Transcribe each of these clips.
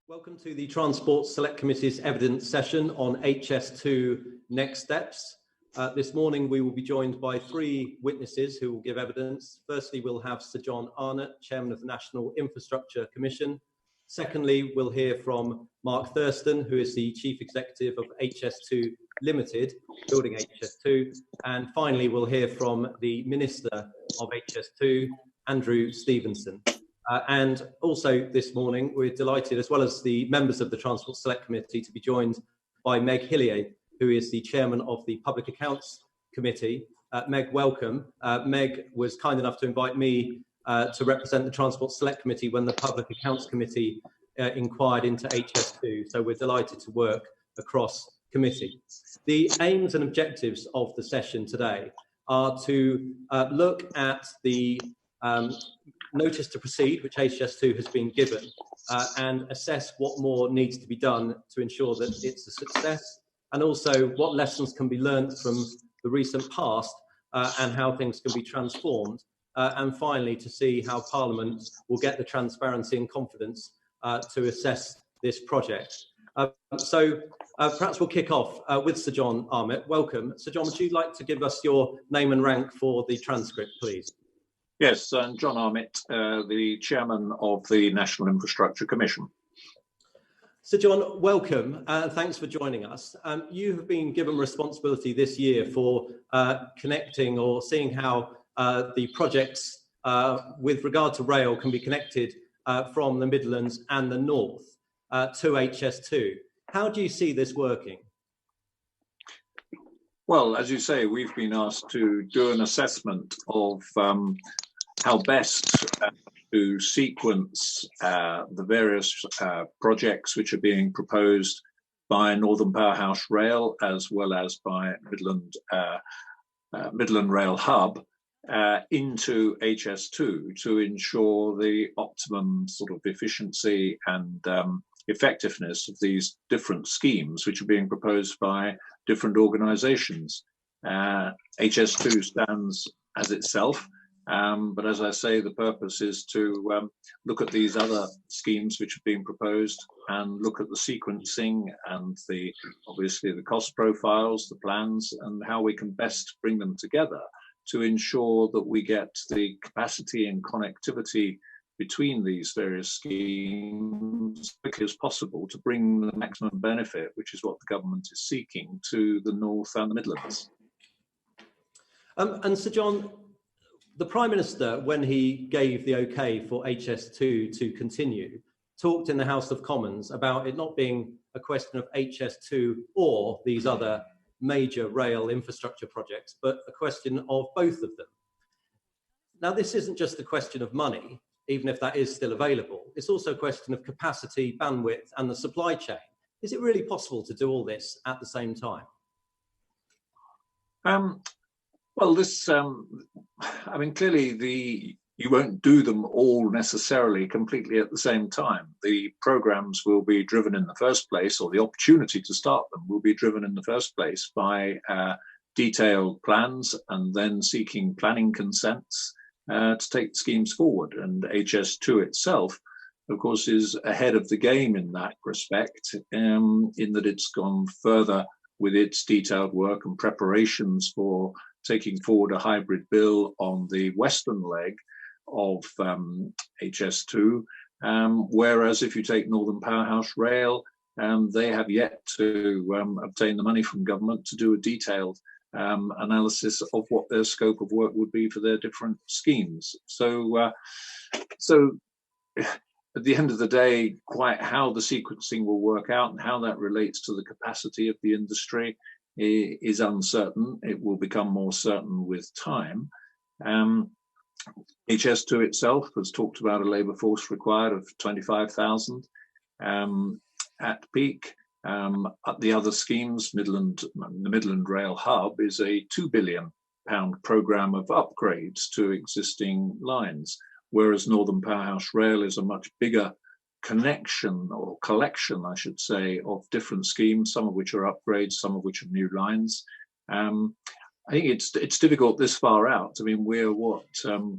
Welcome to the Transport Select Committee's evidence session on HS2 next steps. This morning we will be joined by three witnesses who will give evidence. Firstly, we'll have Sir John Armitt, Chairman of the National Infrastructure Commission. Secondly, we'll hear from Mark Thurston, who is the Chief Executive of HS2 Limited, building HS2. And finally, we'll hear from the Minister of HS2, Andrew Stephenson. And also this morning, we're delighted, as well as the members of the Transport Select Committee, to be joined by Meg Hillier, who is the Chairman of the Public Accounts Committee. Meg, welcome. Meg was kind enough to invite me to represent the Transport Select Committee when the Public Accounts Committee inquired into HS2. So we're delighted to work across committee. The aims and objectives of the session today are to look at the notice to proceed, which HS2 has been given, and assess what more needs to be done to ensure that it's a success, and also what lessons can be learned from the recent past and how things can be transformed, and finally to see how Parliament will get the transparency and confidence to assess this project. So perhaps we'll kick off with Sir John Armitt. Welcome. Sir John, would you like to give us your name and rank for the transcript, please? Yes, I'm John Armitt, the Chairman of the National Infrastructure Commission. Sir John, welcome. Thanks for joining us. You have been given responsibility this year for connecting or seeing how the projects with regard to rail can be connected from the Midlands and the North to HS2. How do you see this working? Well, as you say, we've been asked to do an assessment of how best to sequence the various projects which are being proposed by Northern Powerhouse Rail as well as by Midland Rail Hub into HS2 to ensure the optimum sort of efficiency and effectiveness of these different schemes which are being proposed by different organisations. HS2 stands as itself. But as I say, the purpose is to look at these other schemes which have been proposed and look at the sequencing and obviously the cost profiles, the plans, and how we can best bring them together to ensure that we get the capacity and connectivity between these various schemes as quickly as possible to bring the maximum benefit, which is what the government is seeking, to the North and the Midlands. And Sir John, the Prime Minister, when he gave the okay for HS2 to continue, talked in the House of Commons about it not being a question of HS2 or these other major rail infrastructure projects, but a question of both of them. Now, this isn't just a question of money, even if that is still available. It's also a question of capacity, bandwidth, and the supply chain. Is it really possible to do all this at the same time? Well, I mean, clearly you won't do them all necessarily completely at the same time. The programs will be driven in the first place, or the opportunity to start them will be driven in the first place by detailed plans and then seeking planning consents to take schemes forward. And HS2 itself, of course, is ahead of the game in that respect, in that it's gone further with its detailed work and preparations for taking forward a hybrid bill on the western leg of HS2, whereas if you take Northern Powerhouse Rail, they have yet to obtain the money from government to do a detailed analysis of what their scope of work would be for their different schemes. So at the end of the day, quite how the sequencing will work out and how that relates to the capacity of the industry is uncertain. It will become more certain with time. HS2 itself has talked about a labour force required of 25,000 at peak. At the other schemes, the Midland Rail Hub is a £2 billion programme of upgrades to existing lines, whereas Northern Powerhouse Rail is a much bigger connection or collection, I should say, of different schemes, some of which are upgrades, some of which are new lines. I think it's difficult this far out. I mean, we're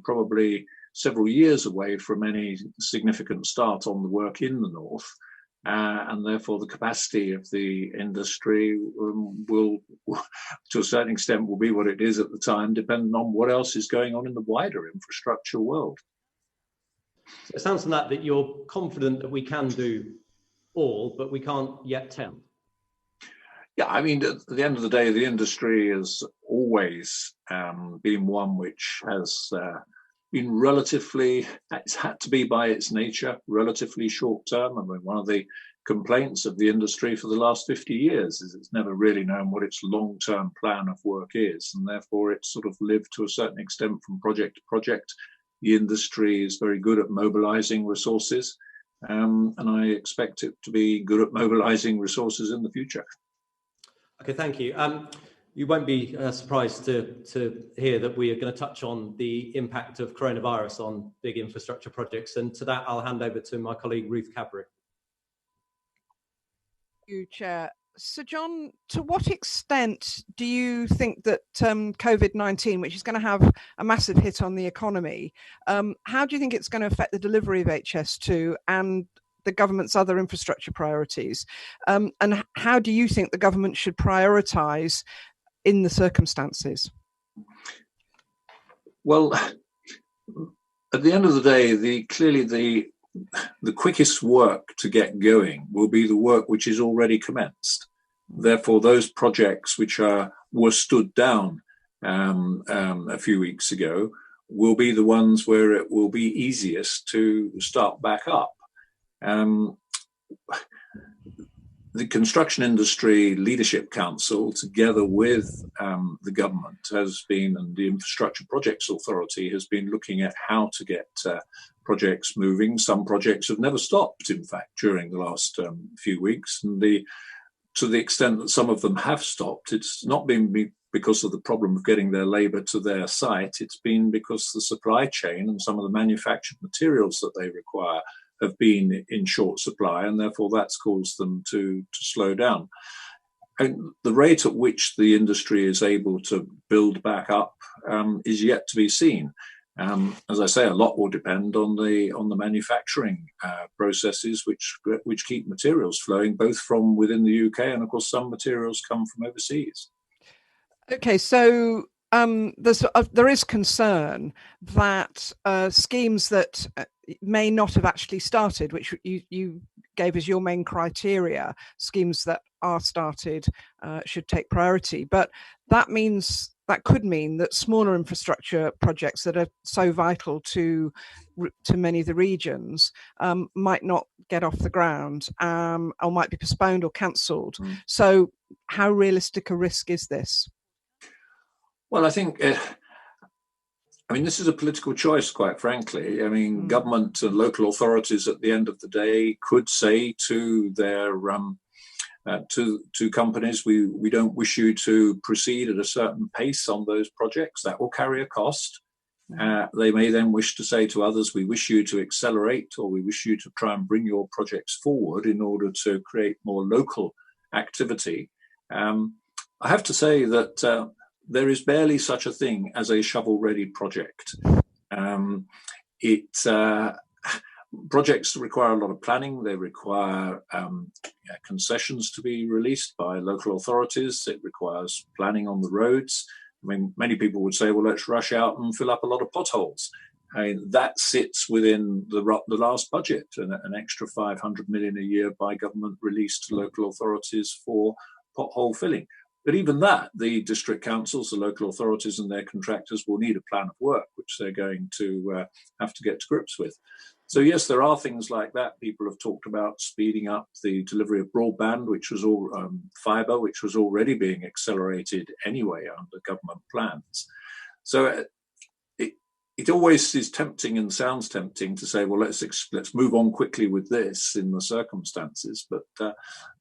probably several years away from any significant start on the work in the North. and therefore the capacity of the industry will, to a certain extent, will be what it is at the time, depending on what else is going on in the wider infrastructure world. So it sounds from that you're confident that we can do all, but we can't yet tell. Yeah, I mean, at the end of the day, the industry has always been one which has been relatively, it's had to be by its nature, relatively short term. I mean, one of the complaints of the industry for the last 50 years is it's never really known what its long-term plan of work is. And therefore, it's sort of lived to a certain extent from project to project. The industry is very good at mobilizing resources, and I expect it to be good at mobilizing resources in the future. Okay, thank you. You won't be surprised to hear that we are going to touch on the impact of coronavirus on big infrastructure projects. And to that, I'll hand over to my colleague, Ruth Cadbury. Thank you, Chair. Sir John, to what extent do you think that COVID-19, which is going to have a massive hit on the economy, how do you think it's going to affect the delivery of HS2 and the government's other infrastructure priorities? And how do you think the government should prioritise in the circumstances? Well, at the end of the day, clearly the quickest work to get going will be the work which is already commenced. Therefore, those projects which were stood down a few weeks ago will be the ones where it will be easiest to start back up. The Construction Industry Leadership Council, together with the government, has been, and the Infrastructure Projects Authority has been looking at how to get projects moving. Some projects have never stopped, in fact, during the last few weeks. And to the extent that some of them have stopped, it's not been because of the problem of getting their labour to their site. It's been because the supply chain and some of the manufactured materials that they require have been in short supply, and therefore that's caused them to slow down. And the rate at which the industry is able to build back up is yet to be seen. As I say, a lot will depend on the manufacturing processes which keep materials flowing, both from within the UK and, of course, some materials come from overseas. Okay, so there is concern that schemes that may not have actually started, which you gave as your main criteria, schemes that are started should take priority. But that could mean that smaller infrastructure projects that are so vital to many of the regions might not get off the ground, or might be postponed or cancelled. So how realistic a risk is this? Well, I think, this is a political choice, quite frankly. I mean, government and local authorities at the end of the day could say to their to companies, we don't wish you to proceed at a certain pace on those projects. That will carry a cost. They may then wish to say to others, we wish you to accelerate, or we wish you to try and bring your projects forward in order to create more local activity. I have to say that there is barely such a thing as a shovel-ready project. Projects require a lot of planning. They require concessions to be released by local authorities. It requires planning on the roads. I mean, many people would say, well, let's rush out and fill up a lot of potholes. I mean, that sits within the last budget, an extra 500 million a year by government released to local authorities for pothole filling. But even that, the district councils, the local authorities and their contractors will need a plan of work, which they're going to have to get to grips with. So yes, there are things like that. People have talked about speeding up the delivery of broadband, which was all fibre, which was already being accelerated anyway under government plans. So it always is tempting and sounds tempting to say, well, let's move on quickly with this in the circumstances. But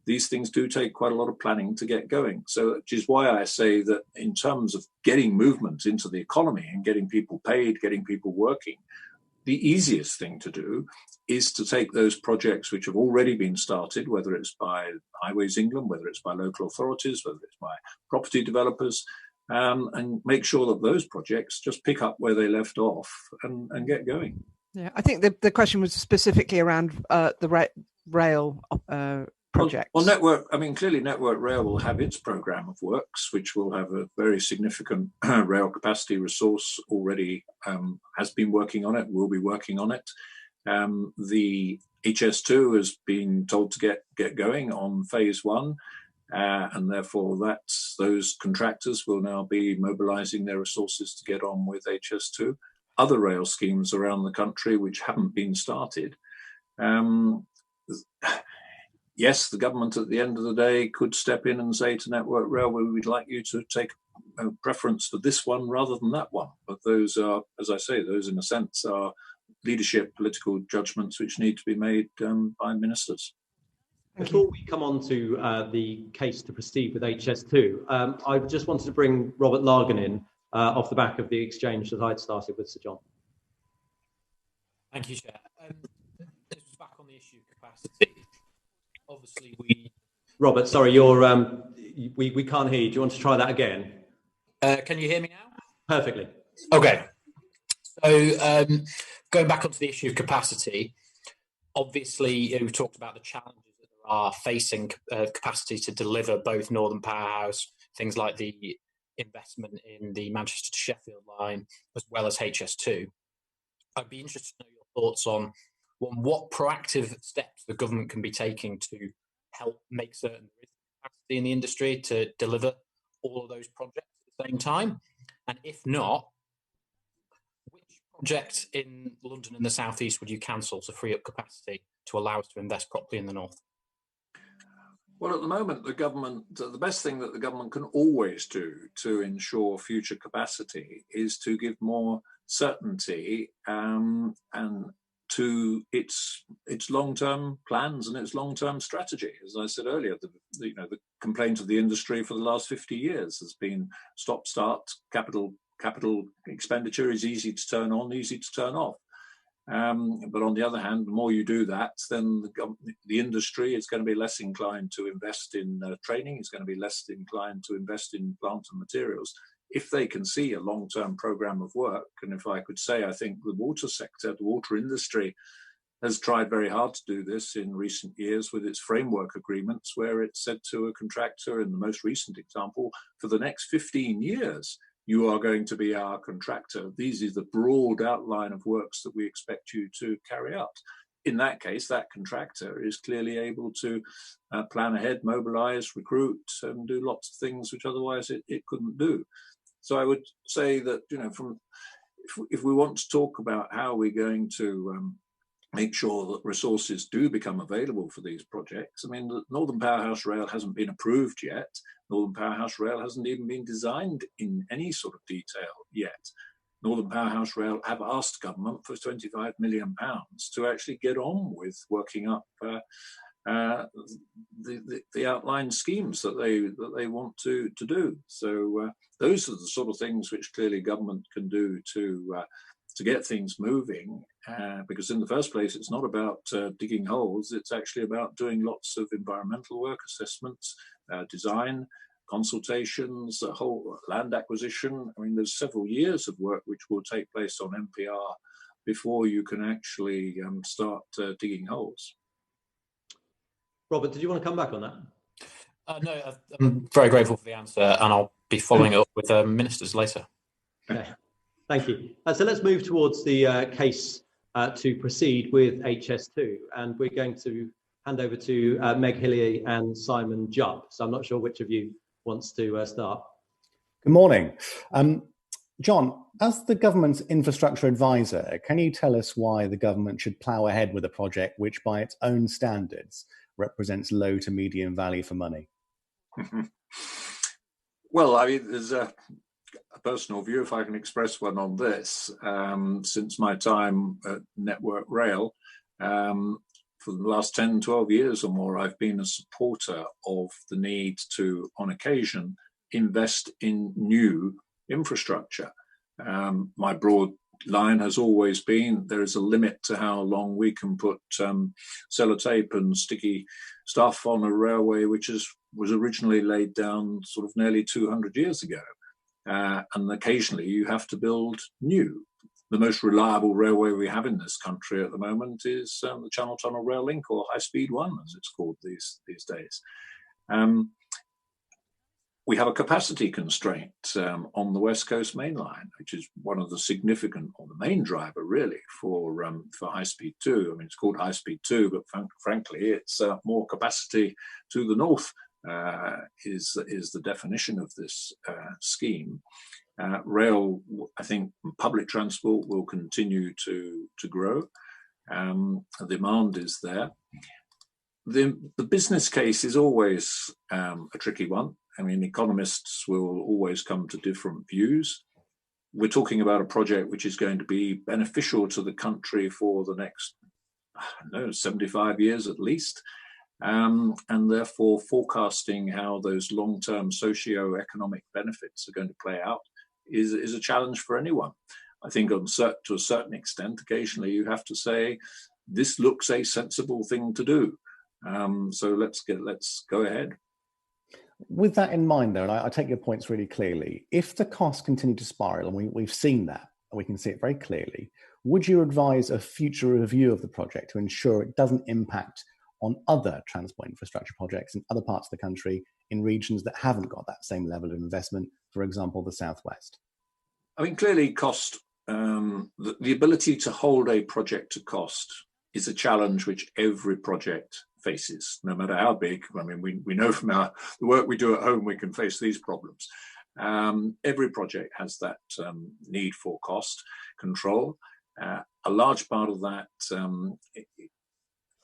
these things do take quite a lot of planning to get going. So which is why I say that in terms of getting movement into the economy and getting people paid, getting people working, the easiest thing to do is to take those projects which have already been started, whether it's by Highways England, whether it's by local authorities, whether it's by property developers, and make sure that those projects just pick up where they left off and get going. Yeah, I think the question was specifically around the rail projects? Well, Network, I mean, clearly Network Rail will have its programme of works, which will have a very significant rail capacity resource already has been working on it, will be working on it. The HS2 has been told to get going on phase 1, and therefore those contractors will now be mobilising their resources to get on with HS2. Other rail schemes around the country which haven't been started. Yes, the government at the end of the day could step in and say to Network Rail, well, we'd like you to take a preference for this one rather than that one. But those are, as I say, those in a sense are leadership, political judgments which need to be made by ministers. Before we come on to the case to proceed with HS2, I just wanted to bring Robert Largan in off the back of the exchange that I'd started with Sir John. Thank you, Chair. This was back on the issue of capacity. Obviously, Robert, sorry, you're we can't hear you. Do you want to try that again? Can you hear me now? Perfectly. Okay. So going back onto the issue of capacity, obviously we've talked about the challenges that there are facing capacity to deliver both Northern Powerhouse, things like the investment in the Manchester to Sheffield line, as well as HS2. I'd be interested to know your thoughts on what proactive steps the government can be taking to help make certain there is capacity in the industry to deliver all of those projects at the same time? And if not, which project in London and the South East would you cancel to free up capacity to allow us to invest properly in the North? Well, at the moment, the best thing that the government can always do to ensure future capacity is to give more certainty and to its long-term plans and its long-term strategy. As I said earlier, the complaint of the industry for the last 50 years has been stop-start, capital expenditure is easy to turn on, easy to turn off. But on the other hand, the more you do that, then the industry is going to be less inclined to invest in training, it's going to be less inclined to invest in plant and materials. If they can see a long-term programme of work, and if I could say, I think the water sector, the water industry has tried very hard to do this in recent years with its framework agreements, where it said to a contractor, in the most recent example, for the next 15 years, you are going to be our contractor. These are the broad outline of works that we expect you to carry out. In that case, that contractor is clearly able to plan ahead, mobilise, recruit, and do lots of things which otherwise it couldn't do. So I would say that, if we want to talk about how we're going to make sure that resources do become available for these projects, I mean, the Northern Powerhouse Rail hasn't been approved yet. Northern Powerhouse Rail hasn't even been designed in any sort of detail yet. Northern Powerhouse Rail have asked government for £25 million to actually get on with working up the outlined schemes that they want to do. So those are the sort of things which clearly government can do to get things moving. Because in the first place, it's not about digging holes. It's actually about doing lots of environmental work, assessments, design, consultations, a whole land acquisition. I mean, there's several years of work which will take place on MPR before you can actually start digging holes. Robert, did you want to come back on that? No, I'm very grateful for the answer, and I'll be following up with ministers later. Okay, thank you. So let's move towards the case to proceed with HS2, and we're going to hand over to Meg Hillier and Simon Jubb. So I'm not sure which of you wants to start. Good morning. John, as the government's infrastructure advisor, can you tell us why the government should plough ahead with a project which, by its own standards, represents low to medium value for money? Well, I mean, there's a personal view, if I can express one on this. Since my time at Network Rail, for the last 10, 12 years or more, I've been a supporter of the need to, on occasion, invest in new infrastructure. My broad line has always been there is a limit to how long we can put sellotape and sticky stuff on a railway which was originally laid down sort of nearly 200 years ago. And occasionally you have to build new. the most reliable railway we have in this country at the moment is the Channel Tunnel Rail Link, or High Speed 1, as it's called these days. We have a capacity constraint on the West Coast Main Line, which is one of the significant, or the main driver really, for High Speed 2. I mean, it's called High Speed 2, but frankly, it's more capacity to the north is the definition of this scheme. Rail, I think, public transport will continue to grow. The demand is there. The business case is always a tricky one. I mean, economists will always come to different views. We're talking about a project which is going to be beneficial to the country for the next, 75 years at least. And therefore, forecasting how those long-term socio-economic benefits are going to play out is a challenge for anyone. I think to a certain extent, occasionally you have to say, this looks a sensible thing to do. So let's go ahead. With that in mind, though, and I take your points really clearly, if the costs continue to spiral, and we've seen that, and we can see it very clearly, would you advise a future review of the project to ensure it doesn't impact on other transport infrastructure projects in other parts of the country in regions that haven't got that same level of investment, for example, the Southwest? I mean, clearly cost, the ability to hold a project to cost is a challenge which every project faces, no matter how big. I mean, we know from the work we do at home, we can face these problems. Every project has that need for cost control. A large part of that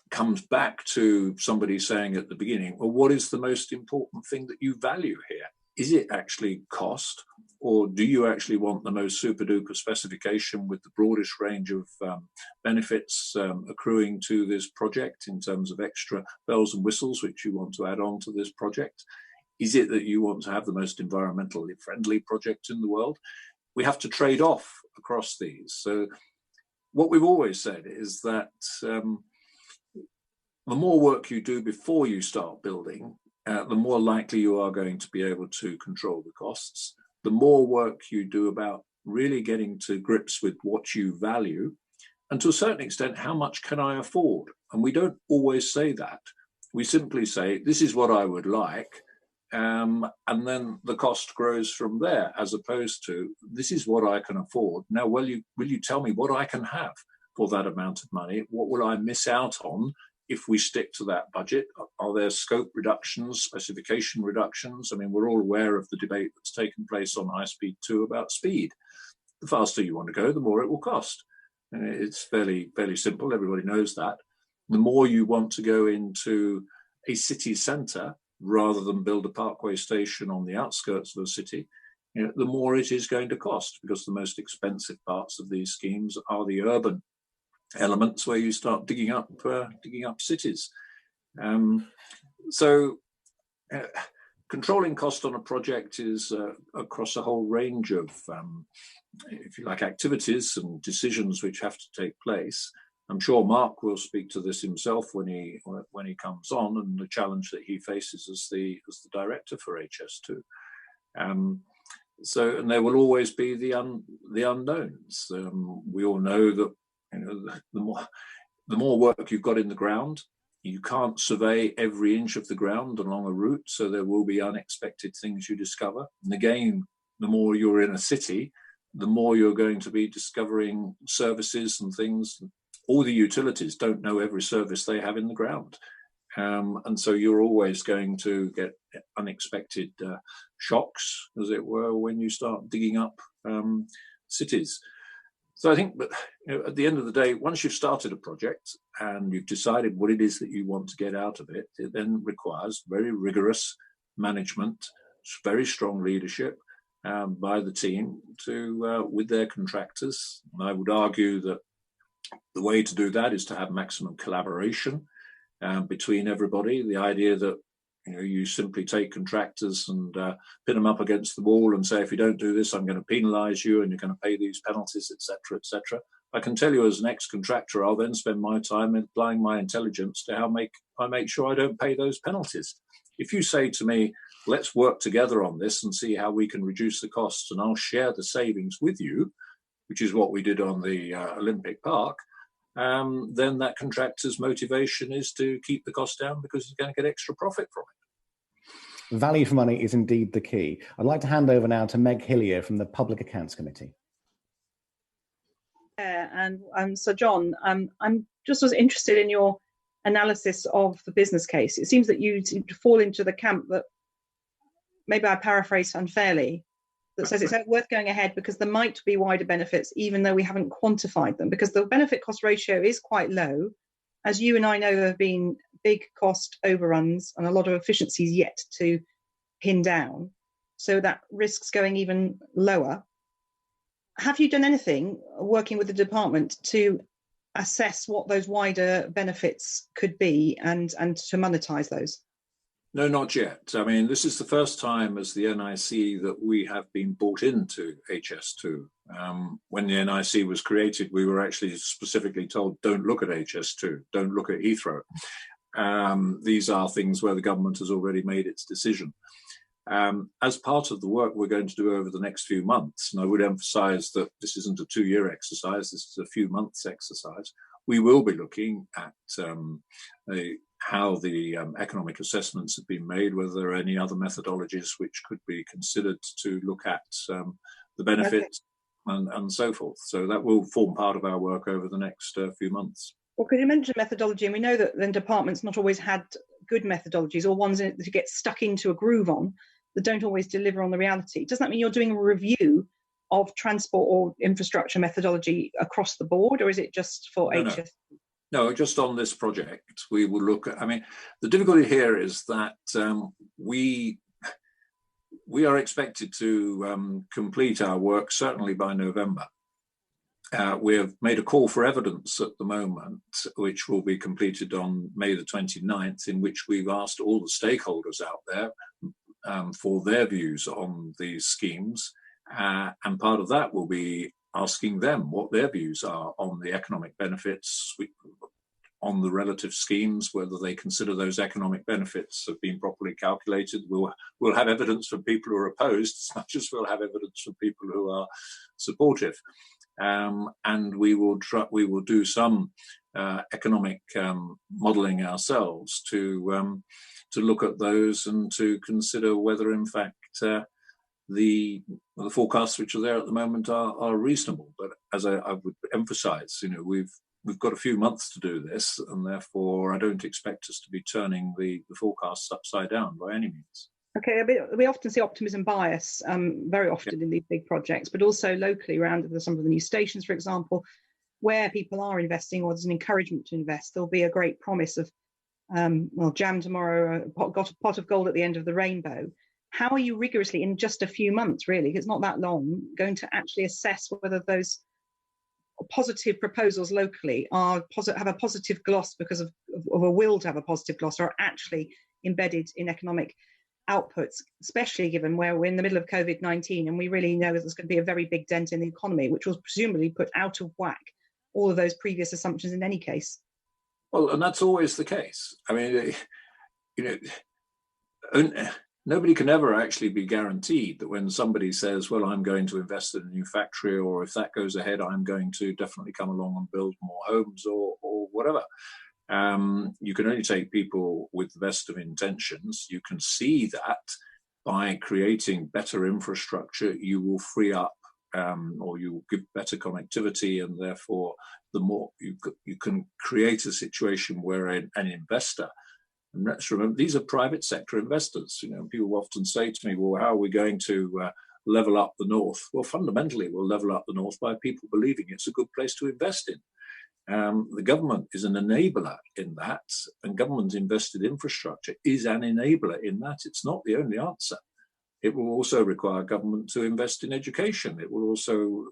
comes back to somebody saying at the beginning, well, what is the most important thing that you value here? Is it actually cost, or do you actually want the most super duper specification with the broadest range of benefits accruing to this project in terms of extra bells and whistles which you want to add on to this project? Is it that you want to have the most environmentally friendly project in the world? We have to trade off across these. So what we've always said is that the more work you do before you start building, the more likely you are going to be able to control the costs. The more work you do about really getting to grips with what you value, and to a certain extent, how much can I afford? And we don't always say that. We simply say, this is what I would like, and then the cost grows from there, as opposed to, this is what I can afford. Now, will you tell me what I can have for that amount of money? What will I miss out on if we stick to that budget? Are there scope reductions, specification reductions? I mean, we're all aware of the debate that's taken place on High Speed 2 about speed. The faster you want to go, the more it will cost. And it's fairly simple. Everybody knows that. The more you want to go into a city centre rather than build a parkway station on the outskirts of a city, the more it is going to cost, because the most expensive parts of these schemes are the urban elements where you start digging up cities. So controlling cost on a project is across a whole range of, if you like, activities and decisions which have to take place. I'm sure Mark will speak to this himself when he comes on, and the challenge that he faces as the director for HS2. So, and there will always be the unknowns. We all know that the more work you've got in the ground, you can't survey every inch of the ground along a route, so there will be unexpected things you discover. And again, the more you're in a city, the more you're going to be discovering services and things. All the utilities don't know every service they have in the ground. And so you're always going to get unexpected shocks, as it were, when you start digging up cities. So I think that at the end of the day, once you've started a project and you've decided what it is that you want to get out of it, it then requires very rigorous management, very strong leadership by the team with their contractors. And I would argue that the way to do that is to have maximum collaboration between everybody. The idea that you simply take contractors and pin them up against the wall and say, if you don't do this, I'm going to penalise you and you're going to pay these penalties, etc., etc. I can tell you as an ex-contractor, I'll then spend my time applying my intelligence to how I make sure I don't pay those penalties. If you say to me, let's work together on this and see how we can reduce the costs and I'll share the savings with you, which is what we did on the Olympic Park, then that contractor's motivation is to keep the cost down because he's going to get extra profit from it. Value for money is indeed the key. I'd like to hand over now to Meg Hillier from the Public Accounts Committee. And so, John, I'm just was interested in your analysis of the business case. It seems that you seem to fall into the camp that, maybe I paraphrase unfairly, that says it's worth going ahead because there might be wider benefits, even though we haven't quantified them, because the benefit cost ratio is quite low. As you and I know, there have been big cost overruns and a lot of efficiencies yet to pin down. So that risks going even lower. Have you done anything working with the department to assess what those wider benefits could be and to monetize those? No, not yet. I mean, this is the first time as the NIC that we have been bought into HS2. When the NIC was created, we were actually specifically told, don't look at HS2, don't look at Heathrow. These are things where the government has already made its decision. As part of the work we're going to do over the next few months, and I would emphasize that this isn't a 2-year exercise, this is a few months exercise, we will be looking at how the economic assessments have been made, whether there are any other methodologies which could be considered to look at the benefits and so forth. So that will form part of our work over the next few months. Well, could you mention methodology? And we know that the department's not always had good methodologies or ones that you get stuck into a groove on that don't always deliver on the reality. Does that mean you're doing a review of transport or infrastructure methodology across the board, or is it just for HS? No, just on this project, we will look at, I mean, the difficulty here is that we are expected to complete our work certainly by November. We have made a call for evidence at the moment, which will be completed on May the 29th, in which we've asked all the stakeholders out there for their views on these schemes. And part of that will be asking them what their views are on the economic benefits, on the relative schemes, whether they consider those economic benefits have been properly calculated. We'll have evidence from people who are opposed as much as we'll have evidence from people who are supportive. And we will do some economic modelling ourselves to look at those and to consider whether, in fact, the forecasts which are there at the moment are reasonable. But as I would emphasise, we've got a few months to do this, and therefore I don't expect us to be turning the forecasts upside down by any means. Okay, we often see optimism bias very often in these big projects, but also locally around some of the new stations, for example, where people are investing or there's an encouragement to invest. There'll be a great promise of, jam tomorrow, got a pot of gold at the end of the rainbow. How are you rigorously, in just a few months, really, it's not that long, going to actually assess whether those positive proposals locally have a positive gloss because of a will to have a positive gloss, or are actually embedded in economic outputs, especially given where we're in the middle of COVID-19 and we really know there's going to be a very big dent in the economy, which will presumably put out of whack all of those previous assumptions in any case? Well, and that's always the case. I mean, nobody can ever actually be guaranteed that when somebody says, well, I'm going to invest in a new factory, or if that goes ahead, I'm going to definitely come along and build more homes or whatever. You can only take people with the best of intentions. You can see that by creating better infrastructure, you will free up or you will give better connectivity, and therefore the more you can create a situation where an investor, and let's remember, these are private sector investors. People often say to me, well, how are we going to level up the North? Well, fundamentally, we'll level up the North by people believing it's a good place to invest in. The government is an enabler in that, and government invested infrastructure is an enabler in that. It's not the only answer. It will also require government to invest in education. It will also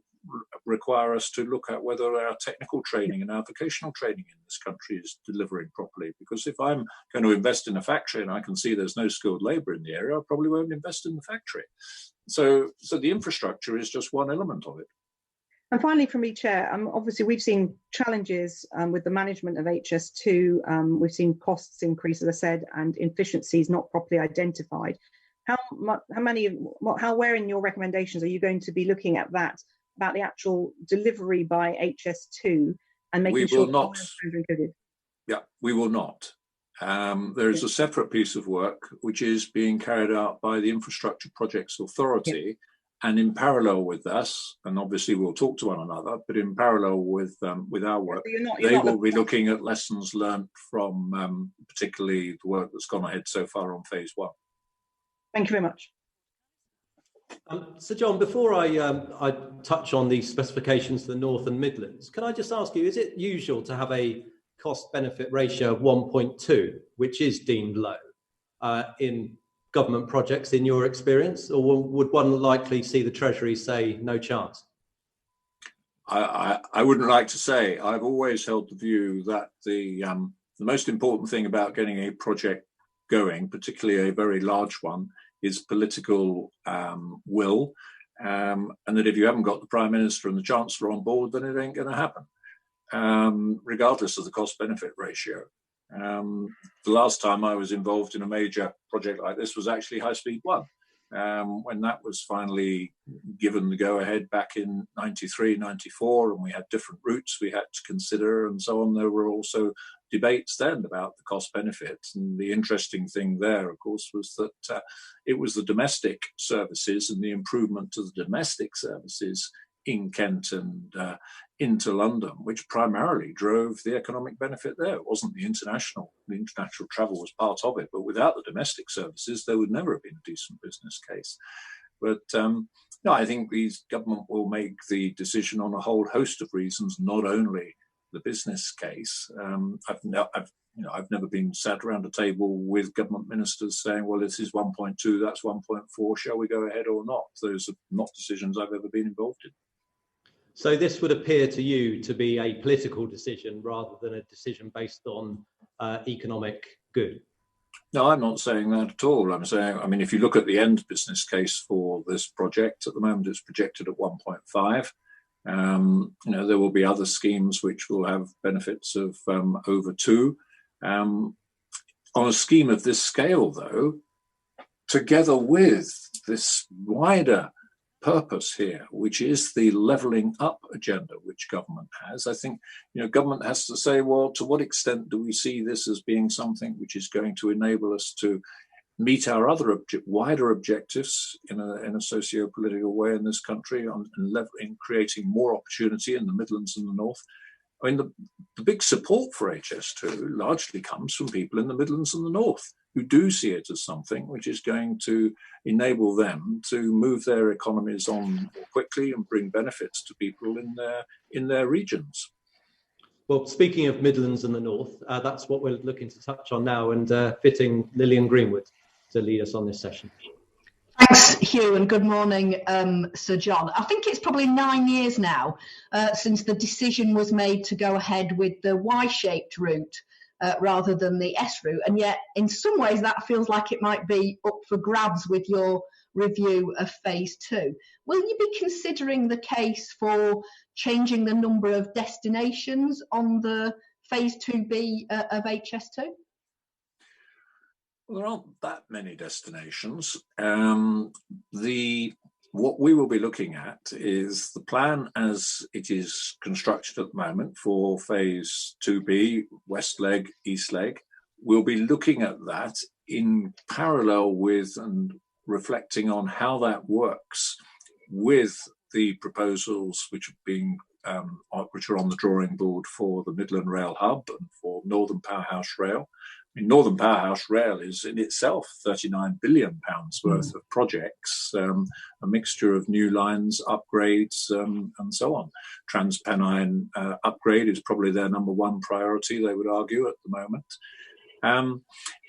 require us to look at whether our technical training and our vocational training in this country is delivering properly. Because if I'm going to invest in a factory and I can see there's no skilled labour in the area, I probably won't invest in the factory. So the infrastructure is just one element of it. And finally, from me, Chair, obviously we've seen challenges with the management of HS2. We've seen costs increase, as I said, and inefficiencies not properly identified. Where in your recommendations are you going to be looking at that about the actual delivery by HS2 and making sure milestones are included? Yeah, we will not. There is a separate piece of work which is being carried out by the Infrastructure Projects Authority, and in parallel with us, and obviously we'll talk to one another, but in parallel with our work, they will be looking at lessons learned from particularly the work that's gone ahead so far on phase 1. Thank you very much. So John, before I touch on the specifications for the North and Midlands, can I just ask you, is it usual to have a cost-benefit ratio of 1.2, which is deemed low in government projects, in your experience, or would one likely see the Treasury say no chance? I wouldn't like to say. I've always held the view that the most important thing about getting a project going, particularly a very large one, is political will, and that if you haven't got the Prime Minister and the Chancellor on board, then it ain't going to happen, regardless of the cost-benefit ratio. The last time I was involved in a major project like this was actually High Speed 1, when that was finally given the go-ahead back in 93, 94, and we had different routes we had to consider and so on. There were also debates then about the cost-benefit, and the interesting thing there, of course, was that it was the domestic services and the improvement to the domestic services in Kent and into London, which primarily drove the economic benefit there. It wasn't the international. The international travel was part of it, but without the domestic services, there would never have been a decent business case. But no, I think the government will make the decision on a whole host of reasons, not only the business case. I've never been sat around a table with government ministers saying, well, this is 1.2, that's 1.4, shall we go ahead or not? Those are not decisions I've ever been involved in. So this would appear to you to be a political decision rather than a decision based on economic good? No, I'm not saying that at all. I'm saying, I mean, if you look at the end business case for this project, at the moment it's projected at 1.5. There will be other schemes which will have benefits of over 2. On a scheme of this scale, though, together with this wider purpose here, which is the levelling up agenda which government has, I think government has to say, well, to what extent do we see this as being something which is going to enable us to meet our other wider objectives in a socio-political way in this country, in creating more opportunity in the Midlands and the North. I mean, the big support for HS2 largely comes from people in the Midlands and the North who do see it as something which is going to enable them to move their economies on more quickly and bring benefits to people in their regions. Well, speaking of Midlands and the North, that's what we're looking to touch on now, and fitting Lillian Greenwood to lead us on this session. Thanks, Hugh, and good morning, Sir John. I think it's probably 9 years now since the decision was made to go ahead with the Y-shaped route rather than the S route, and yet in some ways that feels like it might be up for grabs with your review of phase 2. Will you be considering the case for changing the number of destinations on the phase 2B of HS2? Well, there aren't that many destinations. What we will be looking at is the plan as it is constructed at the moment for phase 2B, west leg, east leg. We'll be looking at that in parallel with and reflecting on how that works with the proposals which are on the drawing board for the Midland Rail Hub and for Northern Powerhouse Rail. I mean, Northern Powerhouse Rail is in itself £39 billion worth of projects, a mixture of new lines, upgrades, and so on. TransPennine upgrade is probably their number one priority, they would argue, at the moment.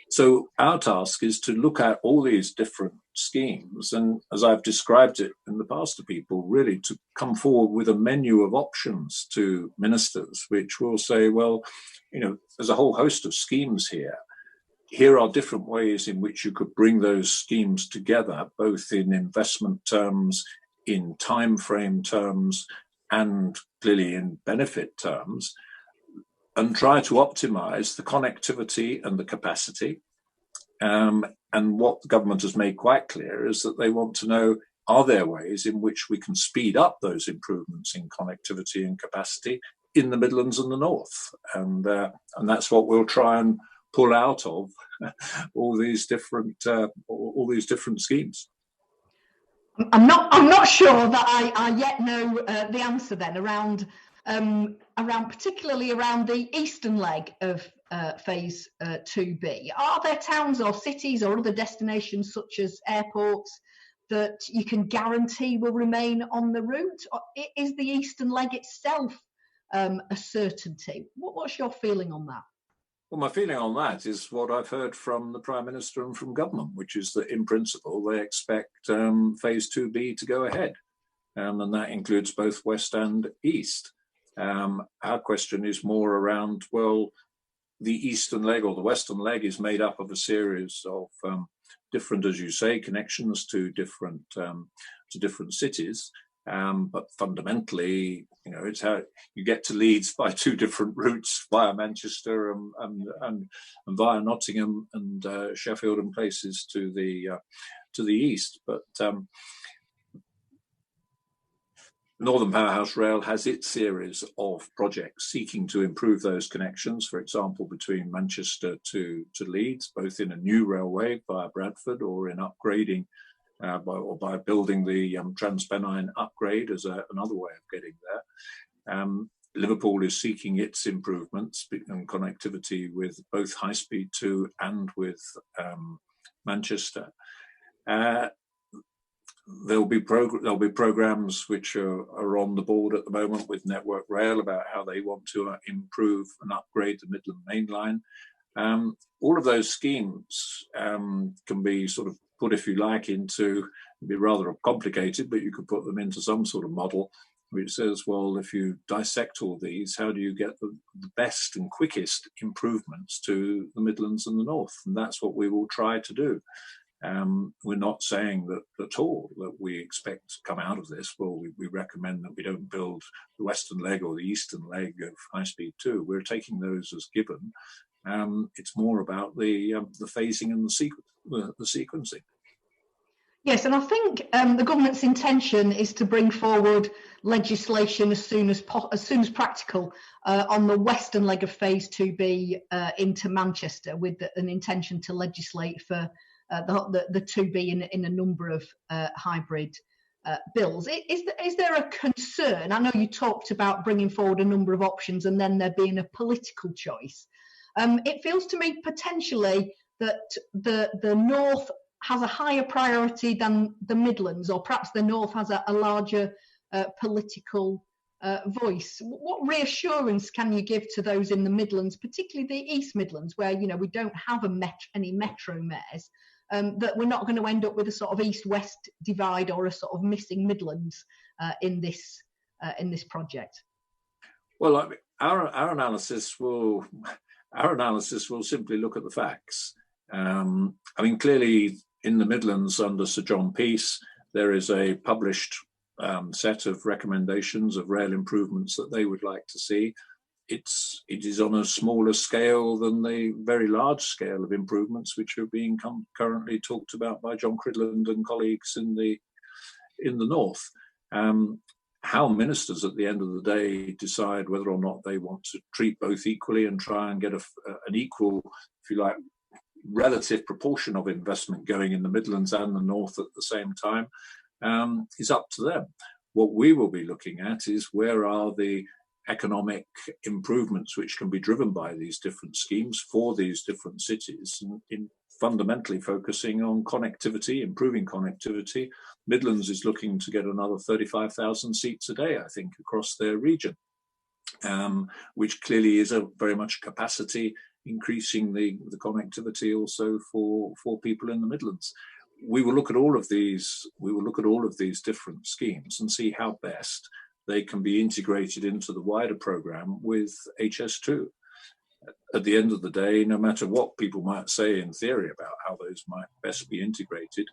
So our task is to look at all these different schemes, and as I've described it in the past to people, really to come forward with a menu of options to ministers, which will say, well, there's a whole host of schemes here. Here are different ways in which you could bring those schemes together, both in investment terms, in time frame terms, and clearly in benefit terms, and try to optimize the connectivity and the capacity. And what the government has made quite clear is that they want to know are there ways in which we can speed up those improvements in connectivity and capacity in the Midlands and the North? And that's what we'll try and pull out of all these different schemes. I'm not sure that I yet know the answer then around particularly around the eastern leg of phase 2B. Are there towns or cities or other destinations such as airports that you can guarantee will remain on the route? Or is the eastern leg itself a certainty? What's your feeling on that? Well, my feeling on that is what I've heard from the Prime Minister and from government, which is that in principle they expect phase 2B to go ahead, and that includes both west and east. Our question is more around, well, the eastern leg or the western leg is made up of a series of different, as you say, connections to different cities. But fundamentally, it's how you get to Leeds by two different routes via Manchester and via Nottingham and Sheffield and places to the east. But Northern Powerhouse Rail has its series of projects seeking to improve those connections, for example, between Manchester to Leeds, both in a new railway via Bradford or in upgrading by building the Transpennine upgrade as another way of getting there. Liverpool is seeking its improvements and connectivity with both High Speed 2 and with Manchester. There'll be programs which are on the board at the moment with Network Rail about how they want to improve and upgrade the Midland Main Line. All of those schemes can be sort of put, if you like, it'd be rather complicated, but you could put them into some sort of model which says, well, if you dissect all these, how do you get the best and quickest improvements to the Midlands and the North? And that's what we will try to do. We're not saying that at all that we expect to come out of this. Well, we recommend that we don't build the western leg or the eastern leg of High Speed 2. We're taking those as given. It's more about the phasing and the sequencing. Yes, and I think the government's intention is to bring forward legislation as soon as practical on the western leg of phase 2B into Manchester, with an intention to legislate for the 2B in a number of hybrid bills. Is there a concern? I know you talked about bringing forward a number of options and then there being a political choice. It feels to me potentially that the North has a higher priority than the Midlands, or perhaps the North has a larger political voice. What reassurance can you give to those in the Midlands, particularly the East Midlands, where we don't have any metro mayors, that we're not going to end up with a sort of East-West divide or a sort of missing Midlands in this project? Well, I mean, our analysis will simply look at the facts. I mean, clearly in the Midlands under Sir John Peace, there is a published set of recommendations of rail improvements that they would like to see. It is on a smaller scale than the very large scale of improvements which are being currently talked about by John Cridland and colleagues in the North. How ministers at the end of the day decide whether or not they want to treat both equally and try and get an equal, if you like, relative proportion of investment going in the Midlands and the North at the same time is up to them. What we will be looking at is where are the economic improvements which can be driven by these different schemes for these different cities, and in fundamentally focusing on connectivity, improving connectivity. Midlands is looking to get another 35,000 seats a day, I think, across their region, which clearly is a very much capacity, increasing the connectivity also for people in the Midlands. We will look at all of these. We will look at all of these different schemes and see how best they can be integrated into the wider programme with HS2. At the end of the day, no matter what people might say in theory about how those might best be integrated,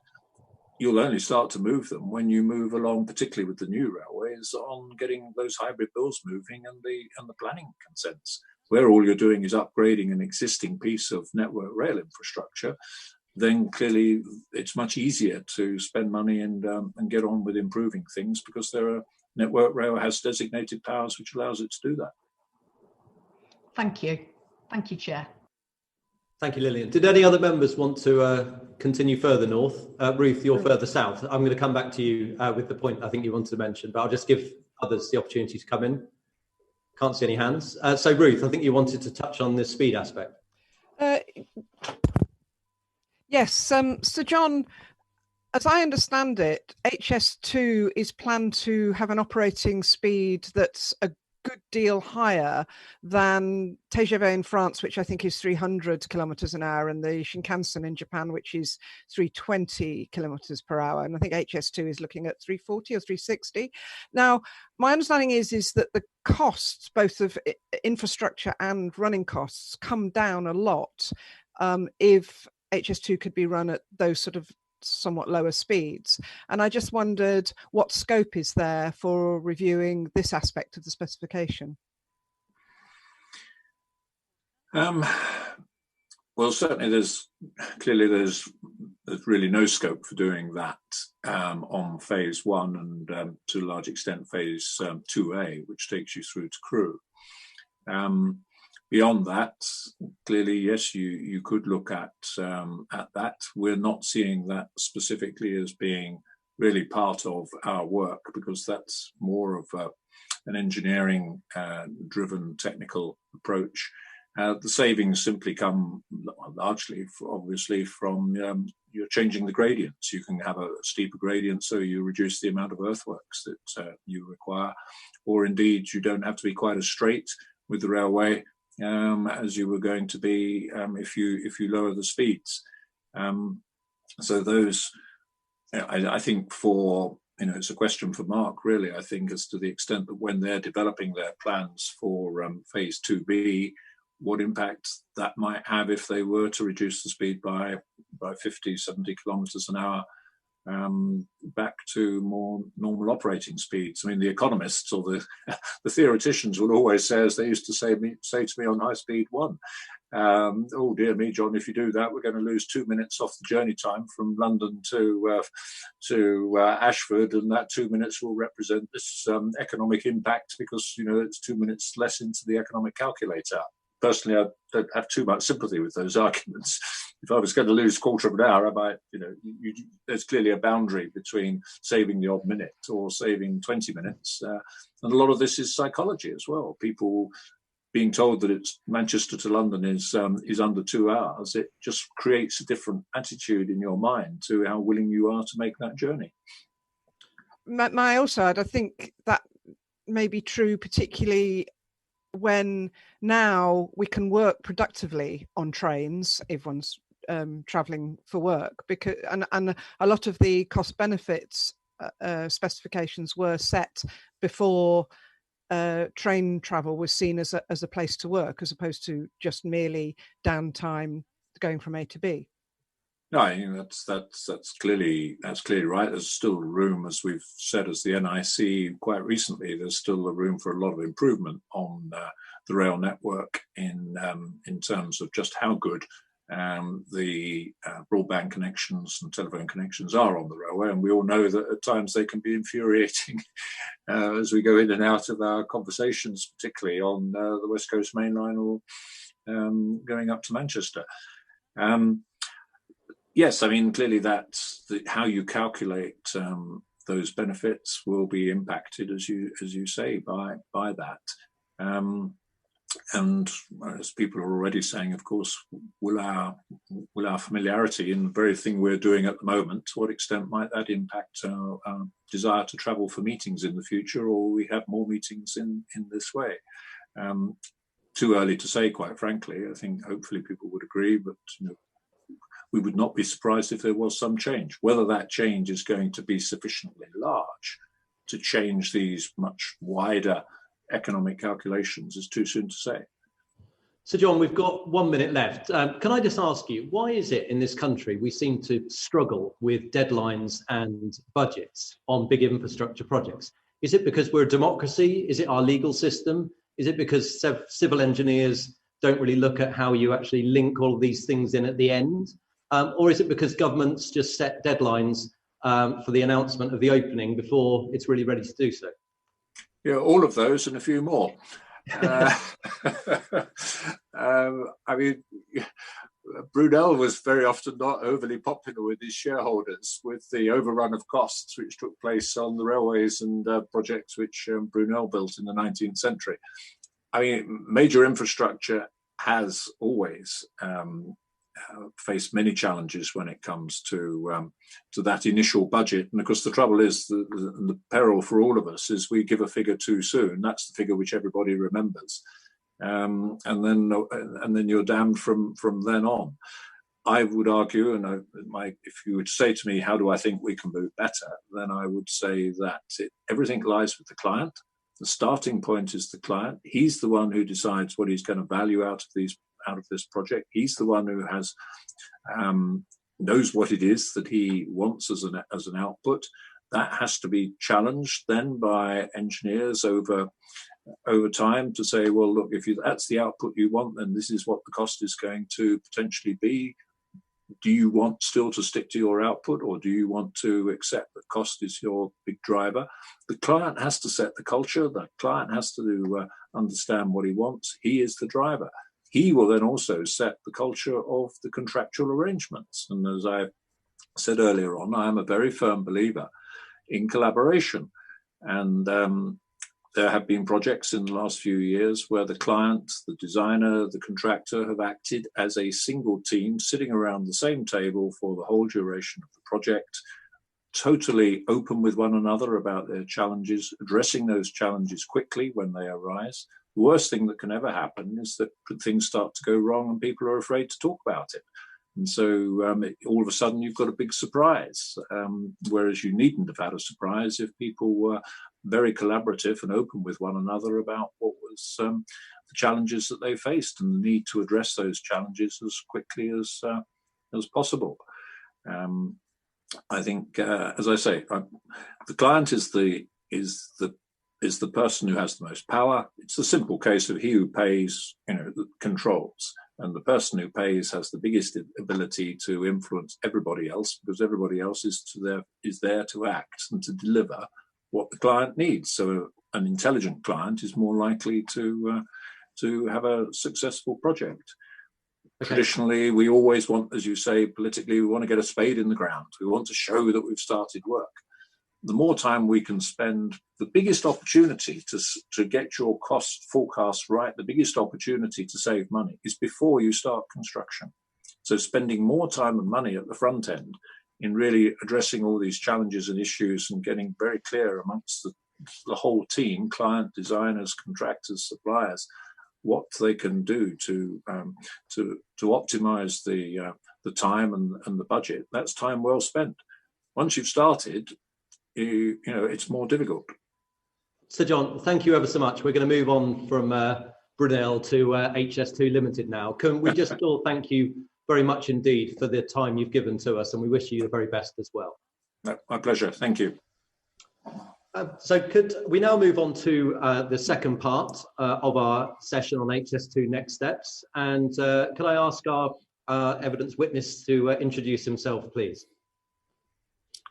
you'll only start to move them when you move along, particularly with the new railways, on getting those hybrid bills moving and the planning consents, where all you're doing is upgrading an existing piece of network rail infrastructure. then clearly it's much easier to spend money and get on with improving things, because Network Rail has designated powers which allows it to do that. Thank you. Thank you, Chair. Thank you, Lillian. Did any other members want to continue further north? Ruth, you're further south. I'm going to come back to you with the point I think you wanted to mention, but I'll just give others the opportunity to come in. Can't see any hands. So Ruth, I think you wanted to touch on this speed aspect. Yes, Sir John, as I understand it, HS2 is planned to have an operating speed that's a good deal higher than TGV in France, which I think is 300 kilometers an hour, and the Shinkansen in Japan, which is 320 kilometers per hour. And I think HS2 is looking at 340 or 360. Now, my understanding is that the costs, both of infrastructure and running costs, come down a lot if HS2 could be run at those sort of somewhat lower speeds. And I just wondered what scope is there for reviewing this aspect of the specification? Well, certainly there's really no scope for doing that on phase 1 and to a large extent phase 2A, which takes you through to Crewe. Beyond that, clearly, yes, you could look at that. We're not seeing that specifically as being really part of our work, because that's more of an engineering driven technical approach. The savings simply come largely, obviously, from you're changing the gradients. You can have a steeper gradient, so you reduce the amount of earthworks that you require, or indeed you don't have to be quite as straight with the railway as you were going to be if you lower the speeds. So those, I think it's a question for Mark, really, I think, as to the extent that when they're developing their plans for phase 2B, what impact that might have if they were to reduce the speed by 50, 70 kilometers an hour back to more normal operating speeds. I mean, the economists or the theoreticians will always say, as they used to say to me on high speed 1, oh dear me, John, if you do that, we're going to lose 2 minutes off the journey time from London to Ashford, and that 2 minutes will represent this economic impact, because it's 2 minutes less into the economic calculator. Personally, I don't have too much sympathy with those arguments. If I was going to lose a quarter of an hour, I might, there's clearly a boundary between saving the odd minute or saving 20 minutes. And a lot of this is psychology as well. People being told that it's Manchester to London is under 2 hours. It just creates a different attitude in your mind to how willing you are to make that journey. My also, I think that may be true, particularly when now we can work productively on trains, everyone's travelling for work, because and a lot of the cost benefits specifications were set before train travel was seen as a place to work, as opposed to just merely downtime going from A to B. No, I think that's clearly right. There's still room, as we've said, as the NIC quite recently. There's still a room for a lot of improvement on the rail network in terms of just how good the broadband connections and telephone connections are on the railway. And we all know that at times they can be infuriating as we go in and out of our conversations, particularly on the West Coast Main Line or going up to Manchester. Yes, I mean, clearly that's how you calculate those benefits will be impacted, as you say, by that. And as people are already saying, of course, will our familiarity in the very thing we're doing at the moment, to what extent might that impact our desire to travel for meetings in the future, or we have more meetings in this way? Too early to say, quite frankly. I think hopefully people would agree, but we would not be surprised if there was some change. Whether that change is going to be sufficiently large to change these much wider economic calculations is too soon to say. So John, we've got 1 minute left. Can I just ask you, why is it in this country we seem to struggle with deadlines and budgets on big infrastructure projects? Is it because we're a democracy? Is it our legal system? Is it because civil engineers don't really look at how you actually link all of these things in at the end? or is it because governments just set deadlines for the announcement of the opening before it's really ready to do so? Yeah, all of those and a few more. I mean, Brunel was very often not overly popular with his shareholders with the overrun of costs which took place on the railways and projects which Brunel built in the 19th century. I mean, major infrastructure has always faced many challenges when it comes to that initial budget. And of course, the trouble is, the peril for all of us is we give a figure too soon. That's the figure which everybody remembers. And then you're damned from then on. I would argue, and if you would say to me, how do I think we can move better, then I would say that everything lies with the client. The starting point is the client. He's the one who decides what he's going to value out of this project. He's the one who has knows what it is that he wants as an output. That has to be challenged then by engineers over time to say, well, look, if that's the output you want, then this is what the cost is going to potentially be. Do you want still to stick to your output, or do you want to accept that cost is your big driver? The client has to set the culture. The client has to understand what he wants. He is the driver. He will then also set the culture of the contractual arrangements. And as I said earlier on, I am a very firm believer in collaboration. And there have been projects in the last few years where the client, the designer, the contractor have acted as a single team, sitting around the same table for the whole duration of the project, totally open with one another about their challenges, addressing those challenges quickly when they arise. The worst thing that can ever happen is that things start to go wrong and people are afraid to talk about it. And so all of a sudden you've got a big surprise, whereas you needn't have had a surprise if people were very collaborative and open with one another about what was the challenges that they faced and the need to address those challenges as quickly as possible. I think, as I say, the client is the person who has the most power. It's the simple case of he who pays, controls. And the person who pays has the biggest ability to influence everybody else, because everybody else is there to act and to deliver what the client needs. So an intelligent client is more likely to have a successful project. Okay. Traditionally, we always want, as you say, politically, we want to get a spade in the ground. We want to show that we've started work. The more time we can spend, the biggest opportunity to get your cost forecast right, the biggest opportunity to save money is before you start construction. So spending more time and money at the front end in really addressing all these challenges and issues and getting very clear amongst the whole team, client, designers, contractors, suppliers, what they can do to optimize the time and the budget. That's time well spent. Once you've started, it's more difficult. So John, thank you ever so much. We're going to move on from Brunel to HS2 Limited now. Can we just all thank you very much indeed for the time you've given to us, and we wish you the very best as well. No, my pleasure. Thank you. So could we now move on to the second part of our session on HS2 Next Steps? And could I ask our evidence witness to introduce himself, please?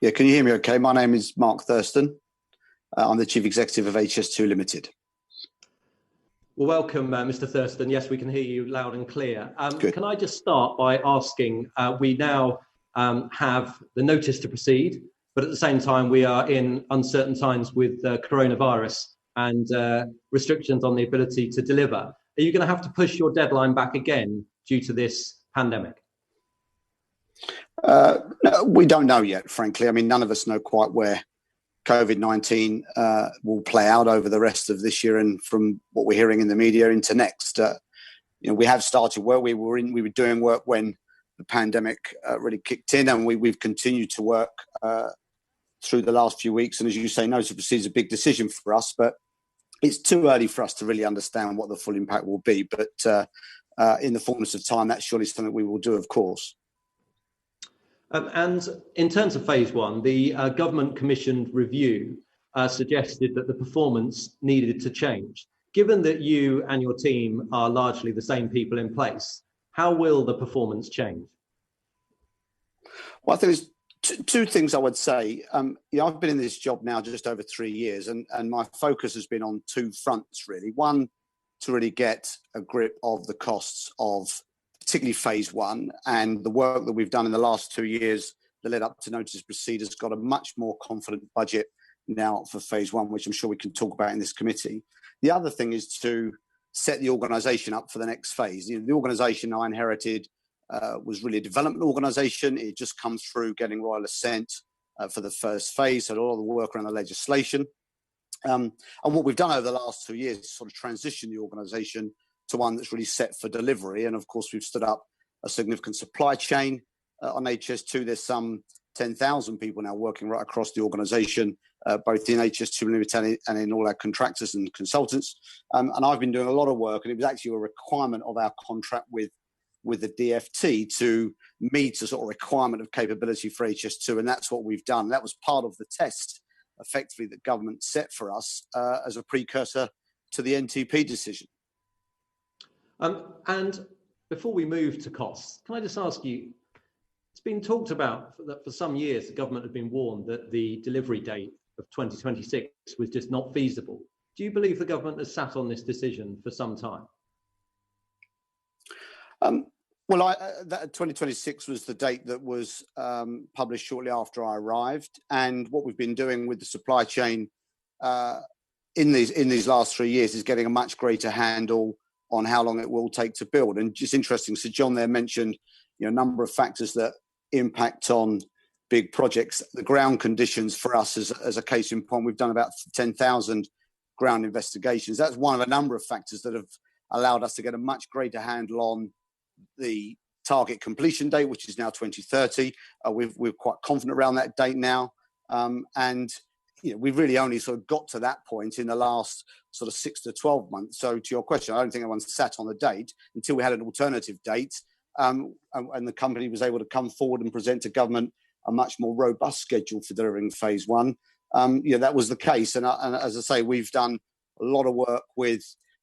Yeah, can you hear me okay? My name is Mark Thurston. I'm the Chief Executive of HS2 Limited. Well, welcome, Mr. Thurston. Yes, we can hear you loud and clear. Can I just start by asking, we now have the notice to proceed, but at the same time, we are in uncertain times with coronavirus and restrictions on the ability to deliver. Are you going to have to push your deadline back again due to this pandemic? No, we don't know yet, frankly. I mean, none of us know quite where COVID-19 will play out over the rest of this year, and from what we're hearing in the media into next. We have started work. We were doing work when the pandemic really kicked in, and we've continued to work through the last few weeks. And as you say, notice to proceed is a big decision for us, but it's too early for us to really understand what the full impact will be. But in the fullness of time, that's surely something we will do, of course. And in terms of phase one, the government commissioned review suggested that the performance needed to change. Given that you and your team are largely the same people in place, how will the performance change? Well, I think there's two things I would say. I've been in this job now just over 3 years, and my focus has been on two fronts, really. One, to really get a grip of the costs of particularly phase one, and the work that we've done in the last 2 years that led up to notice to proceed has got a much more confident budget now for phase one, which I'm sure we can talk about in this committee. The other thing is to set the organisation up for the next phase. The organisation I inherited was really a development organisation. It just comes through getting royal assent for the first phase, so a lot of the work around the legislation. And what we've done over the last 2 years is sort of transition the organisation to one that's really set for delivery. And of course, we've stood up a significant supply chain on HS2. There's some 10,000 people now working right across the organisation, both in HS2 Limited and in all our contractors and consultants. And I've been doing a lot of work, and it was actually a requirement of our contract with the DfT to meet a sort of requirement of capability for HS2, and that's what we've done. That was part of the test, effectively, that government set for us as a precursor to the NTP decision. And before we move to costs, can I just ask you, it's been talked about that for some years the government had been warned that the delivery date of 2026 was just not feasible. Do you believe the government has sat on this decision for some time? Well, that 2026 was the date that was published shortly after I arrived, and what we've been doing with the supply chain in these last 3 years is getting a much greater handle on how long it will take to build. And just interesting, Sir John there mentioned a number of factors that impact on big projects. The ground conditions for us, as a case in point, we've done about 10,000 ground investigations. That's one of a number of factors that have allowed us to get a much greater handle on the target completion date, which is now 2030. We're quite confident around that date now. And we've really only sort of got to that point in the last sort of 6 to 12 months. So to your question, I don't think anyone sat on the date until we had an alternative date. And the company was able to come forward and present to government a much more robust schedule for delivering phase one. That was the case. And as I say, we've done a lot of work with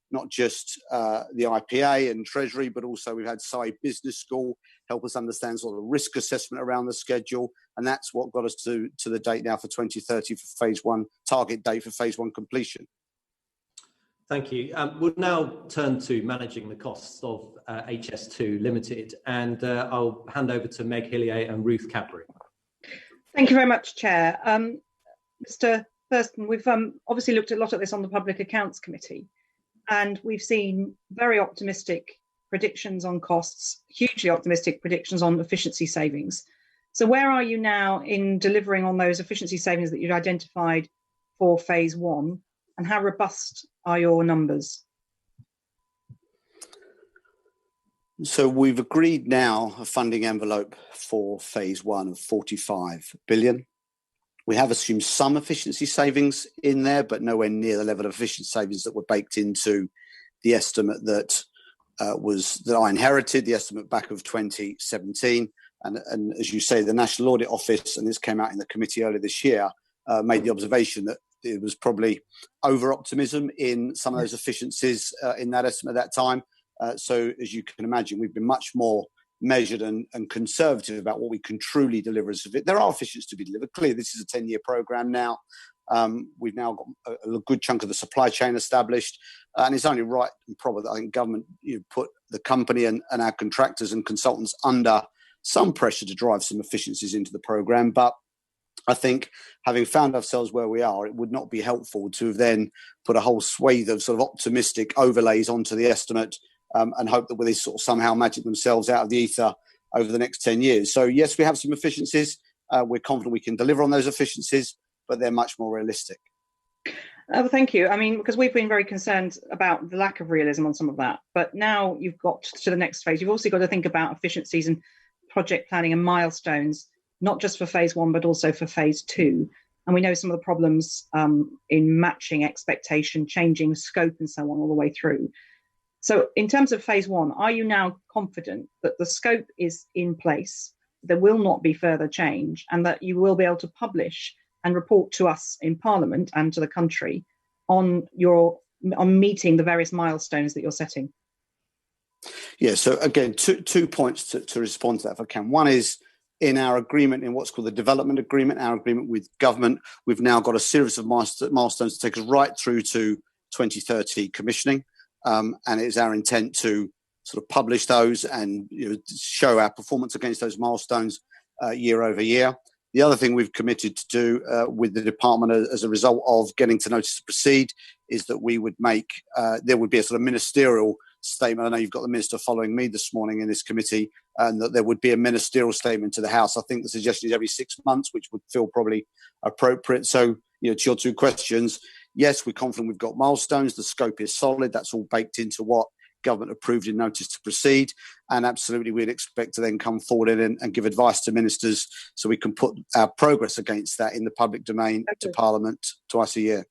not just the IPA and Treasury, but also we've had SAI Business School help us understand sort of risk assessment around the schedule. And that's what got us to the date now for 2030 for phase one, target date for phase one completion. Thank you. We'll now turn to managing the costs of HS2 Limited, and I'll hand over to Meg Hillier and Ruth Cadbury. Thank you very much, Chair. Mr. Thurston, we've obviously looked a lot at this on the Public Accounts Committee, and we've seen very optimistic predictions on costs, hugely optimistic predictions on efficiency savings. So where are you now in delivering on those efficiency savings that you've identified for phase one, and how robust are your numbers? So we've agreed now a funding envelope for phase one of 45 billion. We have assumed some efficiency savings in there, but nowhere near the level of efficiency savings that were baked into the estimate that I inherited, the estimate back of 2017. And as you say, the National Audit Office, and this came out in the committee earlier this year, made the observation that it was probably over-optimism in some of those efficiencies in that estimate at that time. So as you can imagine, we've been much more measured and conservative about what we can truly deliver. There are efficiencies to be delivered. Clearly, this is a 10-year programme now. We've now got a good chunk of the supply chain established. And it's only right and proper that I think government put the company and our contractors and consultants under some pressure to drive some efficiencies into the programme. But I think having found ourselves where we are, it would not be helpful to have then put a whole swathe of sort of optimistic overlays onto the estimate and hope that they sort of somehow magic themselves out of the ether over the next 10 years. So yes, we have some efficiencies. We're confident we can deliver on those efficiencies, but they're much more realistic. Well, thank you. I mean, because we've been very concerned about the lack of realism on some of that. But now you've got to the next phase. You've also got to think about efficiencies and project planning and milestones, not just for phase one, but also for phase two. And we know some of the problems in matching expectation, changing scope and so on all the way through. So in terms of phase one, are you now confident that the scope is in place, there will not be further change, and that you will be able to publish and report to us in Parliament and to the country on meeting the various milestones that you're setting? Yeah, so again, two points to respond to that if I can. One is in our agreement, in what's called the development agreement, our agreement with government, we've now got a series of milestones to take us right through to 2030 commissioning. And it is our intent to sort of publish those and show our performance against those milestones year over year. The other thing we've committed to do with the department as a result of getting to notice to proceed is that we would make, there would be a sort of ministerial statement. I know you've got the minister following me this morning in this committee, and that there would be a ministerial statement to the House. I think the suggestion is every 6 months, which would feel probably appropriate. So, to your two questions, yes, we're confident we've got milestones. The scope is solid. That's all baked into what government approved in notice to proceed. And absolutely, we'd expect to then come forward and give advice to ministers so we can put our progress against that in the public domain to Parliament twice a year.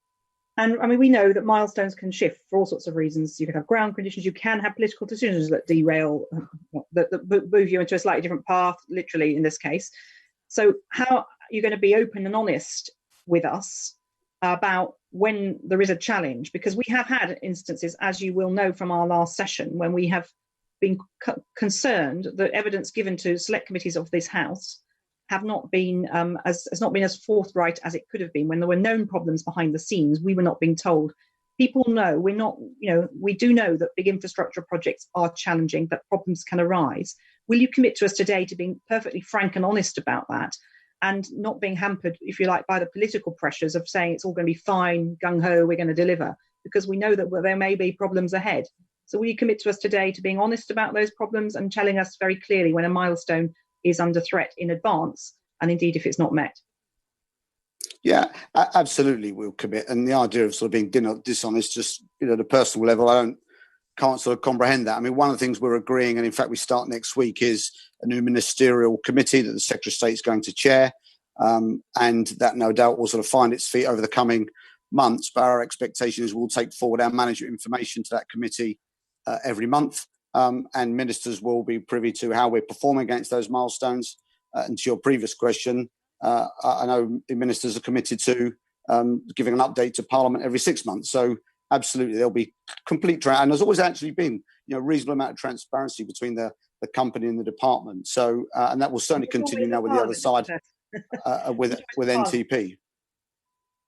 And I mean, we know that milestones can shift for all sorts of reasons. You can have ground conditions, you can have political decisions that derail, that move you into a slightly different path, literally in this case. So how are you going to be open and honest with us about when there is a challenge? Because we have had instances, as you will know from our last session, when we have been concerned that evidence given to select committees of this House have not been has not been as forthright as it could have been. When there were known problems behind the scenes, we were not being told. People know we're not, we do know that big infrastructure projects are challenging, that problems can arise. Will you commit to us today to being perfectly frank and honest about that, and not being hampered, if you like, by the political pressures of saying it's all going to be fine, gung-ho, we're going to deliver, because we know that there may be problems ahead. So will you commit to us today to being honest about those problems and telling us very clearly when a milestone is under threat in advance, and indeed if it's not met? Yeah, absolutely, we'll commit. And the idea of sort of being dishonest, just at a personal level, can't sort of comprehend that. I mean, one of the things we're agreeing, and in fact we start next week, is a new ministerial committee that the Secretary of State is going to chair, and that no doubt will sort of find its feet over the coming months. But our expectation is we'll take forward our management information to that committee every month. And ministers will be privy to how we're performing against those milestones. And to your previous question, I know the ministers are committed to giving an update to Parliament every 6 months. So absolutely, there'll be complete and there's always actually been a reasonable amount of transparency between the company and the department. So and that will certainly continue now with the other side with NTP.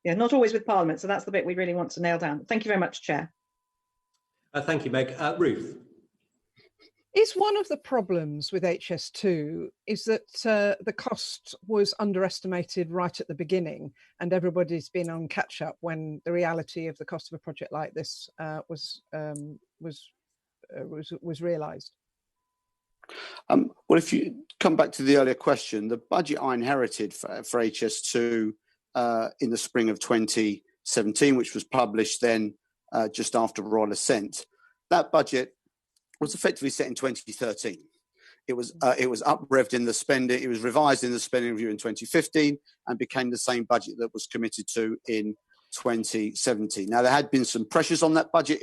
Yeah, not always with Parliament. So that's the bit we really want to nail down. Thank you very much, Chair. Thank you, Meg. Ruth. Is one of the problems with HS2 is that the cost was underestimated right at the beginning, and everybody's been on catch up when the reality of the cost of a project like this was realised? Well, if you come back to the earlier question, the budget I inherited for HS2 in the spring of 2017, which was published then just after Royal Assent, that budget was effectively set in 2013. It was up-revved in the spending. It was revised in the spending review in 2015 and became the same budget that was committed to in 2017. Now, there had been some pressures on that budget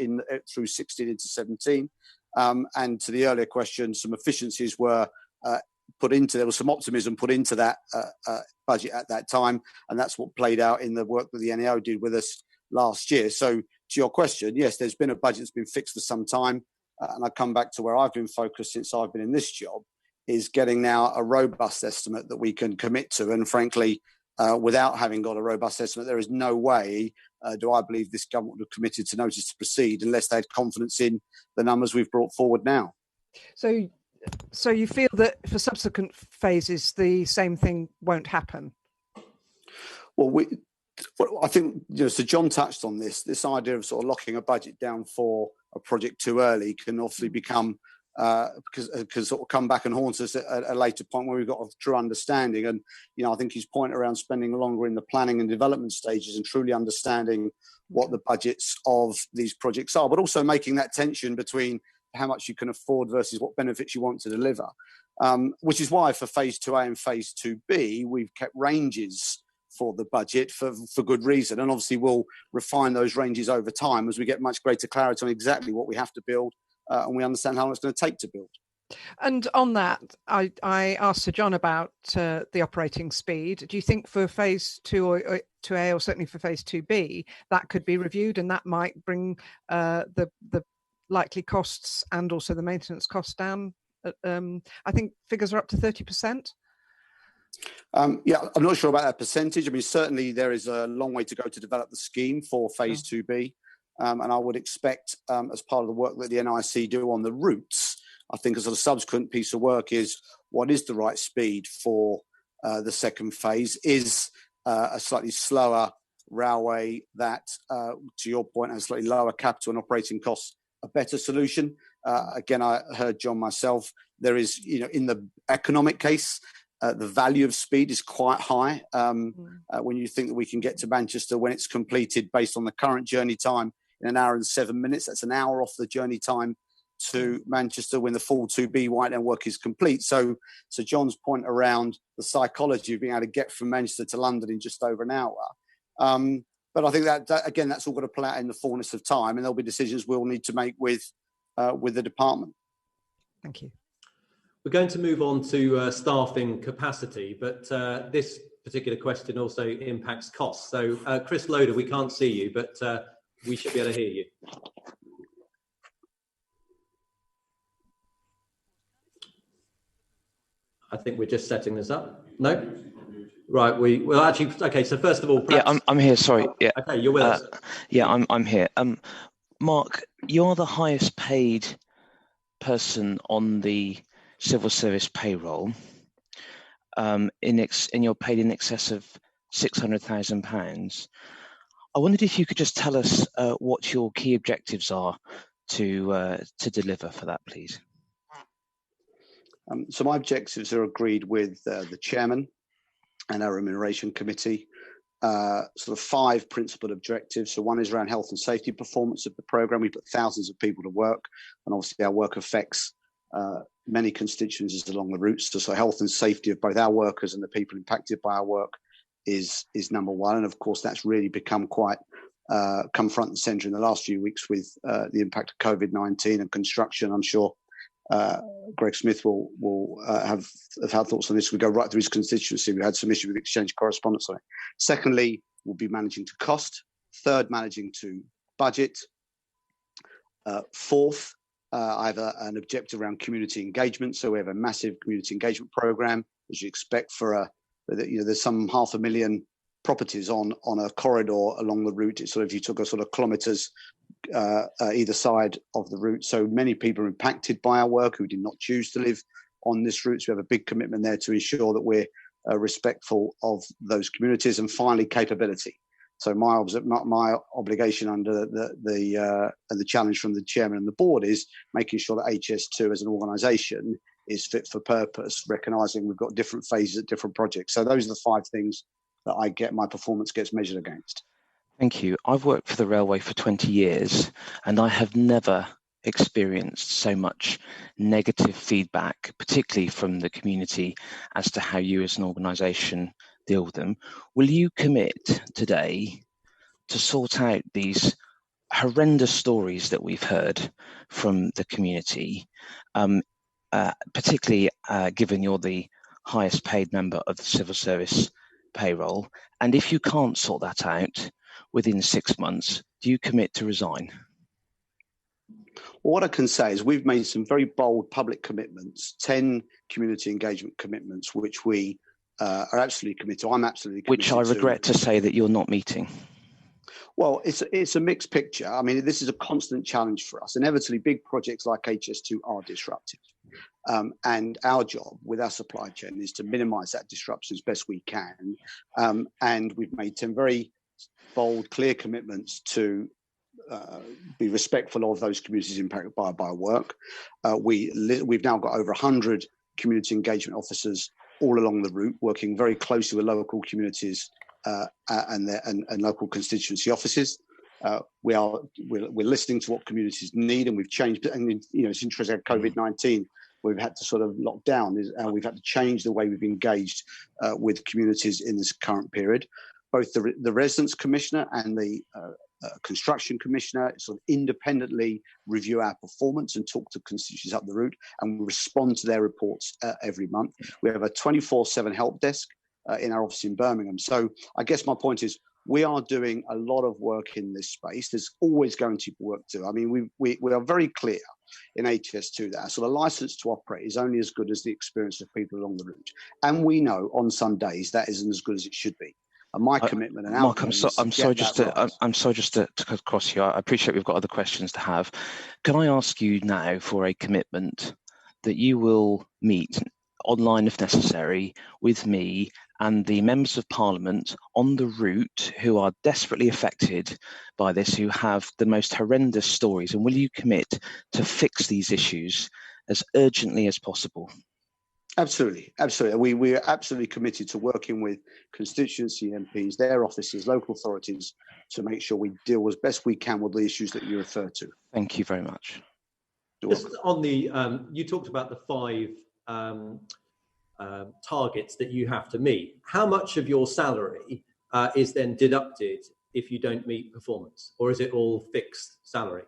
through 16 into 17. And to the earlier question, some efficiencies were there was some optimism put into that budget at that time. And that's what played out in the work that the NAO did with us last year. So to your question, yes, there's been a budget that's been fixed for some time. And I come back to where I've been focused since I've been in this job, is getting now a robust estimate that we can commit to. And frankly, without having got a robust estimate, there is no way do I believe this government would have committed to notice to proceed unless they had confidence in the numbers we've brought forward now. So you feel that for subsequent phases, the same thing won't happen? Well, I think, so John touched on this idea of sort of locking a budget down for a project too early can obviously become, can sort of come back and haunt us at a later point when we've got a true understanding. And, I think his point around spending longer in the planning and development stages and truly understanding what the budgets of these projects are, but also making that tension between how much you can afford versus what benefits you want to deliver, which is why for phase 2A and phase 2B, we've kept ranges for the budget for good reason. And obviously we'll refine those ranges over time as we get much greater clarity on exactly what we have to build and we understand how long it's going to take to build. And on that, I asked Sir John about the operating speed. Do you think for phase 2 or 2A, or certainly for phase 2B, that could be reviewed and that might bring the likely costs and also the maintenance costs down? I think figures are up to 30%. Yeah, I'm not sure about that percentage. I mean, certainly there is a long way to go to develop the scheme for phase 2B. And I would expect, as part of the work that the NIC do on the routes, I think a sort of subsequent piece of work is what is the right speed for the second phase? Is a slightly slower railway that, to your point, has slightly lower capital and operating costs a better solution? Again, I heard John myself. There is, in the economic case, the value of speed is quite high. When you think that we can get to Manchester when it's completed based on the current journey time in 1 hour and 7 minutes, that's an hour off the journey time to Manchester when the full 2B white network is complete. So John's point around the psychology of being able to get from Manchester to London in just over an hour. But I think that again, that's all got to play out in the fullness of time, and there'll be decisions we'll need to make with the department. Thank you. We're going to move on to staffing capacity, but this particular question also impacts costs. So, Chris Loader, we can't see you, but we should be able to hear you. I think we're just setting this up. No? Right, well actually, okay, so first of all, perhaps... Yeah, I'm here, sorry. Yeah. Okay, you're with us. Yeah, I'm here. Mark, you're the highest paid person on the civil service payroll, and you're paid in excess of £600,000. I wondered if you could just tell us what your key objectives are to deliver for that, please. So my objectives are agreed with the chairman and our remuneration committee. Sort of 5 principal objectives. So one is around health and safety performance of the programme. We put thousands of people to work, and obviously our work affects many constituencies along the routes. So health and safety of both our workers and the people impacted by our work is number one. And of course, that's really become quite come front and centre in the last few weeks with the impact of COVID-19 and construction. I'm sure Greg Smith will have had thoughts on this. We go right through his constituency. We had some issue with exchange correspondence on it. Secondly, we'll be managing to cost. Third, managing to budget. Fourth, I have an objective around community engagement. So we have a massive community engagement program, as you expect for there's some 500,000 properties on a corridor along the route. It's sort of, you took a sort of kilometres either side of the route. So many people are impacted by our work who did not choose to live on this route. So we have a big commitment there to ensure that we're respectful of those communities. And finally, capability. So my obligation under the challenge from the chairman and the board is making sure that HS2 as an organisation is fit for purpose, recognising we've got different phases at different projects. So those are the 5 things that my performance gets measured against. Thank you. I've worked for the railway for 20 years and I have never experienced so much negative feedback, particularly from the community, as to how you as an organisation deal with them. Will you commit today to sort out these horrendous stories that we've heard from the community, particularly given you're the highest paid member of the civil service payroll? And if you can't sort that out within 6 months, do you commit to resign? Well, what I can say is we've made some very bold public commitments, 10 community engagement commitments, which we are absolutely committed to. I'm absolutely committed to. Which I regret to say that you're not meeting. Well, it's a mixed picture. I mean, this is a constant challenge for us. Inevitably, big projects like HS2 are disruptive. And our job with our supply chain is to minimise that disruption as best we can. And we've made 10 very bold, clear commitments to be respectful of those communities impacted by our work. We've now got over 100 community engagement officers all along the route, working very closely with local communities and local constituency offices. We're listening to what communities need, and we've changed. And it's interesting. COVID-19, we've had to sort of lock down, and we've had to change the way we've engaged with communities in this current period. Both the residents commissioner and the construction commissioner sort of independently review our performance and talk to constituencies up the route, and we respond to their reports every month. We have a 24/7 help desk in our office in Birmingham. So I guess my point is we are doing a lot of work in this space. There's always going to be work to do. I mean, we are very clear in HS2 that our sort of license to operate is only as good as the experience of people along the route. And we know on some days that isn't as good as it should be. And my commitment and Mark, I'm sorry just to cut across you. I appreciate we've got other questions to have. Can I ask you now for a commitment that you will meet online if necessary with me and the members of Parliament on the route who are desperately affected by this, who have the most horrendous stories, and will you commit to fix these issues as urgently as possible? Absolutely. We are absolutely committed to working with constituency MPs, their offices, local authorities, to make sure we deal as best we can with the issues that you refer to. Thank you very much. Just on the, you talked about the 5 targets that you have to meet. How much of your salary is then deducted if you don't meet performance, or is it all fixed salary?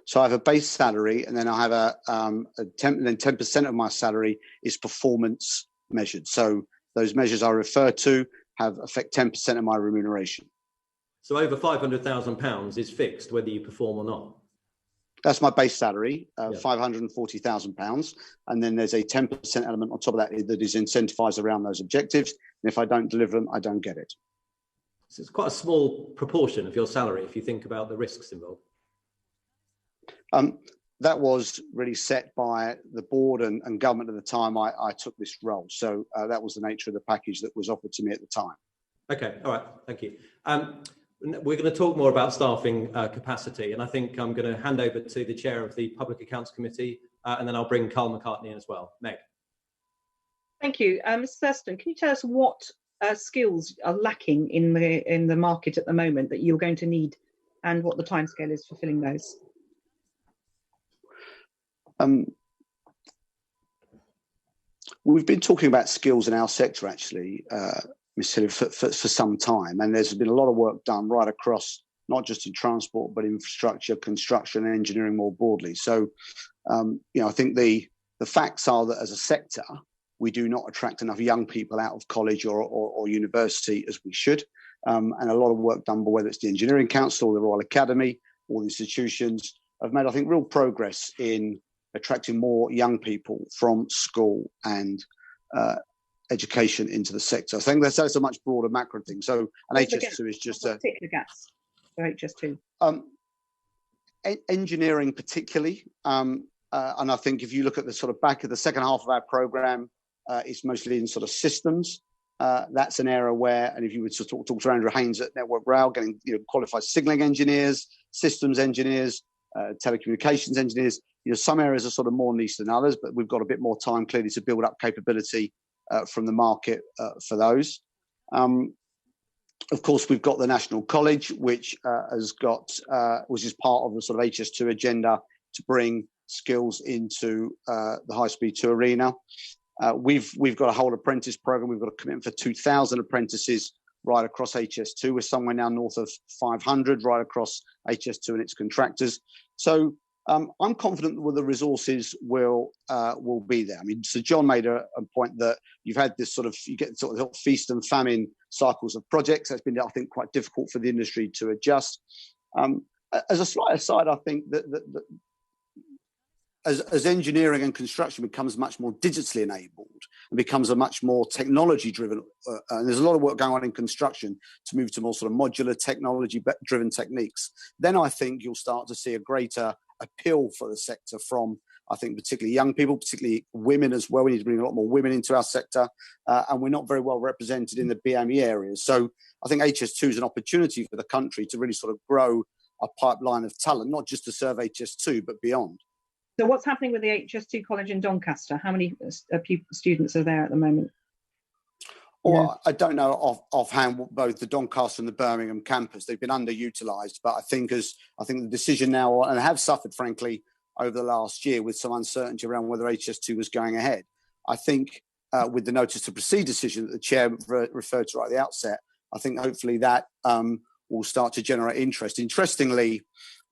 So I have a base salary, and then I have a 10% of my salary is performance measured. So those measures I refer to affect 10% of my remuneration. So over £500,000 is fixed whether you perform or not? That's my base salary, £540,000. And then there's a 10% element on top of that is incentivised around those objectives. And if I don't deliver them, I don't get it. So it's quite a small proportion of your salary if you think about the risks involved. That was really set by the board and government at the time I took this role. So that was the nature of the package that was offered to me at the time. Okay, all right, thank you. We're going to talk more about staffing capacity, and I think I'm going to hand over to the chair of the Public Accounts Committee, and then I'll bring Carl McCartney in as well. Meg. Thank you. Ms. Thurston, can you tell us what skills are lacking in the market at the moment that you're going to need, and what the timescale is for filling those? We've been talking about skills in our sector, actually, Ms. Hilliard, for some time, and there's been a lot of work done right across, not just in transport, but infrastructure, construction, and engineering more broadly. So, I think the facts are that as a sector, we do not attract enough young people out of college or university as we should, and a lot of work done by whether it's the Engineering Council or the Royal Academy, all the institutions have made, I think, real progress in attracting more young people from school and education into the sector. I think that's a much broader macro thing. So an HS2 is just a particular gaps for HS2. Engineering particularly, and I think if you look at the sort of back of the second half of our programme, it's mostly in sort of systems. That's an area where, and if you would talk to Andrew Haynes at Network Rail, getting qualified signalling engineers, systems engineers, telecommunications engineers, some areas are sort of more niche than others, but we've got a bit more time clearly to build up capability from the market for those. Of course, we've got the National College, which is part of the sort of HS2 agenda to bring skills into the high-speed 2 arena. We've got a whole apprentice program. We've got a commitment for 2,000 apprentices right across HS2. We're somewhere now north of 500 right across HS2 and its contractors. So I'm confident that the resources will be there. I mean, so John made a point that you've had this you get sort of feast and famine cycles of projects. That's been, I think, quite difficult for the industry to adjust. As a slight aside, I think that as engineering and construction becomes much more digitally enabled and becomes a much more technology driven, and there's a lot of work going on in construction to move to more sort of modular technology driven techniques, then I think you'll start to see a greater appeal for the sector from, I think, particularly young people, particularly women as well. We need to bring a lot more women into our sector, and we're not very well represented in the BME areas. So I think HS2 is an opportunity for the country to really sort of grow a pipeline of talent, not just to serve HS2, but beyond. So what's happening with the HS2 College in Doncaster? How many students are there at the moment? Well, I don't know offhand both the Doncaster and the Birmingham campus. They've been underutilised, but I think the decision now, and have suffered, frankly, over the last year with some uncertainty around whether HS2 was going ahead. I think with the notice to proceed decision that the chair referred to right at the outset, I think hopefully that will start to generate interest. Interestingly,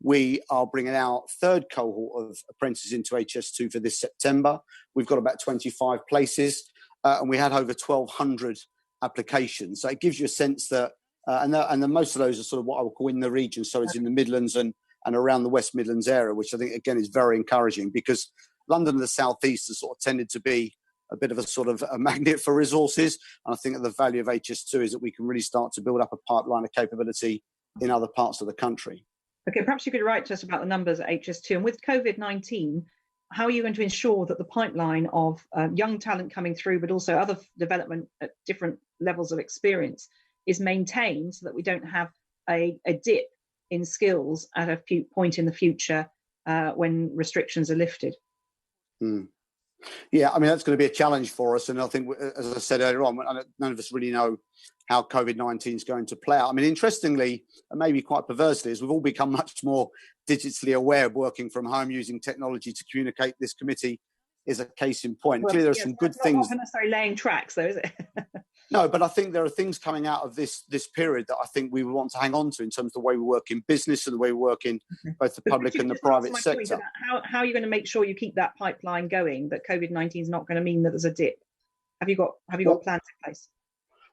we are bringing our third cohort of apprentices into HS2 for this September. We've got about 25 places, and we had over 1,200 applications. So it gives you a sense that and most of those are sort of what I would call in the region. So it's in the Midlands and around the West Midlands area, which I think, again, is very encouraging, because London and the South East has sort of tended to be a bit of a sort of a magnet for resources. And I think that the value of HS2 is that we can really start to build up a pipeline of capability in other parts of the country. Okay, perhaps you could write to us about the numbers at HS2. And with COVID-19, how are you going to ensure that the pipeline of young talent coming through, but also other development at different levels of experience, is maintained so that we don't have a dip in skills at a point in the future when restrictions are lifted? Yeah, I mean, that's going to be a challenge for us. And I think, as I said earlier on, none of us really know how COVID-19 is going to play out. I mean, interestingly, and maybe quite perversely, is we've all become much more digitally aware of working from home, using technology to communicate. This committee is a case in point. Clearly, there are some good things. Not necessarily laying tracks, though, is it? No, but I think there are things coming out of this period that I think we want to hang on to, in terms of the way we work in business and the way we work in both the public and the private sector. How are you going to make sure you keep that pipeline going, that COVID-19 is not going to mean that there's a dip? Have you got plans in place?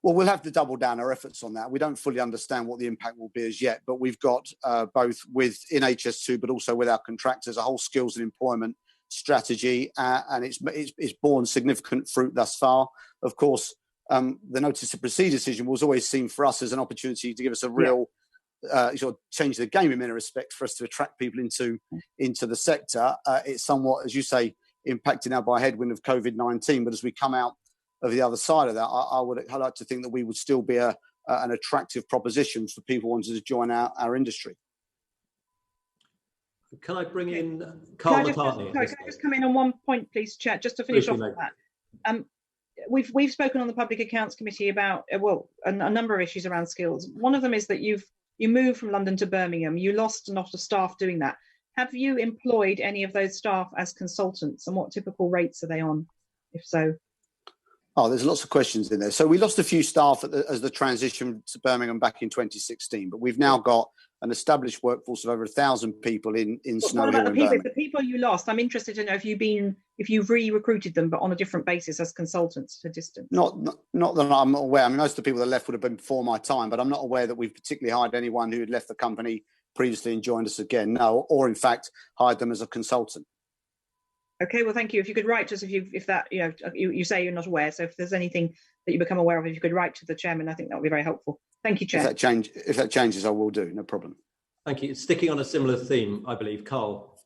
Well, we'll have to double down our efforts on that. We don't fully understand what the impact will be as yet, but we've got both within HS2, but also with our contractors, a whole skills and employment strategy, and it's borne significant fruit thus far. Of course, the notice to proceed decision was always seen for us as an opportunity to give us a real sort of change the game in many respects, for us to attract people into the sector. It's somewhat, as you say, impacted now by a headwind of COVID-19, but as we come out of the other side of that, I like to think that we would still be an attractive proposition for people wanting to join our industry. Can I bring in Carl McCartney? Can I just come in on one point, please, Chair, just to finish off on that? We've spoken on the Public Accounts Committee about a number of issues around skills. One of them is that you moved from London to Birmingham. You lost a lot of staff doing that. Have you employed any of those staff as consultants, and what typical rates are they on, if so? Oh, there's lots of questions in there. So we lost a few staff as the transition to Birmingham back in 2016, but we've now got an established workforce of over 1,000 people in Snow Hill. The people you lost, I'm interested to know if you've re-recruited them, but on a different basis as consultants for distance. Not that I'm aware. I mean, most of the people that left would have been before my time, but I'm not aware that we've particularly hired anyone who had left the company previously and joined us again. No, or in fact hired them as a consultant. Okay, well, thank you. If you could write to us, if that, you say you're not aware, so if there's anything that you become aware of, if you could write to the chairman, I think that would be very helpful. Thank you, Chair. If that changes, I will do. No problem. Thank you. Sticking on a similar theme, I believe, Carl.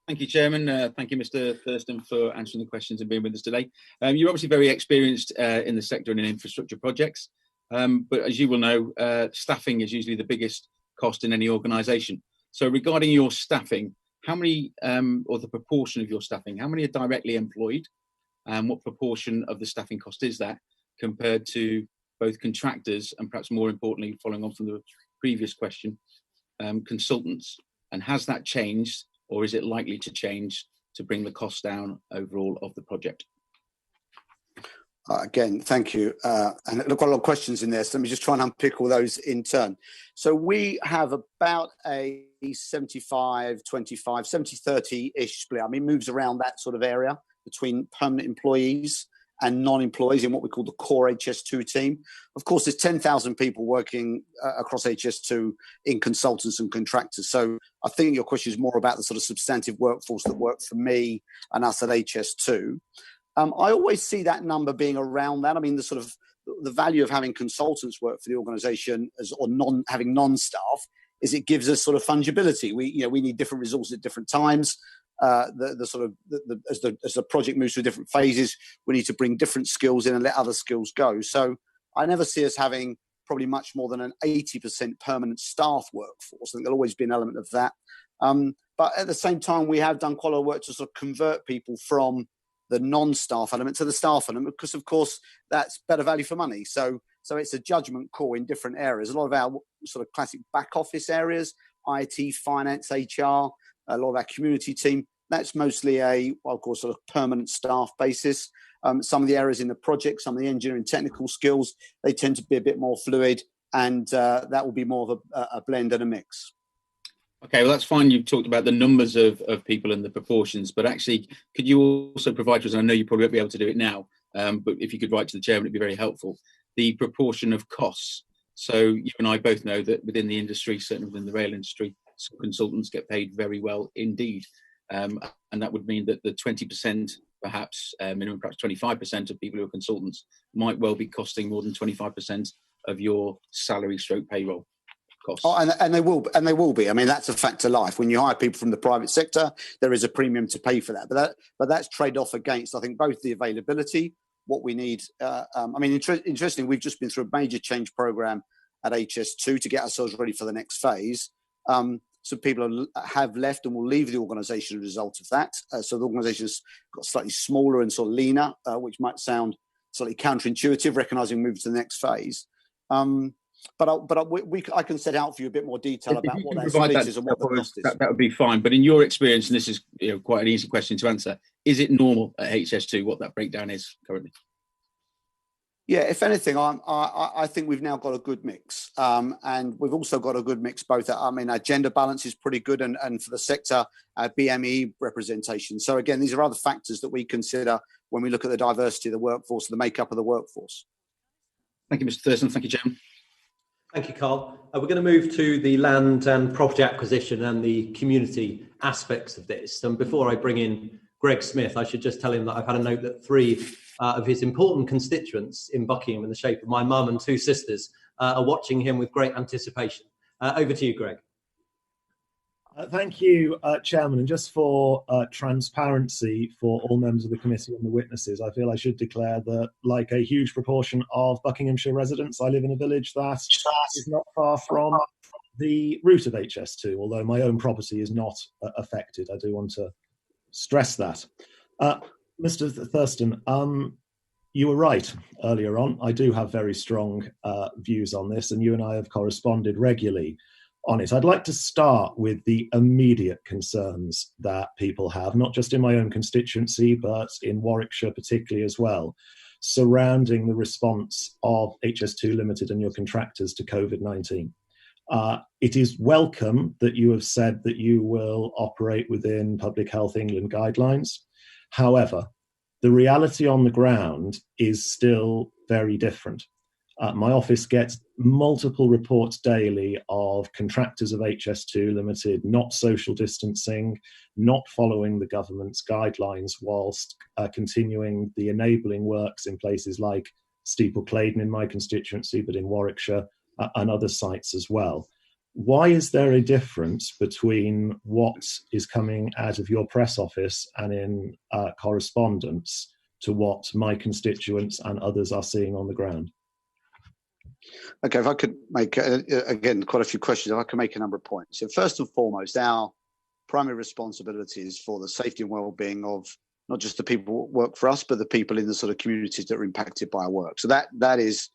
Thank you, Chairman. Thank you, Mr. Thurston, for answering the questions and being with us today. You're obviously very experienced in the sector and in infrastructure projects, but as you will know, staffing is usually the biggest cost in any organisation. So regarding your staffing, how many, or the proportion of your staffing, how many are directly employed, and what proportion of the staffing cost is that compared to both contractors and, perhaps more importantly, following on from the previous question, consultants? And has that changed, or is it likely to change to bring the cost down overall of the project? Again, thank you. And look, quite a lot of questions in there, so let me just try and unpick all those in turn. So we have about a 75-25, 70-30-ish split. I mean, moves around that sort of area between permanent employees and non-employees in what we call the core HS2 team. Of course, there's 10,000 people working across HS2 in consultants and contractors. So I think your question is more about the sort of substantive workforce that work for me and us at HS2. I always see that number being around that. I mean, the value of having consultants work for the organisation having non-staff is it gives us sort of fungibility. We need different resources at different times. As the project moves through different phases, we need to bring different skills in and let other skills go. So I never see us having probably much more than an 80% permanent staff workforce. I think there'll always be an element of that. But at the same time, we have done quite a lot of work to sort of convert people from the non-staff element to the staff element, because of course that's better value for money. So it's a judgment call in different areas. A lot of our sort of classic back office areas, IT, finance, HR, a lot of our community team, that's mostly what I'll call sort of permanent staff basis. Some of the areas in the project, some of the engineering technical skills, they tend to be a bit more fluid, and that will be more of a blend and a mix. Okay, well, that's fine. You've talked about the numbers of people and the proportions, but actually, could you also provide to us, and I know you probably won't be able to do it now, but if you could write to the chairman, it'd be very helpful, the proportion of costs So you and I both know that within the industry, certainly within the rail industry, some consultants get paid very well indeed. And that would mean that the 20%, perhaps minimum, perhaps 25% of people who are consultants might well be costing more than 25% of your salary stroke payroll costs. Oh, and they will be. I mean, that's a fact of life. When you hire people from the private sector, there is a premium to pay for that. But that's trade off against, I think, both the availability, what we need. Interestingly, we've just been through a major change program at HS2 to get ourselves ready for the next phase. So people have left and will leave the organisation as a result of that. So the organisation's got slightly smaller and sort of leaner, which might sound slightly counterintuitive, recognising moving to the next phase. But I can set out for you a bit more detail about what that split is and what the cost is. That would be fine. But in your experience, and this is quite an easy question to answer, is it normal at HS2 what that breakdown is currently? Yeah, if anything, I think we've now got a good mix. And we've also got a good mix both. Our gender balance is pretty good. And for the sector, our BME representation. So again, these are other factors that we consider when we look at the diversity of the workforce, the makeup of the workforce. Thank you, Mr. Thurston. Thank you, Chairman. Thank you, Carl. We're going to move to the land and property acquisition and the community aspects of this. And before I bring in Greg Smith, I should just tell him that I've had a note that 3 of his important constituents in Buckingham, in the shape of my mum and 2 sisters, are watching him with great anticipation. Over to you, Greg. Thank you, Chairman. And just for transparency for all members of the committee and the witnesses, I feel I should declare that, like a huge proportion of Buckinghamshire residents, I live in a village that is not far from the route of HS2, although my own property is not affected. I do want to stress that. Mr. Thurston, you were right earlier on. I do have very strong views on this, and you and I have corresponded regularly on it. I'd like to start with the immediate concerns that people have, not just in my own constituency, but in Warwickshire particularly as well, surrounding the response of HS2 Limited and your contractors to COVID-19. It is welcome that you have said that you will operate within Public Health England guidelines. However, the reality on the ground is still very different. My office gets multiple reports daily of contractors of HS2 Limited not social distancing, not following the government's guidelines whilst continuing the enabling works in places like Steeple Claydon in my constituency, but in Warwickshire and other sites as well. Why is there a difference between what is coming out of your press office and in correspondence to what my constituents and others are seeing on the ground? Okay, if I could make, again, quite a few questions, if I can make a number of points. So first and foremost, our primary responsibility is for the safety and well-being of not just the people who work for us, but the people in the sort of communities that are impacted by our work. So that is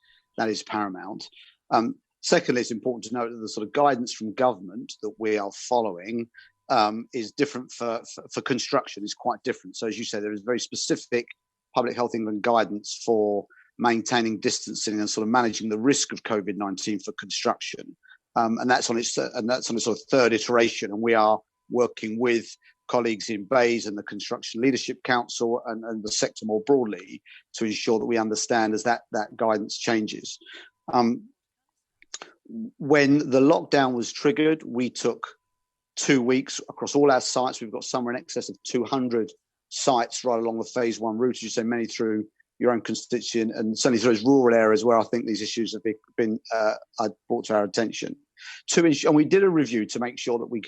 paramount. Secondly, it's important to note that the sort of guidance from government that we are following is different for construction, is quite different. So as you say, there is very specific Public Health England guidance for maintaining distancing and sort of managing the risk of COVID-19 for construction. And that's on its sort of third iteration. And we are working with colleagues in Bays and the Construction Leadership Council and the sector more broadly to ensure that we understand as that guidance changes. When the lockdown was triggered, we took 2 weeks across all our sites. We've got somewhere in excess of 200 sites right along the phase 1 route, as you say, many through your own constituent and certainly through those rural areas where I think these issues have been brought to our attention. And we did a review to make sure that we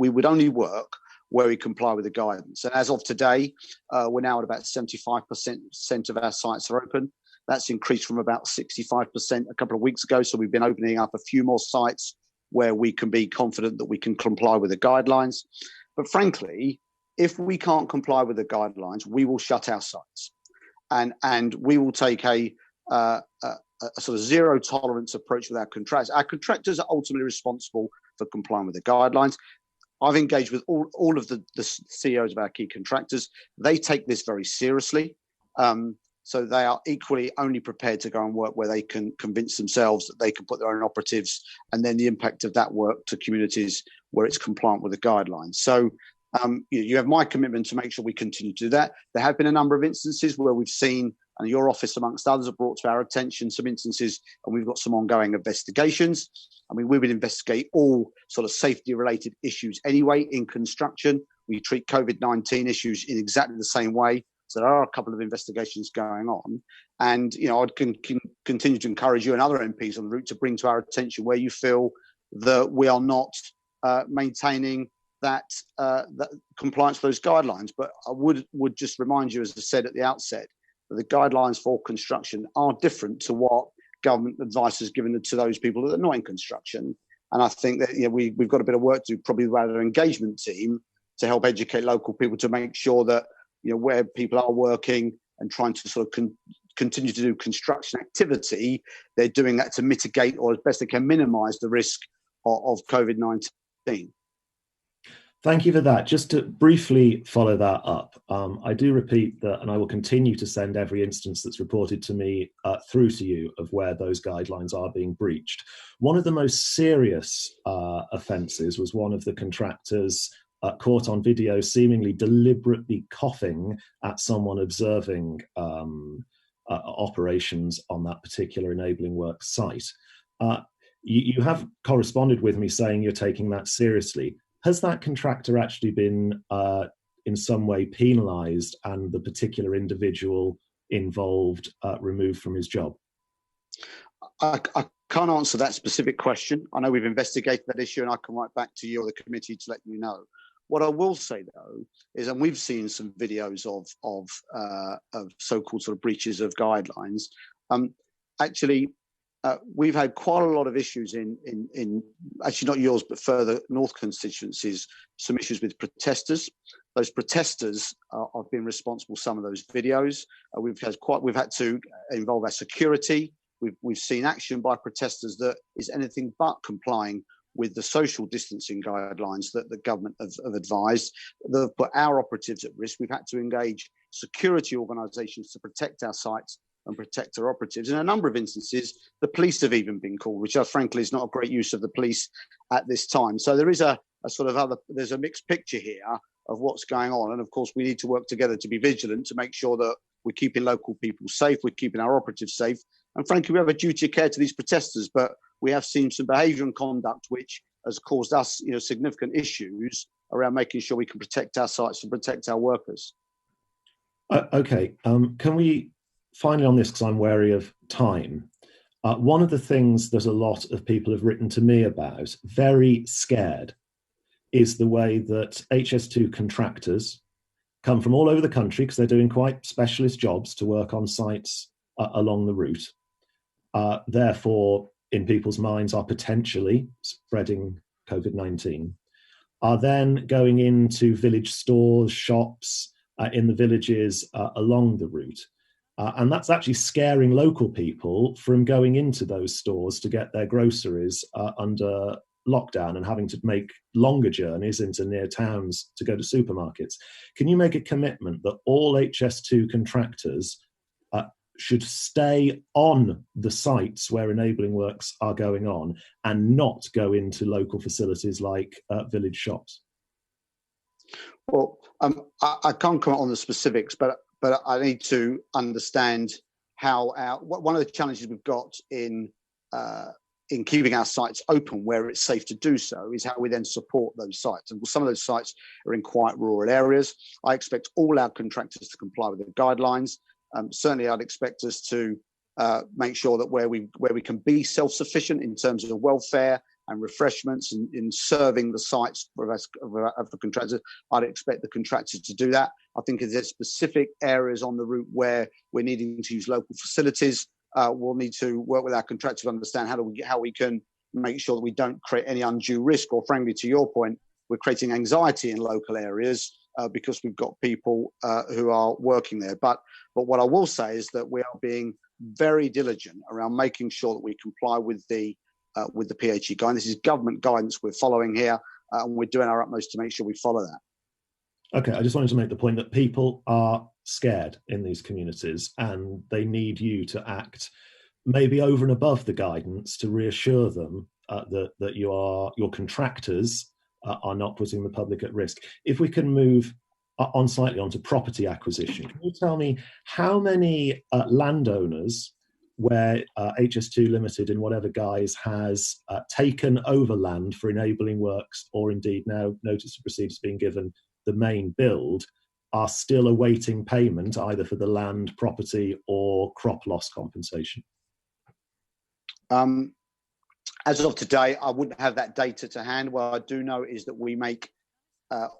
would only work where we comply with the guidance. And as of today, we're now at about 75% of our sites are open. That's increased from about 65% a couple of weeks ago. So we've been opening up a few more sites where we can be confident that we can comply with the guidelines. But frankly, if we can't comply with the guidelines, we will shut our sites. And we will take a sort of zero tolerance approach with our contractors. Our contractors are ultimately responsible for complying with the guidelines. I've engaged with all of the CEOs of our key contractors. They take this very seriously. So they are equally only prepared to go and work where they can convince themselves that they can put their own operatives and then the impact of that work to communities where it's compliant with the guidelines. So you have my commitment to make sure we continue to do that. There have been a number of instances where we've seen and your office, amongst others, have brought to our attention some instances, and we've got some ongoing investigations. I mean, we would investigate all sort of safety-related issues anyway in construction. We treat COVID-19 issues in exactly the same way. So there are a couple of investigations going on. And, you know, I'd continue to encourage you and other MPs on the route to bring to our attention where you feel that we are not maintaining that compliance with those guidelines. But I would just remind you, as I said at the outset, that the guidelines for construction are different to what government advice has given to those people that are not in construction. And I think that, you know, we've got a bit of work to do, probably with our engagement team, to help educate local people to make sure that, you know, where people are working and trying to sort of continue to do construction activity, they're doing that to mitigate, or as best they can minimise the risk of COVID-19. Thank you for that. Just to briefly follow that up, I do repeat that, and I will continue to send every instance that's reported to me through to you of where those guidelines are being breached. One of the most serious offences was one of the contractors caught on video seemingly deliberately coughing at someone observing operations on that particular enabling work site. You have corresponded with me saying you're taking that seriously. Has that contractor actually been in some way penalised and the particular individual involved removed from his job? I can't answer that specific question. I know we've investigated that issue, and I can write back to you or the committee to let you know. What I will say, though, is, and we've seen some videos of so-called sort of breaches of guidelines. Actually, we've had quite a lot of issues in actually not yours, but further north constituencies, some issues with protesters. Those protesters have been responsible for some of those videos. We've had to involve our security. We've seen action by protesters that is anything but complying with the social distancing guidelines that the government have advised. They've put our operatives at risk. We've had to engage security organisations to protect our sites and protect our operatives. In a number of instances, the police have even been called, which frankly is not a great use of the police at this time. So there is there's a mixed picture here of what's going on. And of course, we need to work together to be vigilant to make sure that we're keeping local people safe, we're keeping our operatives safe. And frankly, we have a duty of care to these protesters, but we have seen some behaviour and conduct which has caused us, you know, significant issues around making sure we can protect our sites and protect our workers. Okay, can we finally on this, because I'm wary of time. One of the things that a lot of people have written to me about, very scared, is the way that HS2 contractors come from all over the country, because they're doing quite specialist jobs to work on sites along the route. Therefore, in people's minds, are potentially spreading COVID-19, are then going into village stores, shops in the villages along the route. And that's actually scaring local people from going into those stores to get their groceries under lockdown and having to make longer journeys into near towns to go to supermarkets. Can you make a commitment that all HS2 contractors should stay on the sites where enabling works are going on and not go into local facilities like village shops? Well, I can't comment on the specifics, but I need to understand how one of the challenges we've got in keeping our sites open where it's safe to do so is how we then support those sites. And some of those sites are in quite rural areas. I expect all our contractors to comply with the guidelines. Certainly, I'd expect us to make sure that where we can be self-sufficient in terms of welfare and refreshments and in serving the sites of the contractors, I'd expect the contractors to do that. I think if there's specific areas on the route where we're needing to use local facilities, we'll need to work with our contractors to understand how we can make sure that we don't create any undue risk, or frankly, to your point, we're creating anxiety in local areas because we've got people who are working there. But what I will say is that we are being very diligent around making sure that we comply with the PHE guidance. This is government guidance we're following here, and we're doing our utmost to make sure we follow that. Okay, I just wanted to make the point that people are scared in these communities and they need you to act maybe over and above the guidance to reassure them that your contractors are not putting the public at risk. If we can move onto property acquisition. Can you tell me how many landowners where HS2 Limited in whatever guise has taken over land for enabling works, or indeed now notice of proceed has been given the main build, are still awaiting payment either for the land, property or crop loss compensation? As of today, I wouldn't have that data to hand. What I do know is that we make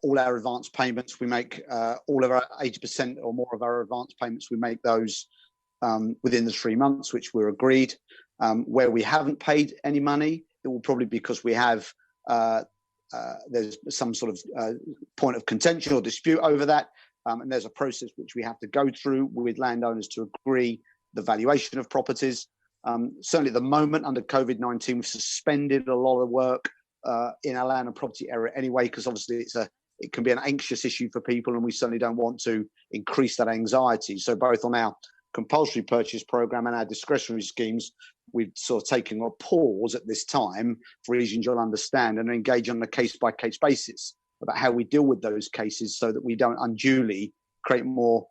all our advance payments. We make all of our 80% or more of our advance payments. We make those within the 3 months, which were agreed. Where we haven't paid any money, it will probably be because we have there's some sort of point of contention or dispute over that, and there's a process which we have to go through with landowners to agree the valuation of properties. Certainly at the moment under COVID-19, we've suspended a lot of work in our land and property area anyway, because obviously it can be an anxious issue for people, and we certainly don't want to increase that anxiety. So both on our compulsory purchase program and our discretionary schemes, we've sort of taken a pause at this time for reasons you'll understand, and engage on a case-by-case basis about how we deal with those cases so that we don't unduly create more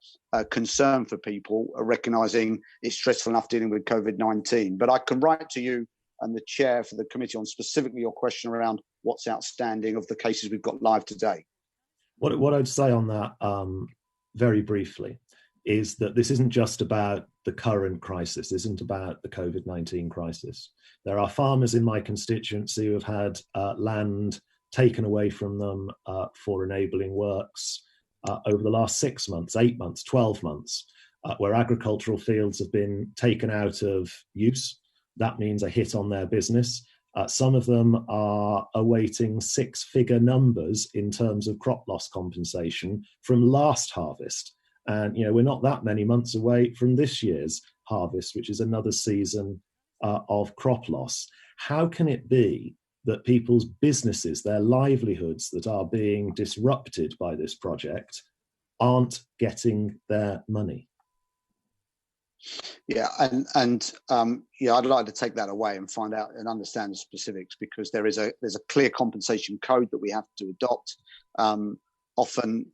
concern for people, recognising it's stressful enough dealing with COVID-19. But I can write to you and the chair for the committee on specifically your question around what's outstanding of the cases we've got live today. What I'd say on that very briefly is that this isn't just about the current crisis, this isn't about the COVID-19 crisis. There are farmers in my constituency who have had land taken away from them for enabling works over the last 6 months, 8 months, 12 months, where agricultural fields have been taken out of use. That means a hit on their business. Some of them are awaiting six-figure numbers in terms of crop loss compensation from last harvest. And, we're not that many months away from this year's harvest, which is another season of crop loss. How can it be that people's businesses, their livelihoods that are being disrupted by this project, aren't getting their money? Yeah, and I'd like to take that away and find out and understand the specifics, because there's a clear compensation code that we have to adopt. Often,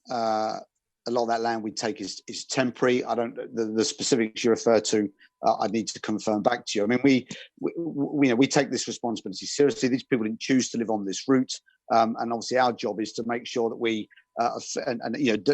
a lot of that land we take is temporary. I don't the specifics you refer to. I need to confirm back to you. I mean, we take this responsibility seriously. These people didn't choose to live on this route, and obviously our job is to make sure that we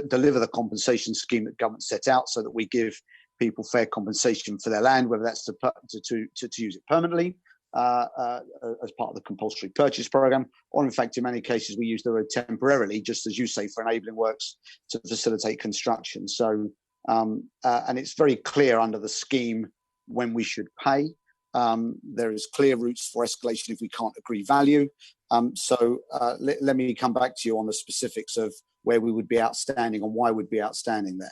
deliver the compensation scheme that government set out, so that we give people fair compensation for their land, whether that's to use it permanently as part of the compulsory purchase program, or in fact, in many cases, we use the word temporarily, just as you say, for enabling works to facilitate construction. So, and it's very clear under the scheme when we should pay. There is clear routes for escalation if we can't agree value. Let me come back to you on the specifics of where we would be outstanding and why we'd be outstanding there.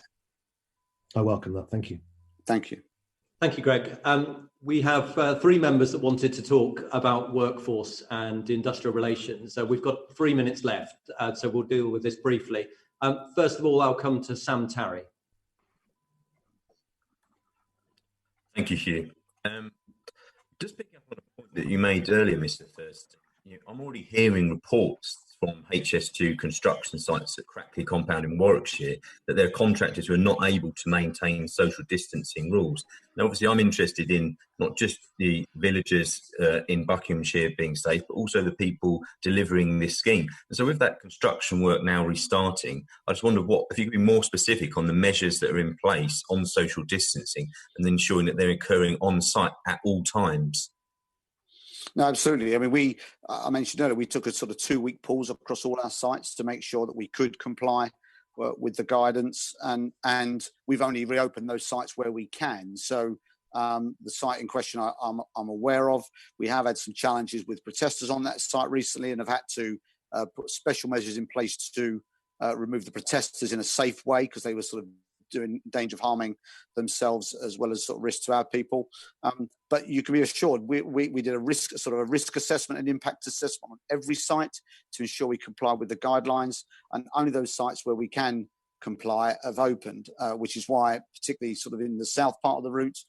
I welcome that. Thank you. Thank you. Thank you, Greg. We have three members that wanted to talk about workforce and industrial relations. So we've got 3 minutes left, so we'll deal with this briefly. First of all, I'll come to Sam Tarry. Thank you, Hugh. Just picking up on a point that you made earlier, Mr. Thurston, I'm already hearing reports from HS2 construction sites at Crackley Compound in Warwickshire that there are contractors who are not able to maintain social distancing rules. Now, obviously, I'm interested in not just the villagers in Buckinghamshire being safe, but also the people delivering this scheme. And so with that construction work now restarting, I just wondered if you could be more specific on the measures that are in place on social distancing and ensuring that they're occurring on site at all times. No, absolutely. I mean, I mentioned earlier, we took a sort of 2-week pause across all our sites to make sure that we could comply with the guidance, and we've only reopened those sites where we can. So the site in question I'm aware of. We have had some challenges with protesters on that site recently, and have had to put special measures in place to remove the protesters in a safe way, because they were sort of in danger of harming themselves as well as sort of risk to our people. But you can be assured we did a risk assessment and impact assessment on every site to ensure we comply with the guidelines, and only those sites where we can comply have opened, which is why, particularly sort of in the south part of the route,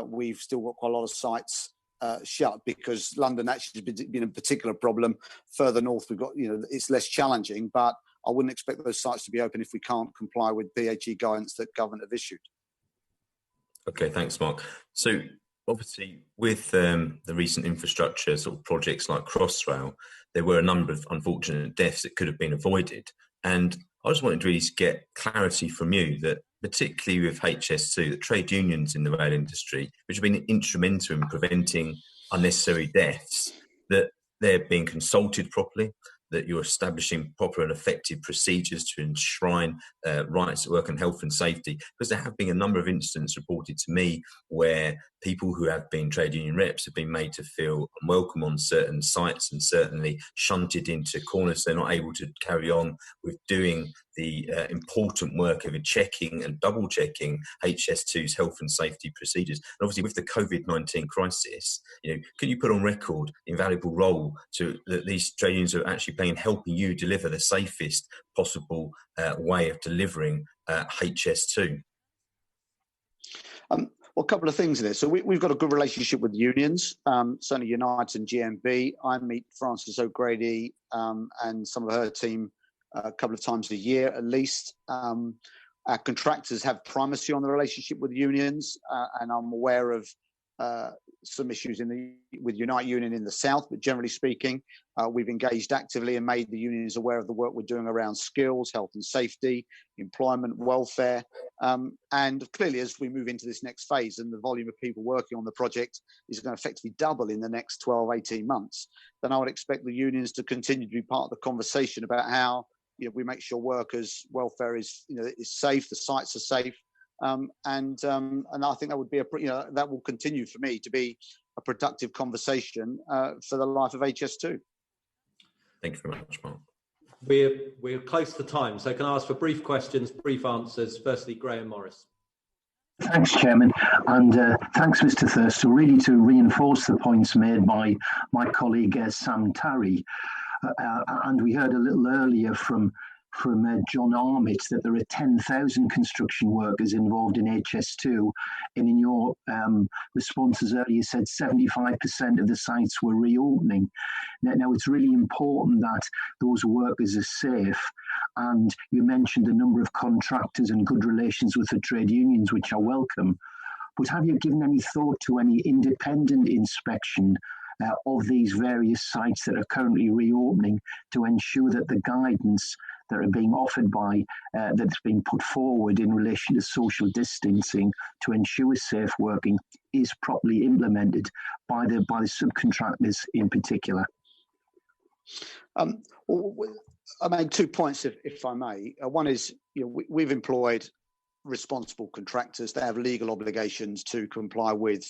we've still got quite a lot of sites shut, because London actually has been a particular problem. Further north, we've got, it's less challenging, but I wouldn't expect those sites to be open if we can't comply with PHE guidance that government have issued. Okay, thanks, Mark. So obviously, with the recent infrastructure sort of projects like Crossrail, there were a number of unfortunate deaths that could have been avoided. And I just wanted to really get clarity from you that, particularly with HS2, the trade unions in the rail industry, which have been instrumental in preventing unnecessary deaths, that they're being consulted properly, that you're establishing proper and effective procedures to enshrine rights at work and health and safety. Because there have been a number of incidents reported to me where people who have been trade union reps have been made to feel unwelcome on certain sites and certainly shunted into corners. They're not able to carry on with doing the important work of checking and double checking HS2's health and safety procedures. And obviously with the COVID-19 crisis, can you put on record the invaluable role that these trade unions are actually playing in helping you deliver the safest possible way of delivering HS2? Well, a couple of things in there. So we've got a good relationship with unions, certainly Unite and GMB. I meet Frances O'Grady and some of her team a couple of times a year at least. Our contractors have primacy on the relationship with unions, and I'm aware of some issues with Unite Union in the South, but generally speaking, we've engaged actively and made the unions aware of the work we're doing around skills, health and safety, employment, welfare. And clearly, as we move into this next phase and the volume of people working on the project is going to effectively double in the next 12, 18 months, then I would expect the unions to continue to be part of the conversation about how we make sure workers' welfare is safe, the sites are safe. And I think that would be that will continue for me to be a productive conversation for the life of HS2. Thank you very much, Mark. We're close to time, so can I ask for brief questions, brief answers? Firstly, Graham Morris. Thanks, Chairman, and thanks, Mr. Thurston. Really, to reinforce the points made by my colleague Sam Tarry, and we heard a little earlier from John Armitt that there are 10,000 construction workers involved in HS2, and in your responses earlier you said 75% of the sites were reopening. Now it's really important that those workers are safe, and you mentioned a number of contractors and good relations with the trade unions, which I welcome, but have you given any thought to any independent inspection of these various sites that are currently reopening to ensure that the guidance that are being offered that's been put forward in relation to social distancing to ensure safe working is properly implemented by the subcontractors in particular? I made 2 points, if I may. One is, we've employed responsible contractors. They have legal obligations to comply with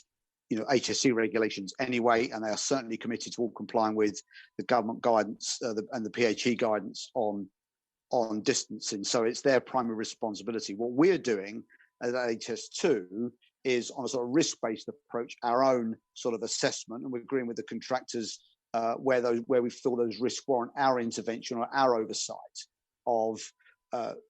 HSE regulations anyway, and they are certainly committed to all complying with the government guidance and the PHE guidance on distancing. So it's their primary responsibility. What we're doing at HS2 is, on a sort of risk-based approach, our own sort of assessment, and we're agreeing with the contractors where we feel those risks warrant our intervention or our oversight of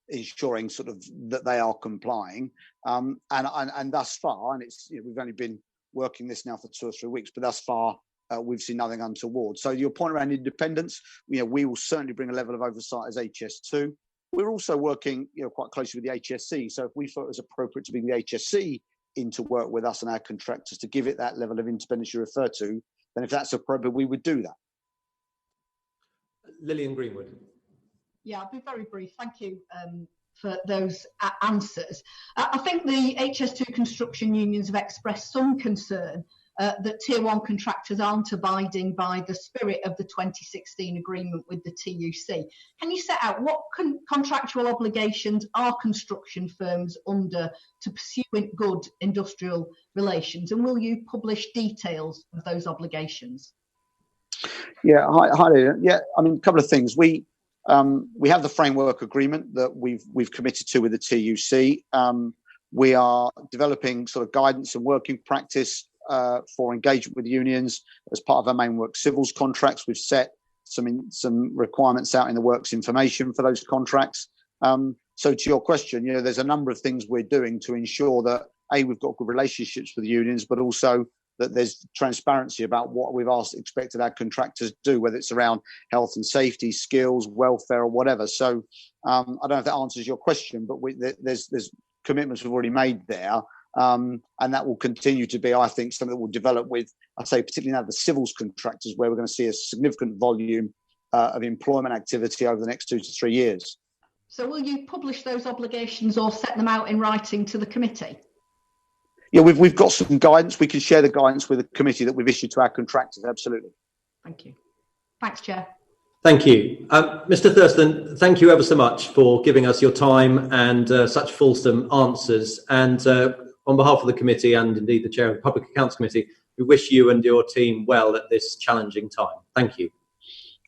ensuring sort of that they are complying. And thus far, and it's we've only been working this now for 2 or 3 weeks, but thus far we've seen nothing untoward. So your point around independence, we will certainly bring a level of oversight as HS2. We're also working quite closely with the HSE. So if we thought it was appropriate to bring the HSE in to work with us and our contractors to give it that level of independence you refer to, then if that's appropriate, we would do that. Lillian Greenwood. Yeah, I'll be very brief. Thank you for those answers. I think the HS2 construction unions have expressed some concern that Tier 1 contractors aren't abiding by the spirit of the 2016 agreement with the TUC. Can you set out what contractual obligations are construction firms under to pursue good industrial relations, and will you publish details of those obligations? Yeah, hi. Yeah, I mean, a couple of things. We have the framework agreement that we've committed to with the TUC. We are developing sort of guidance and working practice for engagement with unions as part of our main work civils contracts. We've set some requirements out in the works information for those contracts. So to your question, there's a number of things we're doing to ensure that we've got good relationships with the unions, but also that there's transparency about what we've expected our contractors to do, whether it's around health and safety, skills, welfare, or whatever. So I don't know if that answers your question, but there's commitments we've already made there. And that will continue to be, I think, something that will develop with, I'd say, particularly now the civils contractors, where we're going to see a significant volume of employment activity over the next 2 to 3 years. So will you publish those obligations or set them out in writing to the committee? Yeah, we've got some guidance. We can share the guidance with the committee that we've issued to our contractors. Absolutely. Thank you. Thanks, Chair. Thank you. Mr. Thurston, thank you ever so much for giving us your time and such fulsome answers. And on behalf of the committee and indeed the Chair of the Public Accounts Committee, we wish you and your team well at this challenging time. Thank you.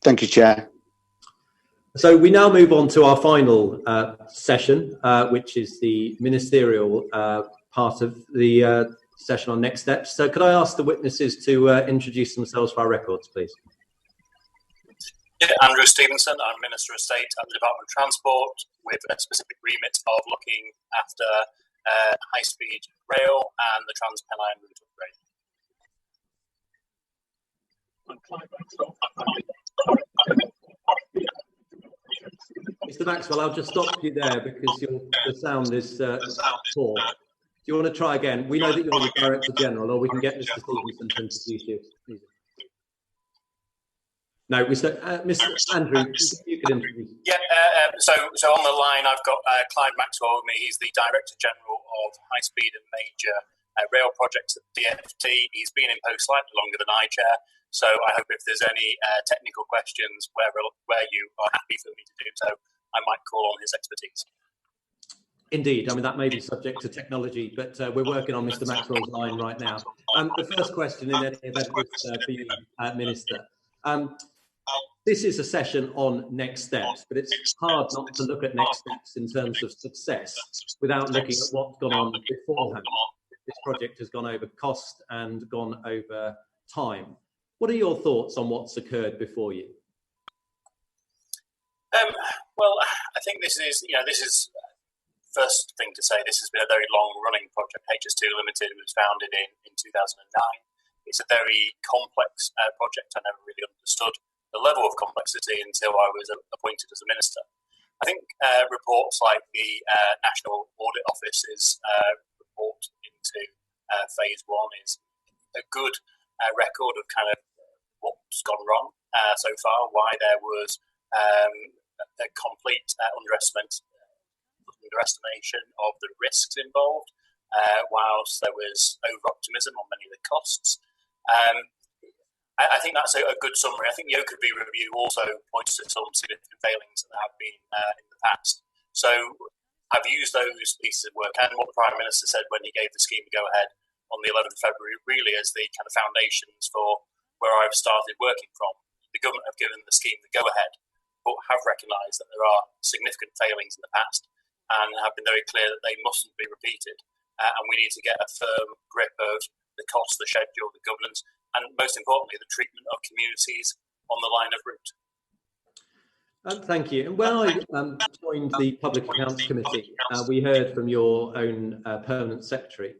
Thank you, Chair. So we now move on to our final session, which is the ministerial part of the session on next steps. So could I ask the witnesses to introduce themselves for our records, please? Yeah, Andrew Stephenson. I'm Minister of State at the Department of Transport with a specific remit of looking after high-speed rail and the Trans-Pennine route upgrade. Mr. Maxwell, I'll just stop you there because the sound is poor. Do you want to try again? We know that you're the Director General, or we can get Mr. Stephenson to introduce you. No, Mr. Andrew, you could introduce. Yeah, so on the line I've got Clive Maxwell with me. He's the Director General of High Speed and Major Rail Projects at DfT. He's been in post slightly longer than I chair, so I hope if there's any technical questions where you are happy for me to do so, I might call on his expertise. Indeed, I mean, that may be subject to technology, but we're working on Mr. Maxwell's line right now. The first question in any event is for you, Minister. This is a session on next steps, but it's hard not to look at next steps in terms of success without looking at what's gone on beforehand. This project has gone over cost and gone over time. What are your thoughts on what's occurred before you? Well, I think this is first thing to say, this has been a very long-running project. HS2 Limited was founded in 2009. It's a very complex project. I never really understood the level of complexity until I was appointed as a minister. I think reports like the National Audit Office's report into phase one is a good record of kind of what's gone wrong so far, why there was a complete underestimation of the risks involved, whilst there was over-optimism on many of the costs. I think that's a good summary. I think the OKB review also points to some significant failings that have been in the past. So I've used those pieces of work and what the Prime Minister said when he gave the scheme a go-ahead on the 11th of February really as the kind of foundations for where I've started working from. The government have given the scheme the go-ahead, but have recognised that there are significant failings in the past and have been very clear that they mustn't be repeated. And we need to get a firm grip of the cost, the schedule, the governance, and most importantly, the treatment of communities on the line of route. Thank you. And when I joined the Public Accounts Committee, we heard from your own Permanent Secretary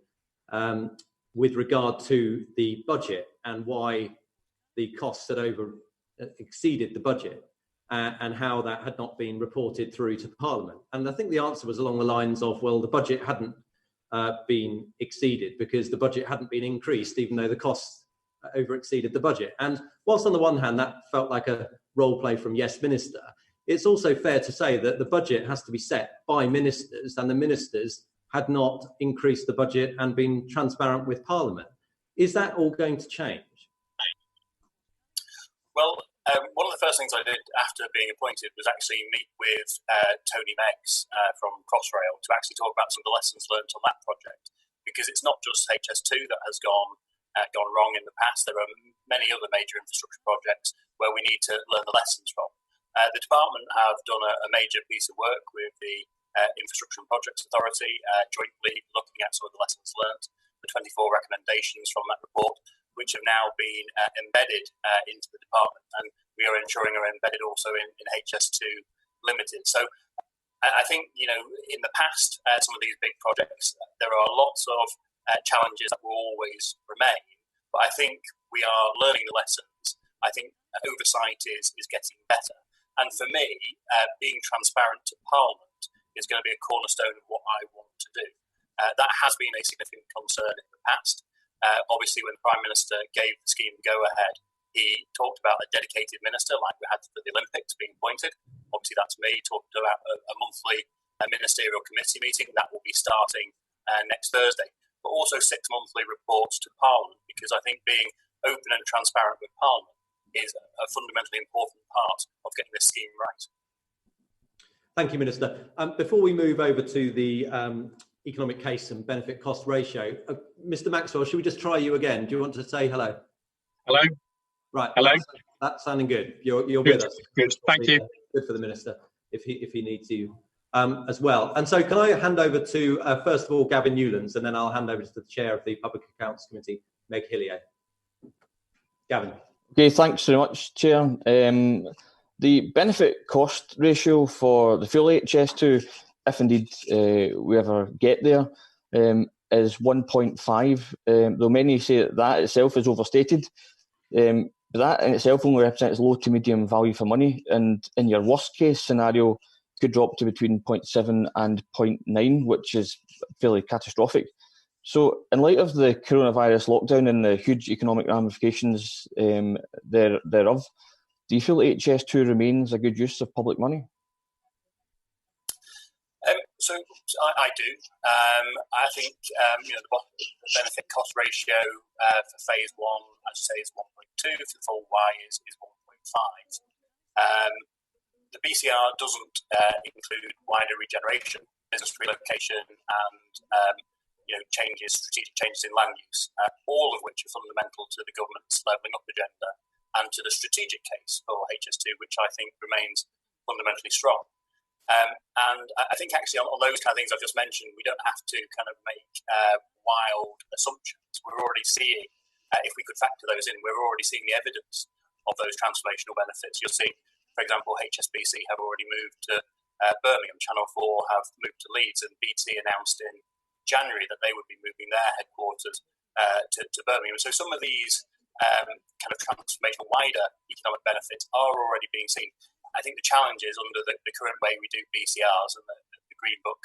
with regard to the budget and why the costs had exceeded the budget and how that had not been reported through to Parliament. And I think the answer was along the lines of, well, the budget hadn't been exceeded because the budget hadn't been increased, even though the costs over exceeded the budget. And whilst on the one hand that felt like a role play from Yes Minister, it's also fair to say that the budget has to be set by ministers, and the ministers had not increased the budget and been transparent with Parliament. Is that all going to change? Well, one of the first things I did after being appointed was actually meet with Tony Meggs from Crossrail to actually talk about some of the lessons learned on that project, because it's not just HS2 that has gone wrong in the past. There are many other major infrastructure projects where we need to learn the lessons from. The department have done a major piece of work with the Infrastructure and Projects Authority, jointly looking at some of the lessons learned, the 24 recommendations from that report, which have now been embedded into the department, and we are ensuring are embedded also in HS2 Limited. So I think, in the past, some of these big projects, there are lots of challenges that will always remain, But I think we are learning the lessons. I think oversight is getting better. And for me, being transparent to Parliament is going to be a cornerstone of what I want to do. That has been a significant concern in the past. Obviously, when the Prime Minister gave the scheme go-ahead, he talked about a dedicated minister like we had for the Olympics being appointed. Obviously, that's me. He talked about a monthly ministerial committee meeting that will be starting next Thursday, but also 6 monthly reports to Parliament, because I think being open and transparent with Parliament is a fundamentally important part of getting this scheme right. Thank you, Minister. Before we move over to the economic case and benefit cost ratio, Mr. Maxwell, should we just try you again? Do you want to say hello? Hello. Right. Hello. That's sounding good. You're good, with us. Good. Thank you. Good for the Minister if he needs you as well. And so can I hand over to, first of all, Gavin Newlands, and then I'll hand over to the Chair of the Public Accounts Committee, Meg Hillier. Gavin. Okay, thanks very much, Chair. The benefit cost ratio for the full HS2, if indeed we ever get there, is 1.5, though many say that itself is overstated. But that in itself only represents low to medium value for money, and in your worst case scenario could drop to between 0.7 and 0.9, which is fairly catastrophic. So in light of the coronavirus lockdown and the huge economic ramifications thereof, do you feel HS2 remains a good use of public money? So I do. I think the benefit cost ratio for phase 1, I'd say, is 1.2. For the full Y is 1.5. The BCR doesn't include wider regeneration, business relocation, and strategic changes in land use, all of which are fundamental to the government's levelling up agenda and to the strategic case for HS2, which I think remains fundamentally strong. And I think actually on those kind of things I've just mentioned, we don't have to kind of make wild assumptions. We're already seeing, if we could factor those in, we're already seeing the evidence of those transformational benefits. You'll see, for example, HSBC have already moved to Birmingham, Channel 4 have moved to Leeds, and BT announced in January that they would be moving their headquarters to Birmingham. So some of these kind of transformational wider economic benefits are already being seen. I think the challenge is under the current way we do BCRs and the Green Book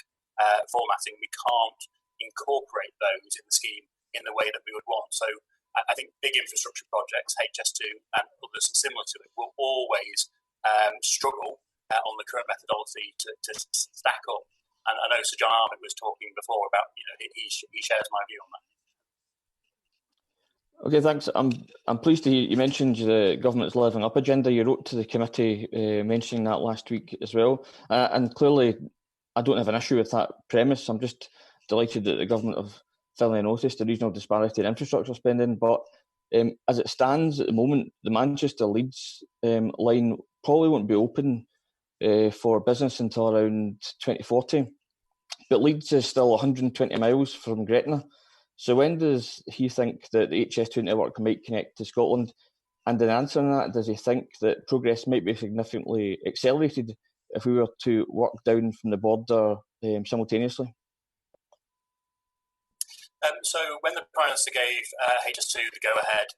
formatting, we can't incorporate those in the scheme in the way that we would want. So I think big infrastructure projects, HS2 and others similar to it, will always struggle on the current methodology to stack up. And I know Sir John Armitt was talking before about, he shares my view on that. Okay, thanks. I'm pleased to hear you mentioned the government's levelling up agenda. You wrote to the committee mentioning that last week as well. And clearly, I don't have an issue with that premise. I'm just delighted that the government have finally noticed the regional disparity in infrastructure spending. But as it stands at the moment, the Manchester-Leeds line probably won't be open for business until around 2040. But Leeds is still 120 miles from Gretna. So when does he think that the HS2 network might connect to Scotland? And in answering that, does he think that progress might be significantly accelerated if we were to work down from the border simultaneously? So when the Prime Minister gave HS2 the go-ahead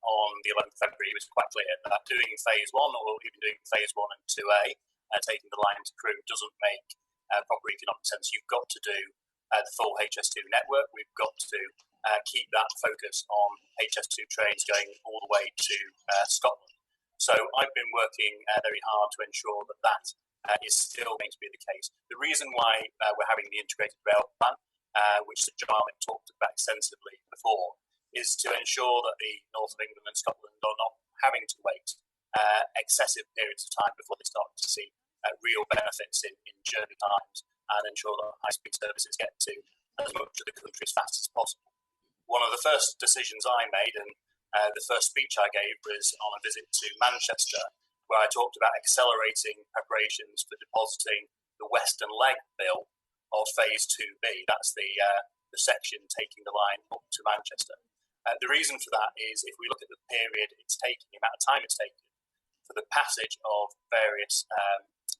on the 11th of February, it was quite clear that doing phase 1 or even doing phase 1 and 2A, taking the line to Crewe, doesn't make proper economic sense. You've got to do the full HS2 network. We've got to keep that focus on HS2 trains going all the way to Scotland. So I've been working very hard to ensure that is still going to be the case. The reason why we're having the integrated rail plan, which Sir John Armitt talked about extensively before, is to ensure that the north of England and Scotland are not having to wait excessive periods of time before they start to see real benefits in journey times, and ensure that high-speed services get to as much of the country as fast as possible. One of the first decisions I made, and the first speech I gave, was on a visit to Manchester, where I talked about accelerating preparations for depositing the western leg bill of Phase 2B. That's the section taking the line up to Manchester. The reason for that is if we look at the period it's taken, the amount of time it's taken for the passage of various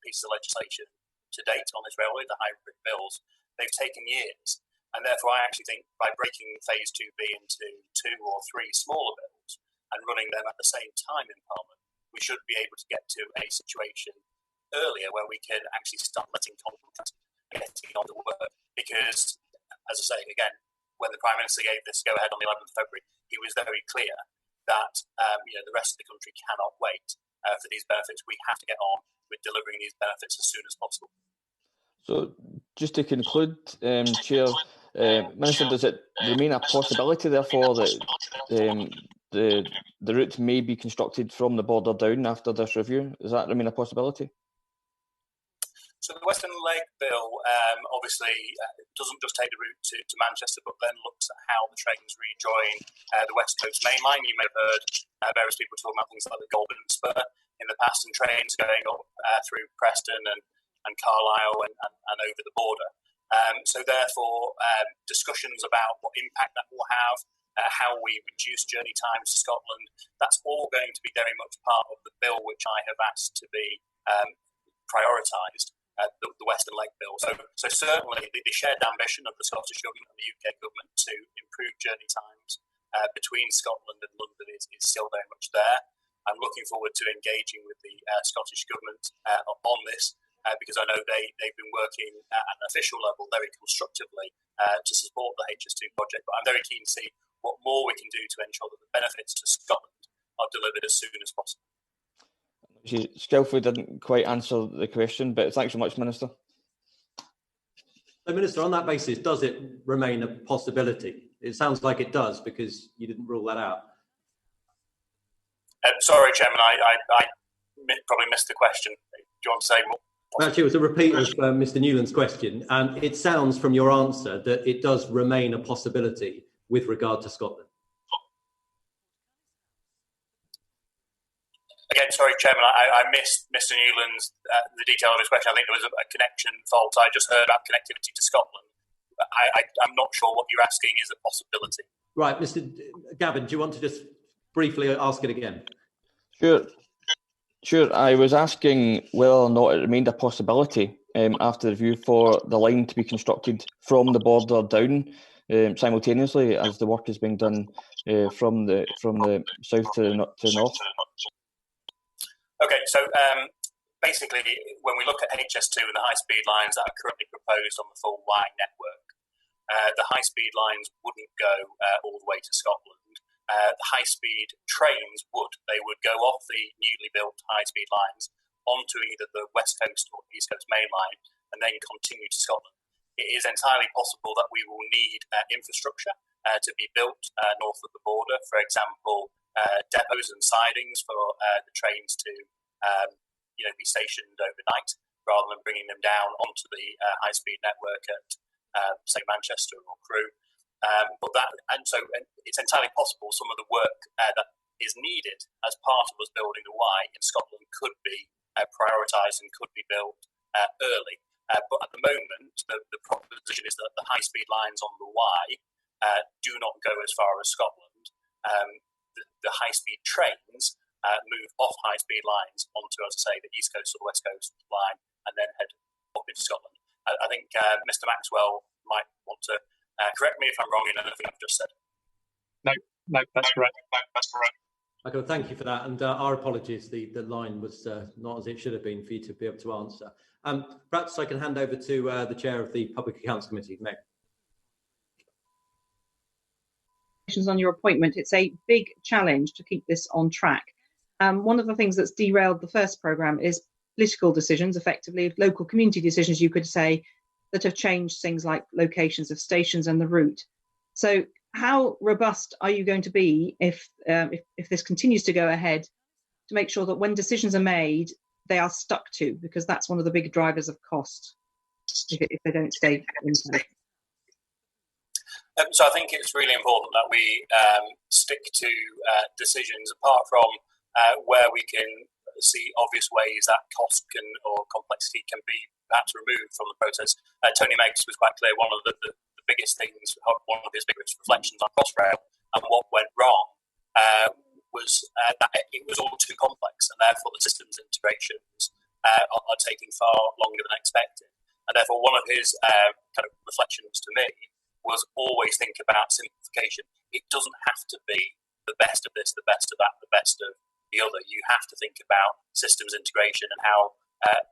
pieces of legislation to date on this railway, the hybrid bills, they've taken years. And therefore, I actually think by breaking phase 2B into 2 or 3 smaller bills and running them at the same time in Parliament, we should be able to get to a situation earlier where we can actually start letting contracts and getting on the work. Because, as I say, again, when the Prime Minister gave this go-ahead on the 11th of February, he was very clear that the rest of the country cannot wait for these benefits. We have to get on with delivering these benefits as soon as possible. So, just to conclude, Chair, Minister, does it remain a possibility, therefore, that the route may be constructed from the border down after this review? Does that remain a possibility? So the Western Leg Bill obviously doesn't just take the route to Manchester, but then looks at how the trains rejoin the West Coast Main Line. You may have heard various people talking about things like the Golden Spur in the past, and trains going up through Preston and Carlisle and over the border. So therefore, discussions about what impact that will have, how we reduce journey times to Scotland, that's all going to be very much part of the bill which I have asked to be prioritised. The Western Leg Bill. So certainly the shared ambition of the Scottish Government and the UK Government to improve journey times between Scotland and London is still very much there. I'm looking forward to engaging with the Scottish Government on this because I know they've been working at an official level very constructively to support the HS2 project, but I'm very keen to see what more we can do to ensure that the benefits to Scotland are delivered as soon as possible. Skelfie didn't quite answer the question, but thanks so much, Minister. So, Minister, on that basis, does it remain a possibility? It sounds like it does, because you didn't rule that out. Sorry, Chairman, I probably missed the question. Do you want to say more? Actually, it was a repeat of Mr. Newland's question, and it sounds from your answer that it does remain a possibility with regard to Scotland. Again, sorry, Chairman, I missed Mr. Newland's the detail of his question. I think there was a connection fault. I just heard about connectivity to Scotland. I'm not sure what you're asking is a possibility. Right, Mr. Gavin, do you want to just briefly ask it again? Sure. I was asking whether or not it remained a possibility after the review for the line to be constructed from the border down simultaneously as the work is being done from the south to the north. Okay, so basically, when we look at HS2 and the high-speed lines that are currently proposed on the full Y network, the high-speed lines wouldn't go all the way to Scotland. The high-speed trains would. They would go off the newly built high-speed lines onto either the West Coast or East Coast Main Line and then continue to Scotland. It is entirely possible that we will need infrastructure to be built north of the border. For example, depots and sidings for the trains to be stationed overnight rather than bringing them down onto the high-speed network at, say, Manchester or Crewe. And so it's entirely possible some of the work that is needed as part of us building the Y in Scotland could be prioritised and could be built early. But at the moment, the proposition is that the high-speed lines on the Y do not go as far as Scotland. The high-speed trains move off high-speed lines onto, as I say, the East Coast or the West Coast line and then head up into Scotland. I think Mr. Maxwell might want to correct me if I'm wrong in anything I've just said. No, that's correct. Okay, thank you for that. And our apologies, the line was not as it should have been for you to be able to answer. Perhaps I can hand over to the chair of the Public Accounts Committee, Meg. On your appointment, it's a big challenge to keep this on track. One of the things that's derailed the first programme is political decisions, effectively local community decisions, you could say, that have changed things like locations of stations and the route. So how robust are you going to be if this continues to go ahead to make sure that when decisions are made, they are stuck to, because that's one of the big drivers of cost if they don't stay in place? So I think it's really important that we stick to decisions apart from where we can see obvious ways that cost or complexity can be perhaps removed from the process. Tony Meggs was quite clear. One of the biggest things, one of his biggest reflections on Crossrail and what went wrong was that it was all too complex, and therefore the systems integrations are taking far longer than expected. And therefore, one of his kind of reflections to me was always think about simplification. It doesn't have to be the best of this, the best of that, the best of the other. You have to think about systems integration and how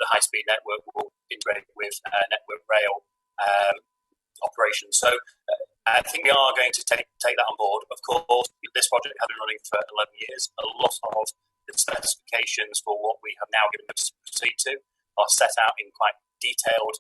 the high-speed network will integrate with network rail operations. So I think we are going to take that on board. Of course, this project has been running for 11 years. A lot of the specifications for what we have now given us to proceed to are set out in quite detailed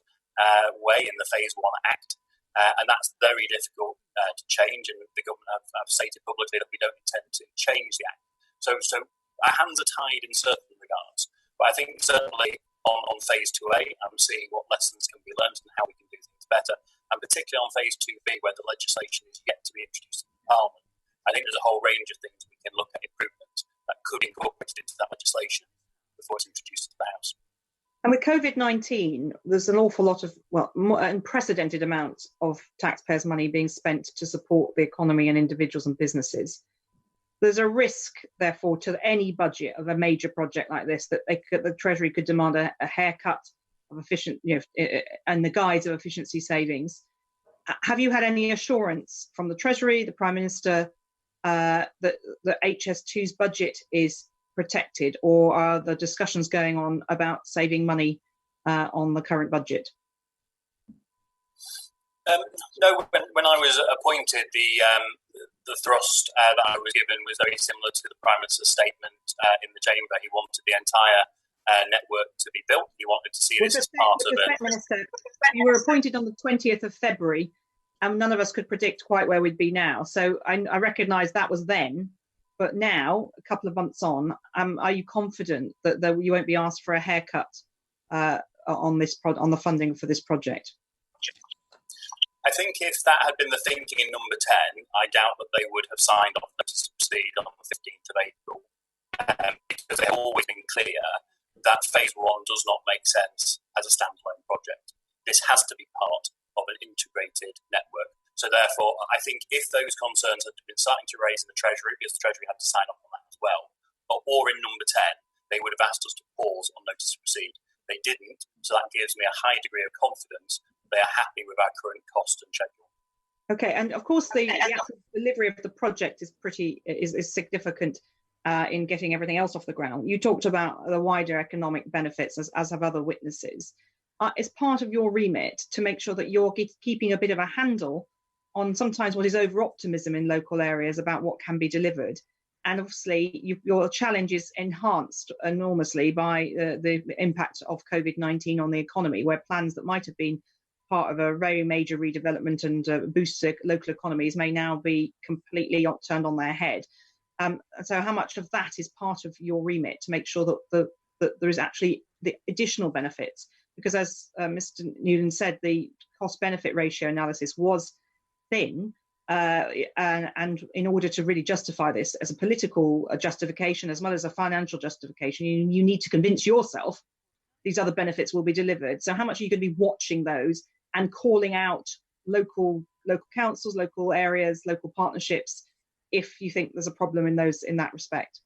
way in the Phase 1 Act. And that's very difficult to change. And the government have stated publicly that we don't intend to change the Act. So our hands are tied in certain regards. But I think certainly on Phase 2A, I'm seeing what lessons can be learned and how we can do things better. And particularly on Phase 2B, where the legislation is yet to be introduced in Parliament, I think there's a whole range of things we can look at improvements that could be incorporated into that legislation before it's introduced to the House. And with COVID-19, there's an awful lot of, unprecedented amounts of taxpayers' money being spent to support the economy and individuals and businesses. There's a risk, therefore, to any budget of a major project like this that the Treasury could demand a haircut of and the guise of efficiency savings. Have you had any assurance from the Treasury, the Prime Minister, that HS2's budget is protected, or are the discussions going on about saving money on the current budget? No, when I was appointed, the thrust that I was given was very similar to the Prime Minister's statement in the chamber. He wanted the entire network to be built. He wanted to see this as part of it. Minister, you were appointed on the 20th of February, and none of us could predict quite where we'd be now. So I recognise that was then, but now, a couple of months on, are you confident that you won't be asked for a haircut on the funding for this project? I think if that had been the thinking in number 10, I doubt that they would have signed off notice to proceed on the 15th of April, because they've always been clear that Phase 1 does not make sense as a standalone project. This has to be part of an integrated network. So therefore, I think if those concerns had been starting to raise in the Treasury, because the Treasury had to sign off on that as well, or in number 10, they would have asked us to pause on notice to proceed. They didn't, so that gives me a high degree of confidence they are happy with our current cost and schedule. Okay, and of course the actual delivery of the project is significant in getting everything else off the ground. You talked about the wider economic benefits, as have other witnesses. It's part of your remit to make sure that you're keeping a bit of a handle on sometimes what is over-optimism in local areas about what can be delivered. And obviously your challenge is enhanced enormously by the impact of COVID-19 on the economy, where plans that might have been part of a very major redevelopment and boost local economies may now be completely turned on their head. So how much of that is part of your remit to make sure that there is actually the additional benefits? Because as Mr. Newland said, the cost-benefit ratio analysis was thin, and in order to really justify this as a political justification as well as a financial justification, you need to convince yourself these other benefits will be delivered. So how much are you going to be watching those and calling out local councils, local areas, local partnerships, if you think there's a problem in that respect?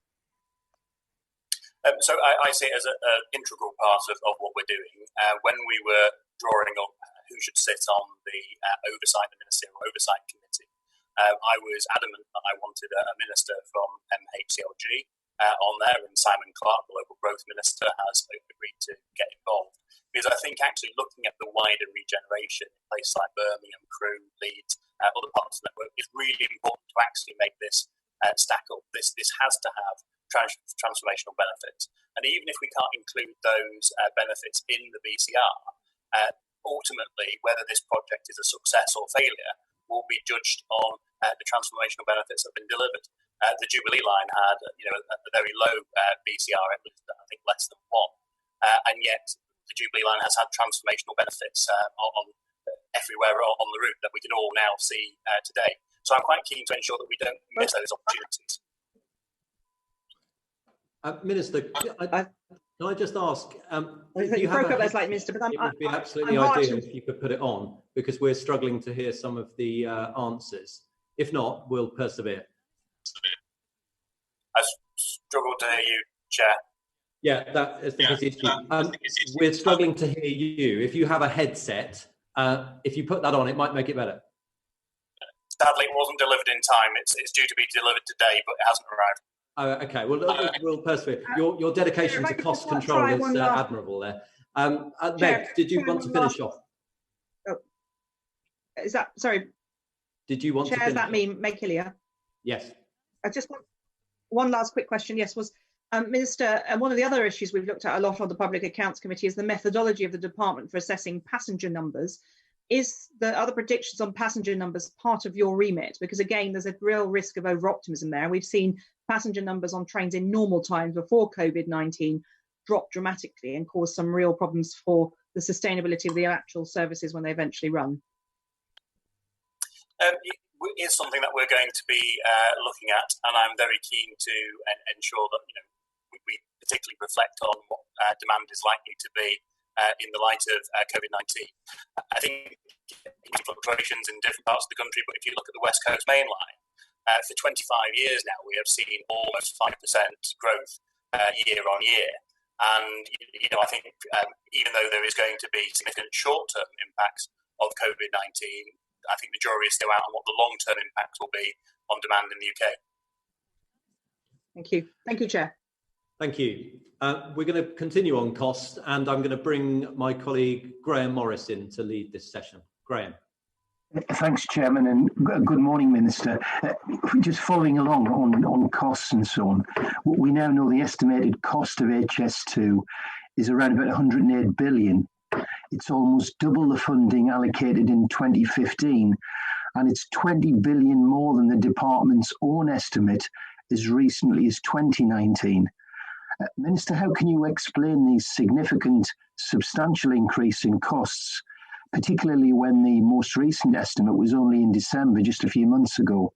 So I see it as an integral part of what we're doing. When we were drawing up who should sit on the the Ministerial Oversight Committee, I was adamant that I wanted a minister from MHCLG on there, and Simon Clark, the local growth minister, has agreed to get involved. Because I think actually looking at the wider regeneration in places like Birmingham, Crewe, Leeds, other parts of the network is really important to actually make this stack up. This has to have transformational benefits. And even if we can't include those benefits in the BCR, ultimately whether this project is a success or failure will be judged on the transformational benefits that have been delivered. The Jubilee line had a very low BCR, it was I think less than 1, and yet the Jubilee line has had transformational benefits on everywhere on the route that we can all now see today. So I'm quite keen to ensure that we don't miss those opportunities. Minister, can I just ask? You broke up there slightly, Minister, but it would be absolutely ideal if you could put it on, because we're struggling to hear some of the answers. If not, we'll persevere. I struggle to hear you, Chair. Yeah, that is the issue. We're struggling to hear you. If you have a headset, if you put that on, it might make it better. Sadly, it wasn't delivered in time. It's due to be delivered today, but it hasn't arrived. Oh, okay. Well, we'll persevere. Your dedication to cost control is admirable there. Meg, did you want to finish off? Oh. Is that, sorry? Did you want to finish? Does that mean Meg Hillier? Yes. I just want one last quick question. Yes, was Minister, one of the other issues we've looked at a lot on the Public Accounts Committee is the methodology of the department for assessing passenger numbers. Is the other predictions on passenger numbers part of your remit? Because again, there's a real risk of over-optimism there. We've seen passenger numbers on trains in normal times before COVID-19 drop dramatically and cause some real problems for the sustainability of the actual services when they eventually run. It is something that we're going to be looking at, and I'm very keen to ensure that we particularly reflect on what demand is likely to be in the light of COVID-19. I think fluctuations in different parts of the country, but if you look at the West Coast Main Line, for 25 years now, we have seen almost 5% growth year on year. And, I think even though there is going to be significant short-term impacts of COVID-19, I think the jury is still out on what the long-term impacts will be on demand in the UK. Thank you. Thank you, Chair. Thank you. We're going to continue on cost, and I'm going to bring my colleague Graham Morris in to lead this session. Graham. Thanks, Chairman, and good morning, Minister. Just following along on costs and so on, we now know the estimated cost of HS2 is around about 108 billion. It's almost double the funding allocated in 2015, and it's 20 billion more than the department's own estimate as recently as 2019. Minister, how can you explain the significant, substantial increase in costs, particularly when the most recent estimate was only in December, just a few months ago?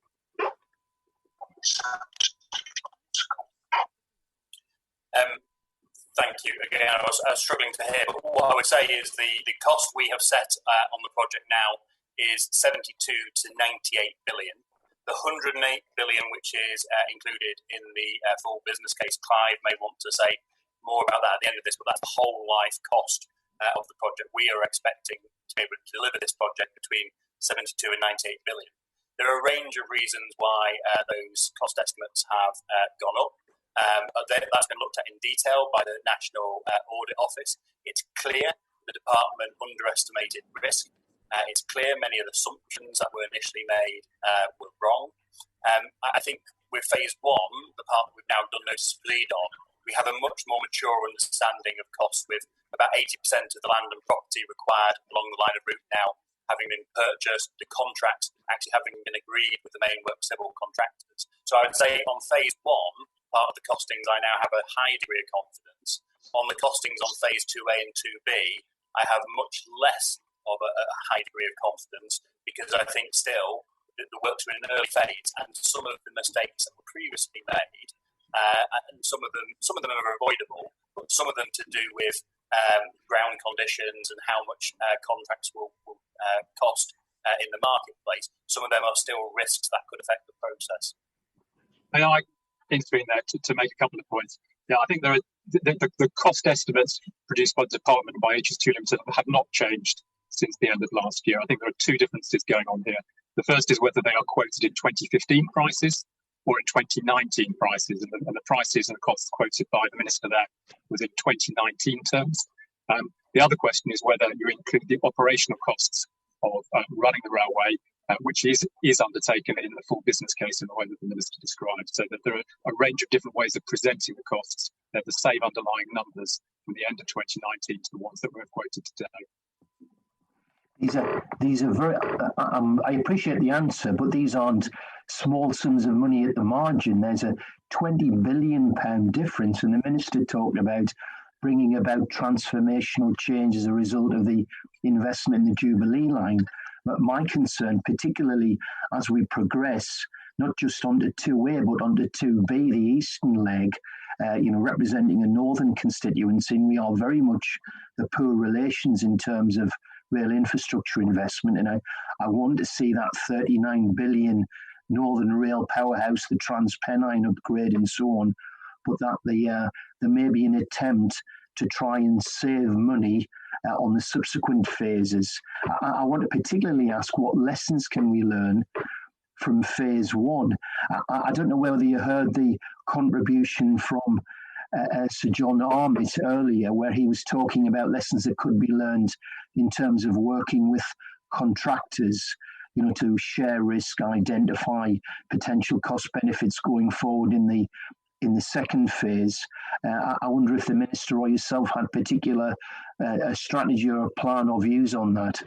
Thank you. Again, I was struggling to hear, but what I would say is the cost we have set on the project now is 72 to 98 billion. The 108 billion, which is included in the full business case, Clive may want to say more about that at the end of this, but that's the whole life cost of the project. We are expecting to be able to deliver this project between 72 and 98 billion. There are a range of reasons why those cost estimates have gone up. That's been looked at in detail by the National Audit Office. It's clear the department underestimated risk. It's clear many of the assumptions that were initially made were wrong. I think with phase one, the part we've now done notice of lead on, we have a much more mature understanding of costs, with about 80% of the land and property required along the line of route now having been purchased, the contract actually having been agreed with the main work civil contractors. So I would say on phase one, part of the costings, I now have a high degree of confidence. On the costings on phase 2A and 2B, I have much less of a high degree of confidence, because I think still the works are in an early phase, and some of the mistakes that were previously made, and some of them are avoidable, but some of them to do with ground conditions and how much contracts will cost in the marketplace. Some of them are still risks that could affect the process. May I intervene there to make a couple of points? Yeah, I think there are the cost estimates produced by the department and by HS2 Limited have not changed since the end of last year. I think there are two differences going on here. The first is whether they are quoted in 2015 prices or in 2019 prices, and the prices and the costs quoted by the Minister there was in 2019 terms. The other question is whether you include the operational costs of running the railway, which is undertaken in the full business case in the way that the Minister described. So that there are a range of different ways of presenting the costs. They're the same underlying numbers from the end of 2019 to the ones that we've quoted today. These are very. I appreciate the answer, but these aren't small sums of money at the margin. There's a £20 billion difference, and the Minister talked about bringing about transformational change as a result of the investment in the Jubilee line. But my concern, particularly as we progress, not just onto 2A but onto 2B, the eastern leg, representing a northern constituency, and we are very much the poor relations in terms of rail infrastructure investment, and I want to see that 39 billion Northern Rail powerhouse, the Transpennine upgrade and so on, but that there may be an attempt to try and save money on the subsequent phases. I want to particularly ask, what lessons can we learn from phase one. I don't know whether you heard the contribution from Sir John Armitt earlier, where he was talking about lessons that could be learned in terms of working with contractors, to share risk, identify potential cost benefits going forward in the second phase. I wonder if the Minister or yourself had particular strategy or plan or views on that.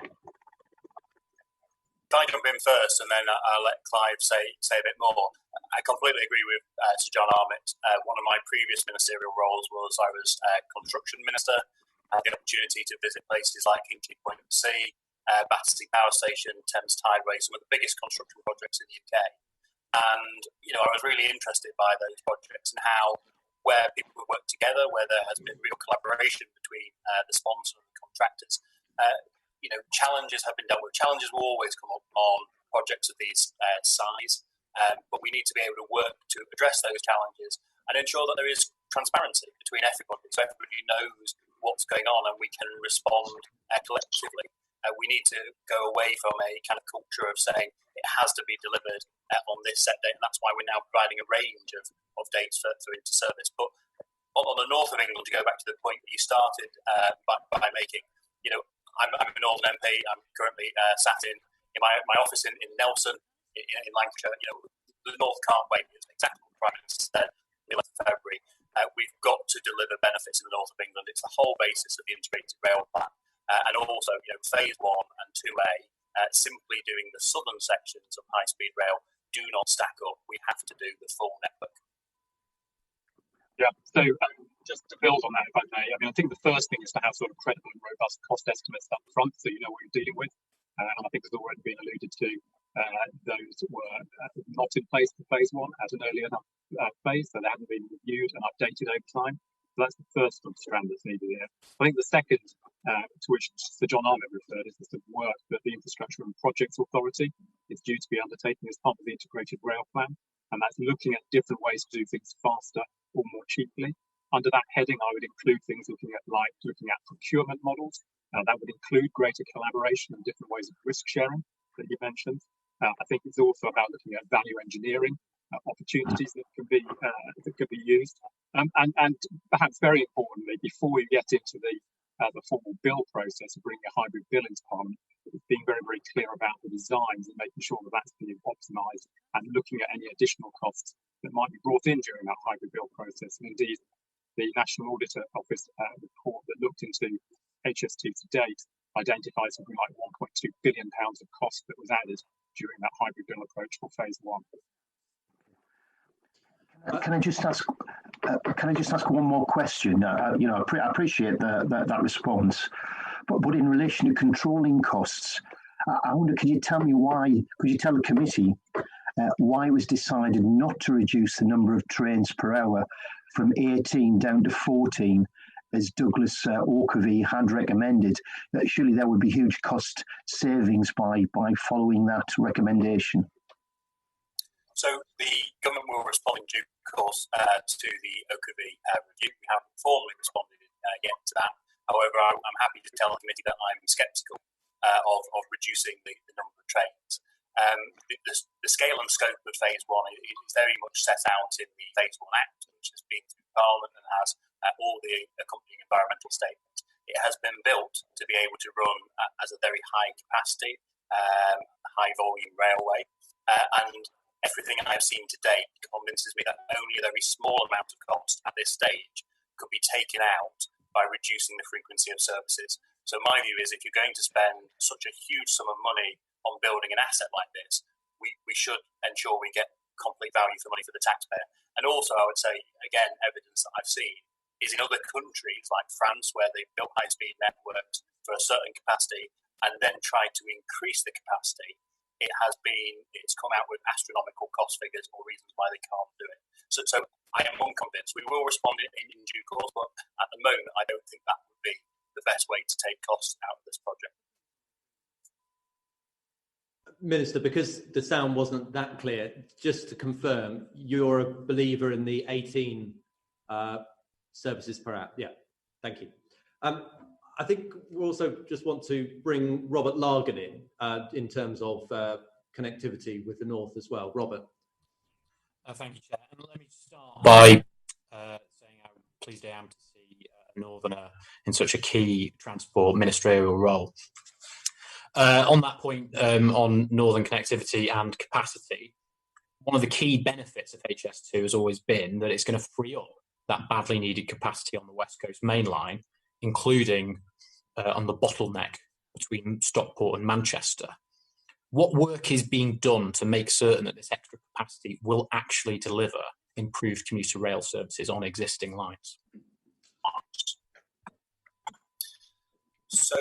If I jump in first, and then I'll let Clive say a bit more. I completely agree with Sir John Armitt. One of my previous ministerial roles was I was construction minister. I had the opportunity to visit places like Hinkley Point at Sea, Battersea Power Station, Thames Tideway, some of the biggest construction projects in the UK. And, I was really interested by those projects and where people would work together, where there has been real collaboration between the sponsor and the contractors. Challenges have been dealt with. Challenges will always come up on projects of these size, but we need to be able to work to address those challenges and ensure that there is transparency between everybody, so everybody knows what's going on and we can respond collectively. We need to go away from a kind of culture of saying it has to be delivered on this set date, and that's why we're now providing a range of dates for inter-service. But on the north of England, to go back to the point that you started by making, I'm a Northern MP. I'm currently sat in my office in Nelson, in Lancashire. The North can't wait. It's exactly what the Prime Minister said on the 11th of February. We've got to deliver benefits in the north of England. It's the whole basis of the integrated rail plan. And also, phase 1 and 2A, simply doing the southern sections of high-speed rail do not stack up. We have to do the full network. Yeah, so just to build on that, if I may, I think the first thing is to have sort of credible and robust cost estimates up front so you know what you're dealing with. And I think, as already been alluded to, those were not in place for phase 1 at an early enough phase, so they haven't been reviewed and updated over time. So that's the first sort of strand that's needed here. I think the second, to which Sir John Armitt referred, is the sort of work that the Infrastructure and Projects Authority is due to be undertaking as part of the Integrated Rail Plan, and that's looking at different ways to do things faster or more cheaply. Under that heading, I would include things looking at procurement models. That would include greater collaboration and different ways of risk sharing that you mentioned. I think it's also about looking at value engineering opportunities that can be used, and perhaps very importantly, before you get into the formal bill process of bringing a hybrid bill into Parliament, being very, very clear about the designs and making sure that that's being optimised and looking at any additional costs that might be brought in during that hybrid bill process. And indeed, the National Auditor Office report that looked into HS2 to date identified something like £1.2 billion of cost that was added during that hybrid bill approach for phase 1. Can I just ask one more question? I appreciate that response, but in relation to controlling costs, I wonder, could you tell the committee why it was decided not to reduce the number of trains per hour from 18 down to 14, as Douglas Oakervey had recommended? Surely there would be huge cost savings by following that recommendation. So the government will respond in due course to the Oakervey review. We haven't formally responded yet to that. However, I'm happy to tell the committee that I'm sceptical of reducing the number of trains. The scale and scope of phase 1 is very much set out in the phase 1 Act, which has been through Parliament and has all the accompanying environmental statements. It has been built to be able to run as a very high capacity, high volume railway, and everything I've seen to date convinces me that only a very small amount of cost at this stage could be taken out by reducing the frequency of services. So my view is, if you're going to spend such a huge sum of money on building an asset like this, we should ensure we get complete value for money for the taxpayer. And also, I would say, again, evidence that I've seen is in other countries like France, where they've built high-speed networks for a certain capacity and then tried to increase the capacity. It's come out with astronomical cost figures or reasons why they can't do it. So I am unconvinced. We will respond in due course, but at the moment, I don't think that would be the best way to take costs out of this project. Minister, because the sound wasn't that clear, just to confirm, you're a believer in the 18 services per hour. Yeah, thank you. I think we also just want to bring Robert Largan in terms of connectivity with the north as well. Robert. Thank you, Chair. And let me start by saying how pleased I am to see a Northerner in such a key transport ministerial role. On that point, on Northern connectivity and capacity, one of the key benefits of HS2 has always been that it's going to free up that badly needed capacity on the West Coast main line, including on the bottleneck between Stockport and Manchester. What work is being done to make certain that this extra capacity will actually deliver improved commuter rail services on existing lines? So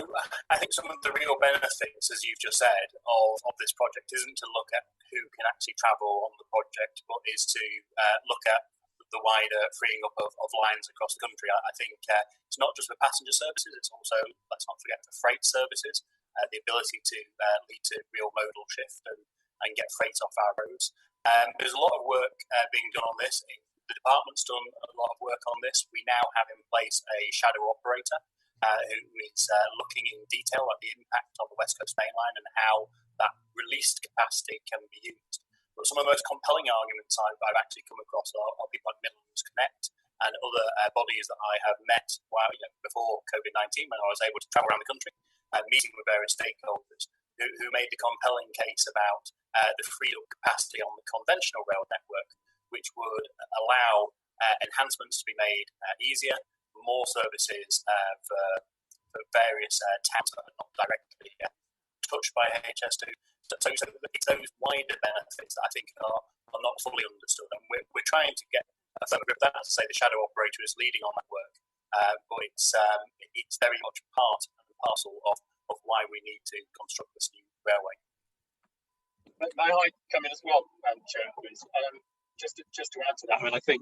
I think some of the real benefits, as you've just said, of this project isn't to look at who can actually travel on the project, but is to look at the wider freeing up of lines across the country. I think it's not just for passenger services, it's also, let's not forget, for freight services, the ability to lead to real modal shift and get freight off our roads. There's a lot of work being done on this. The department's done a lot of work on this. We now have in place a shadow operator who is looking in detail at the impact on the West Coast Main Line and how that released capacity can be used. But some of the most compelling arguments I've actually come across are people like Midlands Connect and other bodies that I have met before COVID-19, when I was able to travel around the country, meeting with various stakeholders who made the compelling case about the freed up capacity on the conventional rail network, which would allow enhancements to be made easier, more services for various towns that are not directly touched by HS2. So it's those wider benefits that I think are not fully understood, and we're trying to get a firm grip of that. As I say, the shadow operator is leading on that work, but it's very much part and parcel of why we need to construct this new railway. May I come in as well, Chair, please? Just to add to that, I mean, I think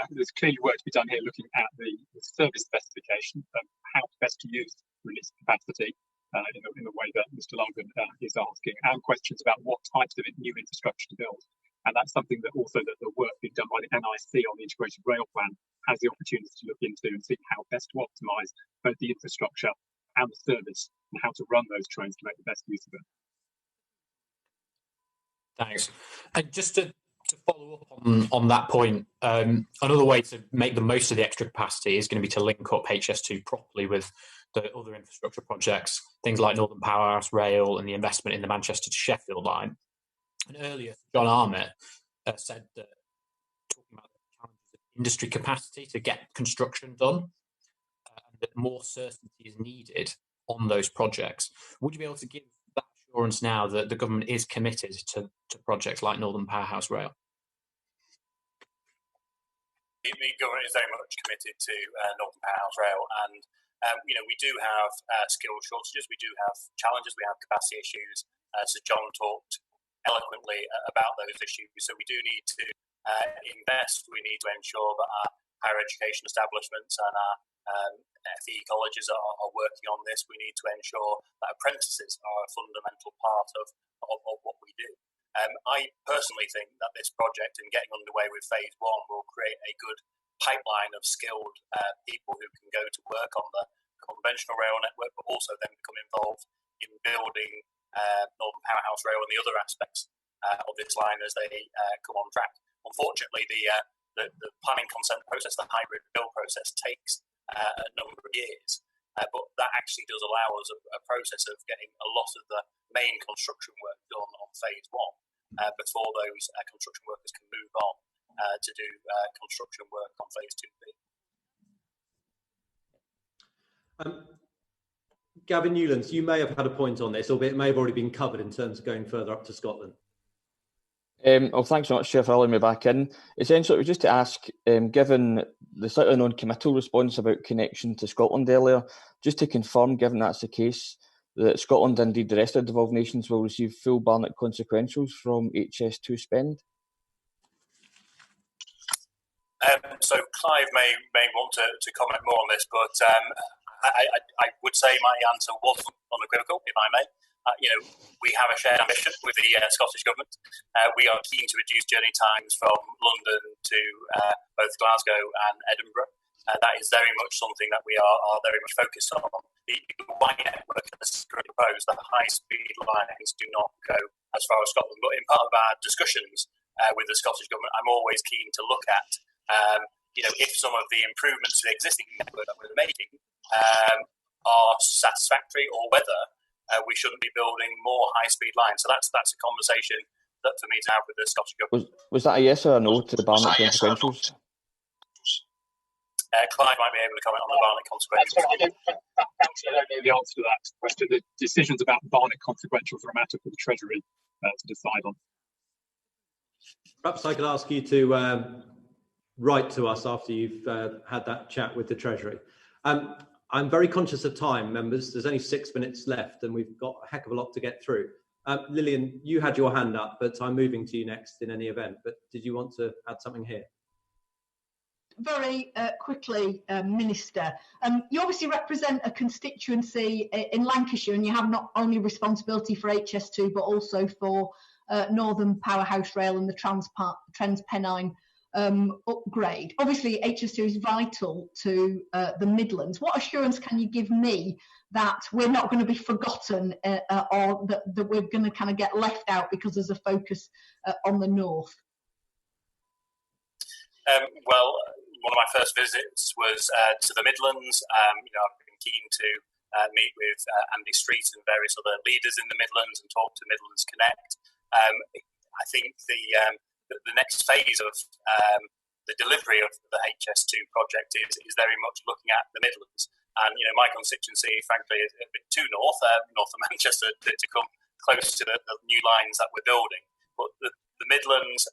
there's clearly work to be done here looking at the service specification of how best to use released capacity in the way that Mr. Logan is asking, and questions about what types of new infrastructure to build. And that's something that also that the work being done by the NIC on the Integrated Rail Plan has the opportunity to look into and see how best to optimise both the infrastructure and the service and how to run those trains to make the best use of it. Thanks. And just to follow up on that point, another way to make the most of the extra capacity is going to be to link up HS2 properly with the other infrastructure projects, things like Northern Powerhouse Rail and the investment in the Manchester to Sheffield line. And earlier, John Armitt said that, talking about the challenges of industry capacity to get construction done, and that more certainty is needed on those projects. Would you be able to give that assurance now that the government is committed to projects like Northern Powerhouse Rail? The government is very much committed to Northern Powerhouse Rail, and we do have skill shortages, we do have challenges, we have capacity issues. So John talked eloquently about those issues. So we do need to invest. We need to ensure that our higher education establishments and our FE colleges are working on this. We need to ensure that apprentices are a fundamental part of what we do. I personally think that this project and getting underway with phase one will create a good pipeline of skilled people who can go to work on the conventional rail network, but also then become involved in building Northern Powerhouse Rail and the other aspects of this line as they come on track. Unfortunately, the planning consent process, the hybrid build process, takes a number of years, but that actually does allow us a process of getting a lot of the main construction work done on phase one before those construction workers can move on to do construction work on phase 2B. Gavin Newlands, you may have had a point on this, albeit it may have already been covered in terms of going further up to Scotland. Well, thanks so much, Chair, for allowing me back in. Essentially, it was just to ask, given the slightly non-committal response about connection to Scotland earlier, just to confirm, given that's the case, that Scotland, indeed the rest of the devolved nations, will receive full Barnett consequentials from HS2 spend? So Clive may want to comment more on this, but I would say my answer wasn't unequivocal, if I may. We have a shared ambition with the Scottish Government. We are keen to reduce journey times from London to both Glasgow and Edinburgh. That is very much something that we are very much focused on. The wide network, as proposed, the high-speed lines do not go as far as Scotland. But in part of our discussions with the Scottish Government, I'm always keen to look at, if some of the improvements to the existing network that we're making are satisfactory, or whether we shouldn't be building more high-speed lines. So that's a conversation that for me to have with the Scottish Government. Was that a yes or a no to the Barnett consequentials? Clive might be able to comment on the Barnett consequentials. I don't know the answer to that question. The decisions about Barnett consequentials are a matter for the Treasury to decide on. Perhaps I could ask you to write to us after you've had that chat with the Treasury. I'm very conscious of time, members. There's only 6 minutes left and we've got a heck of a lot to get through. Lillian, you had your hand up, but I'm moving to you next in any event. But did you want to add something here? Very quickly, Minister, you obviously represent a constituency in Lancashire, and you have not only responsibility for HS2 but also for Northern Powerhouse Rail and the Transpennine upgrade. Obviously, HS2 is vital to the Midlands. What assurance can you give me that we're not going to be forgotten or that we're going to kind of get left out because there's a focus on the north? Well, one of my first visits was to the Midlands. I've been keen to meet with Andy Street and various other leaders in the Midlands and talk to Midlands Connect. I think the next phase of the delivery of the HS2 project is very much looking at the Midlands. And my constituency, frankly, is a bit too north of Manchester to come close to the new lines that we're building. But the Midlands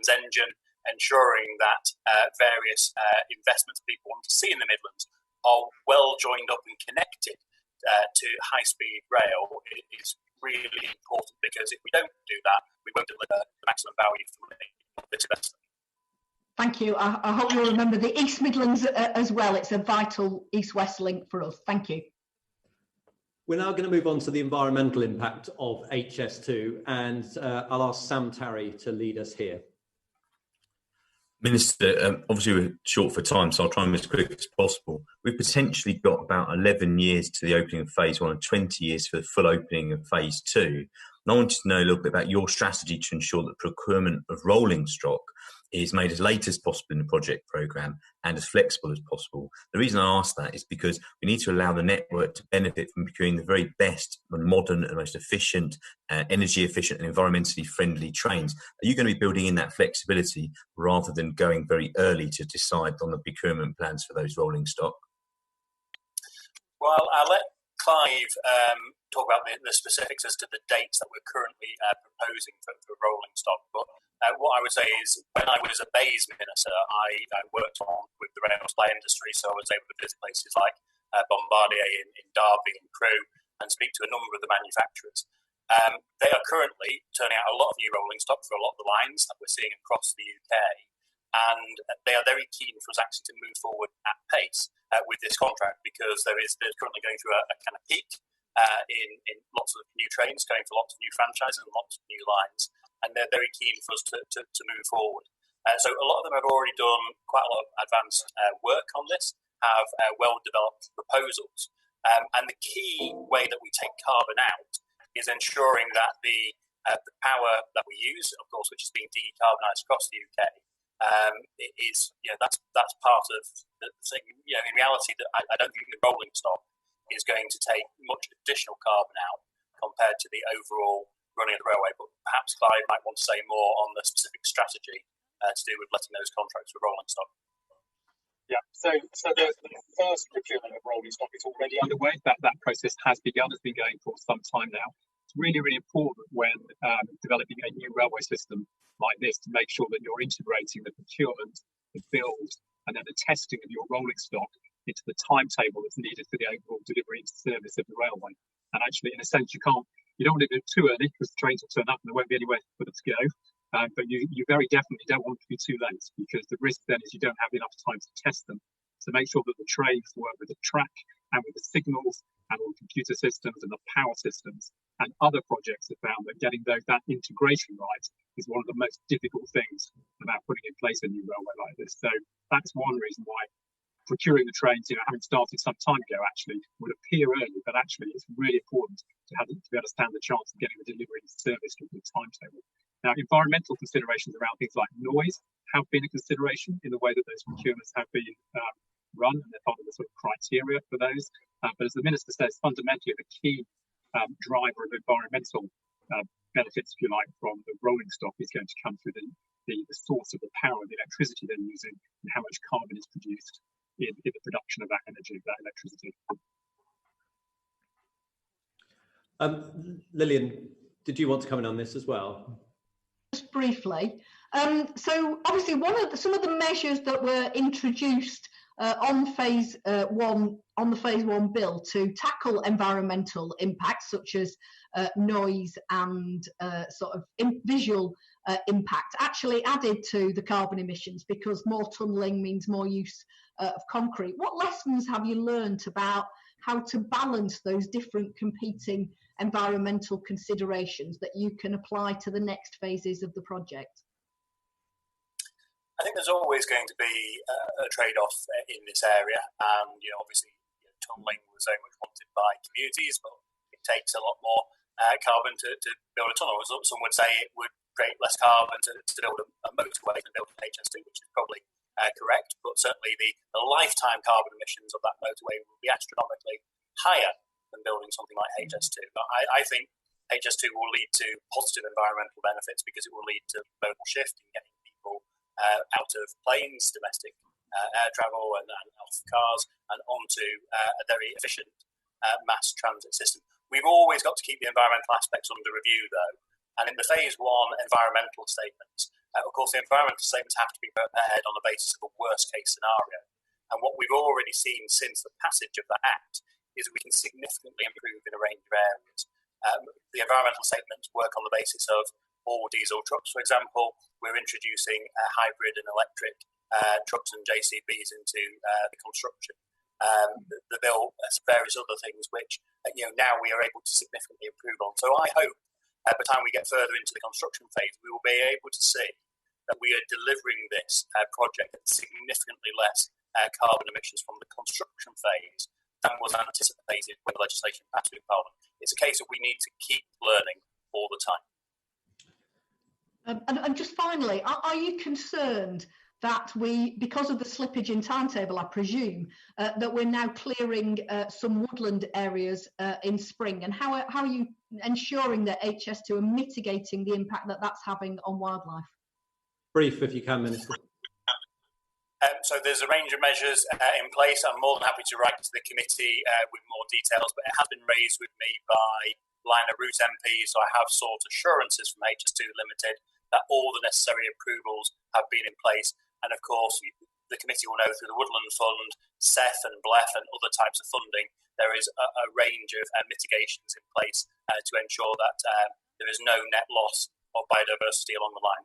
engine, ensuring that various investments people want to see in the Midlands are well joined up and connected to high-speed rail is really important, because if we don't do that, we won't deliver the maximum value for money. Thank you. I hope you'll remember the East Midlands as well. It's a vital east-west link for us. Thank you. We're now going to move on to the environmental impact of HS2, and I'll ask Sam Tarry to lead us here. Minister, obviously we're short for time, so I'll try and be as quick as possible. We've potentially got about 11 years to the opening of phase 1 and 20 years for the full opening of phase 2. And I wanted to know a little bit about your strategy to ensure that procurement of rolling stock is made as late as possible in the project programme and as flexible as possible. The reason I ask that is because we need to allow the network to benefit from procuring the very best and modern and most efficient, energy efficient and environmentally friendly trains. Are you going to be building in that flexibility rather than going very early to decide on the procurement plans for those rolling stock? Well, I'll let Clive talk about the specifics as to the dates that we're currently proposing for rolling stock. But what I would say is, when I was a Bays Minister, I worked with the rail supply industry, so I was able to visit places like Bombardier in Derby and Crewe and speak to a number of the manufacturers. They are currently turning out a lot of new rolling stock for a lot of the lines that we're seeing across the UK, and they are very keen for us actually to move forward at pace with this contract, because they're currently going through a kind of peak in lots of new trains, going for lots of new franchises and lots of new lines, and they're very keen for us to move forward. So a lot of them have already done quite a lot of advanced work on this, have well-developed proposals. And the key way that we take carbon out is ensuring that the power that we use, of course, which is being decarbonised across the UK, that's part of the thing. In reality, that I don't think the rolling stock is going to take much additional carbon out compared to the overall running of the railway. But perhaps Clive might want to say more on the specific strategy to do with letting those contracts with rolling stock. Yeah, so the first procurement of rolling stock is already underway. That process has begun. It's been going for some time now. It's really, really important when developing a new railway system like this to make sure that you're integrating the procurement, the build, and then the testing of your rolling stock into the timetable that's needed for the overall delivery into service of the railway. And actually, in a sense, you don't want to do it too early, because the trains will turn up and there won't be anywhere for them to go. But you very definitely don't want it to be too late, because the risk then is you don't have enough time to test them. So make sure that the trains work with the track and with the signals and all the computer systems and the power systems. And other projects have found that getting that integration right is one of the most difficult things about putting in place a new railway like this. So that's one reason why procuring the trains, having started some time ago, actually would appear early, but actually it's really important to be able to stand the chance of getting the delivery service with the timetable. Now, environmental considerations around things like noise have been a consideration in the way that those procurements have been run, and they're part of the sort of criteria for those. But as the Minister says, fundamentally the key driver of environmental benefits, if you like, from the rolling stock is going to come through the source of the power, the electricity they're using, and how much carbon is produced in the production of that energy, of that electricity. Lillian, did you want to come in on this as well? Just briefly. So obviously some of the measures that were introduced on phase one, on the phase one bill to tackle environmental impacts such as noise and sort of visual impact actually added to the carbon emissions, because more tunnelling means more use of concrete. What lessons have you learned about how to balance those different competing environmental considerations that you can apply to the next phases of the project? I think there's always going to be a trade-off in this area, and obviously tunnelling was very much wanted by communities, but it takes a lot more carbon to build a tunnel. Some would say it would create less carbon to build a motorway than build an HS2, which is probably correct, but certainly the lifetime carbon emissions of that motorway will be astronomically higher than building something like HS2. But I think HS2 will lead to positive environmental benefits because it will lead to modal shift in getting people out of planes, domestic air travel, and off cars, and onto a very efficient mass transit system. We've always got to keep the environmental aspects under review, though. And in the phase one environmental statements, of course, the environmental statements have to be prepared on the basis of a worst case scenario. And what we've already seen since the passage of the Act is that we can significantly improve in a range of areas. The environmental statements work on the basis of all diesel trucks, for example. We're introducing hybrid and electric trucks and JCBs into the construction. The bill has various other things which now we are able to significantly improve on. So I hope by the time we get further into the construction phase, we will be able to see that we are delivering this project at significantly less carbon emissions from the construction phase than was anticipated when the legislation passed through Parliament. It's a case that we need to keep learning all the time. And just finally, are you concerned that because of the slippage in timetable, I presume, that we're now clearing some woodland areas in spring? And how are you ensuring that HS2 are mitigating the impact that that's having on wildlife? Brief, if you can, Minister. So there's a range of measures in place. I'm more than happy to write to the committee with more details, but it has been raised with me by Liner Root MP, so I have sought assurances from HS2 Limited that all the necessary approvals have been in place. And of course, the committee will know through the Woodland Fund, SEF and BLEF and other types of funding, there is a range of mitigations in place to ensure that there is no net loss of biodiversity along the line.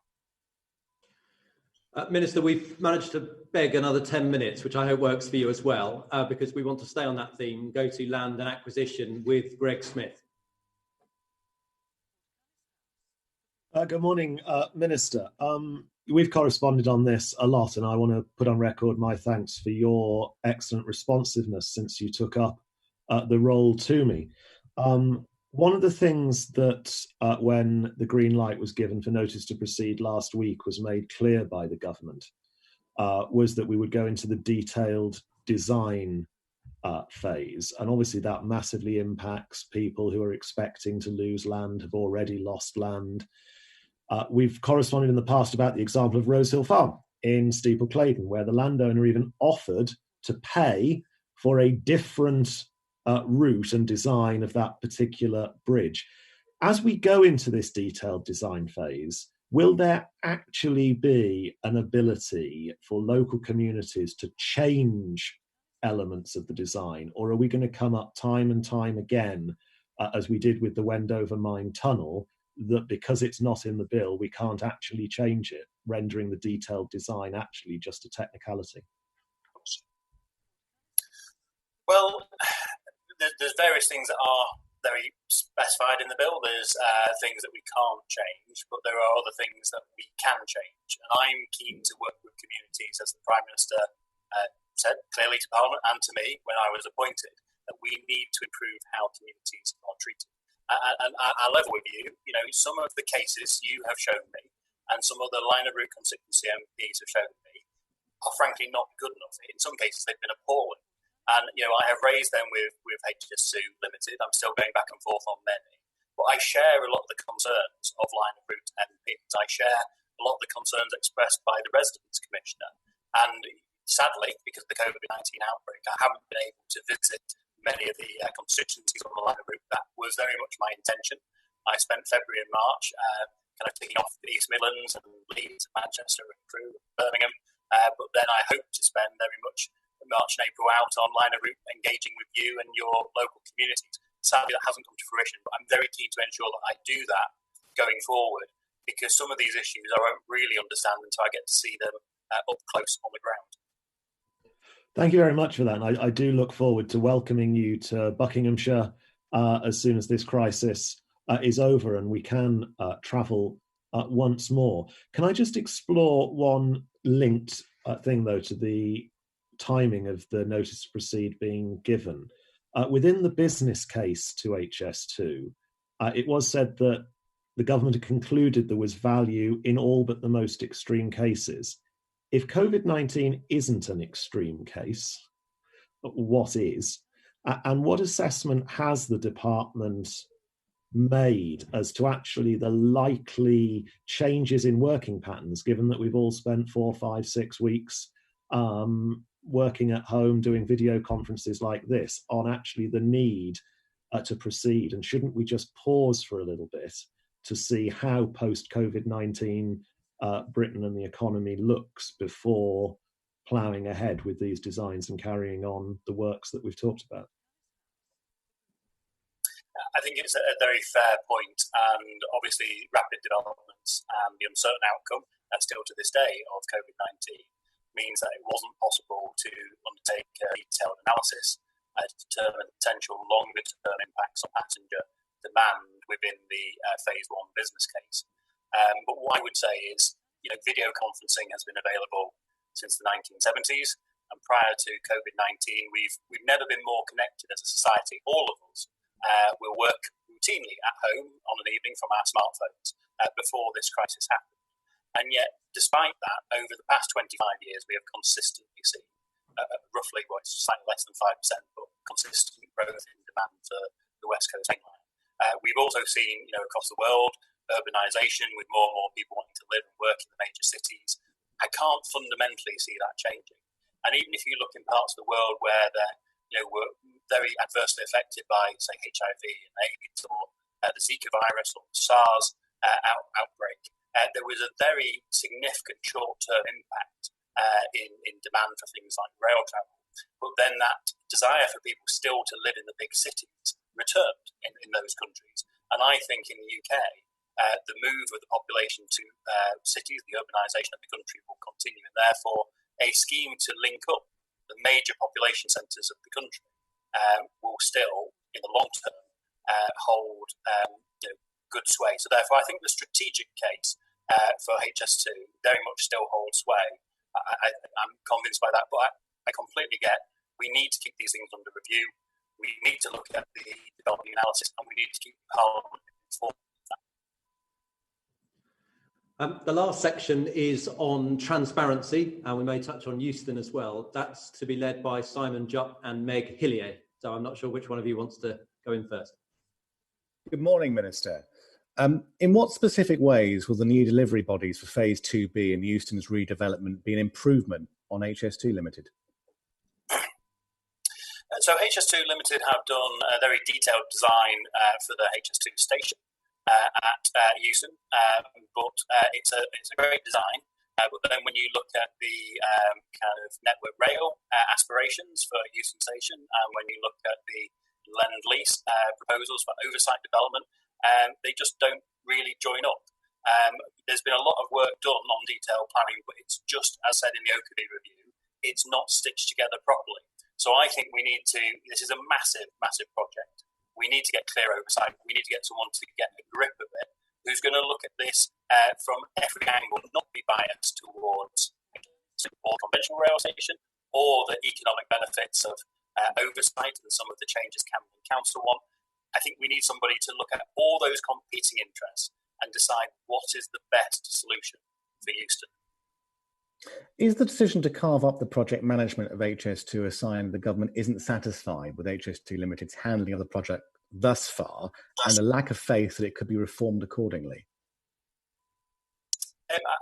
Minister, we've managed to beg another 10 minutes, which I hope works for you as well, because we want to stay on that theme, go to land and acquisition with Greg Smith. Good morning, Minister. We've corresponded on this a lot, and I want to put on record my thanks for your excellent responsiveness since you took up the role to me. One of the things that when the green light was given for notice to proceed last week was made clear by the government was that we would go into the detailed design phase. And obviously that massively impacts people who are expecting to lose land, have already lost land. We've corresponded in the past about the example of Rosehill Farm in Steeple Claydon, where the landowner even offered to pay for a different route and design of that particular bridge. As we go into this detailed design phase, will there actually be an ability for local communities to change elements of the design, or are we going to come up time and time again, as we did with the Wendover Mine Tunnel, that because it's not in the bill, we can't actually change it, rendering the detailed design actually just a technicality? Well, there's various things that are very specified in the bill. There's things that we can't change, but there are other things that we can change. And I'm keen to work with communities, as the Prime Minister said clearly to Parliament and to me when I was appointed that we need to improve how communities are treated. And I'll level with you, some of the cases you have shown me and some of the line of route constituency MPs have shown me are frankly not good enough. In some cases, they've been appalling. And, I have raised them with HS2 Limited. I'm still going back and forth on many. But I share a lot of the concerns of line of route MPs. I share a lot of the concerns expressed by the Residents Commissioner. And sadly, because of the COVID-19 outbreak, I haven't been able to visit many of the constituencies on the line of route. That was very much my intention. I spent February and March kind of ticking off the East Midlands and Leeds, Manchester and Crewe and Birmingham. But then I hope to spend very much March and April out on line of route engaging with you and your local communities. Sadly, that hasn't come to fruition, but I'm very keen to ensure that I do that going forward, because some of these issues I won't really understand until I get to see them up close on the ground. Thank you very much for that. And I do look forward to welcoming you to Buckinghamshire as soon as this crisis is over and we can travel once more. Can I just explore one linked thing, though, to the timing of the notice to proceed being given? Within the business case to HS2, it was said that the government had concluded there was value in all but the most extreme cases. If COVID-19 isn't an extreme case, what is? And what assessment has the department made as to actually the likely changes in working patterns, given that we've all spent 4, 5, 6 weeks working at home, doing video conferences like this, on actually the need to proceed? And shouldn't we just pause for a little bit to see how post-COVID-19 Britain and the economy looks before ploughing ahead with these designs and carrying on the works that we've talked about? I think it's a very fair point, and obviously rapid developments and the uncertain outcome still to this day of COVID-19 means that it wasn't possible to undertake a detailed analysis to determine potential longer-term impacts on passenger demand within the Phase 1 business case. But what I would say is, video conferencing has been available since the 1970s, and prior to COVID-19, we've never been more connected as a society. All of us will work routinely at home on an evening from our smartphones before this crisis happened. And yet, despite that, over the past 25 years, we have consistently seen roughly, it's slightly less than 5%, but consistent growth in demand for the West Coast Main Line. We've also seen, across the world, urbanisation with more and more people wanting to live and work in the major cities. I can't fundamentally see that changing. And even if you look in parts of the world where they're were very adversely affected by, say, HIV and AIDS or the Zika virus or the SARS outbreak, there was a very significant short-term impact in demand for things like rail travel. But then that desire for people still to live in the big cities returned in those countries. And I think in the UK, the move of the population to cities, the urbanisation of the country will continue. And therefore, a scheme to link up the major population centres of the country will still, in the long term, hold good sway. So therefore, I think the strategic case for HS2 very much still holds sway. I'm convinced by that, but I completely get we need to keep these things under review. We need to look at the development analysis, and we need to keep Parliament informed. The last section is on transparency, and we may touch on Euston as well. That's to be led by Simon Jupp and Meg Hillier. So I'm not sure which one of you wants to go in first. Good morning, Minister. In what specific ways will the new delivery bodies for Phase 2B and Euston's redevelopment be an improvement on HS2 Limited? So HS2 Limited have done a very detailed design for the HS2 station at Euston, but it's a great design. But then when you look at the kind of Network Rail aspirations for Euston Station, and when you look at the Lend-Lease proposals for oversight development, they just don't really join up. There's been a lot of work done on detailed planning, but it's just, as said in the Oakley review, it's not stitched together properly. So I think this is a massive, massive project. We need to get clear oversight. We need to get someone to get a grip of it, who's going to look at this from every angle, not be biased towards more conventional rail station or the economic benefits of oversight and some of the changes Camden Council want. I think we need somebody to look at all those competing interests and decide what is the best solution for Euston. Is the decision to carve up the project management of HS2 a sign the government isn't satisfied with HS2 Limited's handling of the project thus far and a lack of faith that it could be reformed accordingly?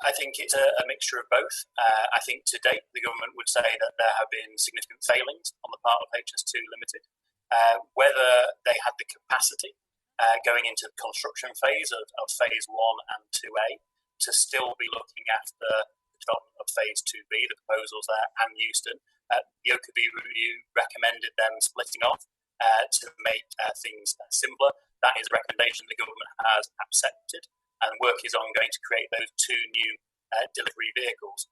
I think it's a mixture of both. I think to date the government would say that there have been significant failings on the part of HS2 Limited. Whether they had the capacity going into the construction phase of phase 1 and 2A to still be looking after the development of phase 2B, the proposals there, and Euston. The OKB review recommended them splitting off to make things simpler. That is a recommendation the government has accepted, and work is ongoing to create those 2 new delivery vehicles.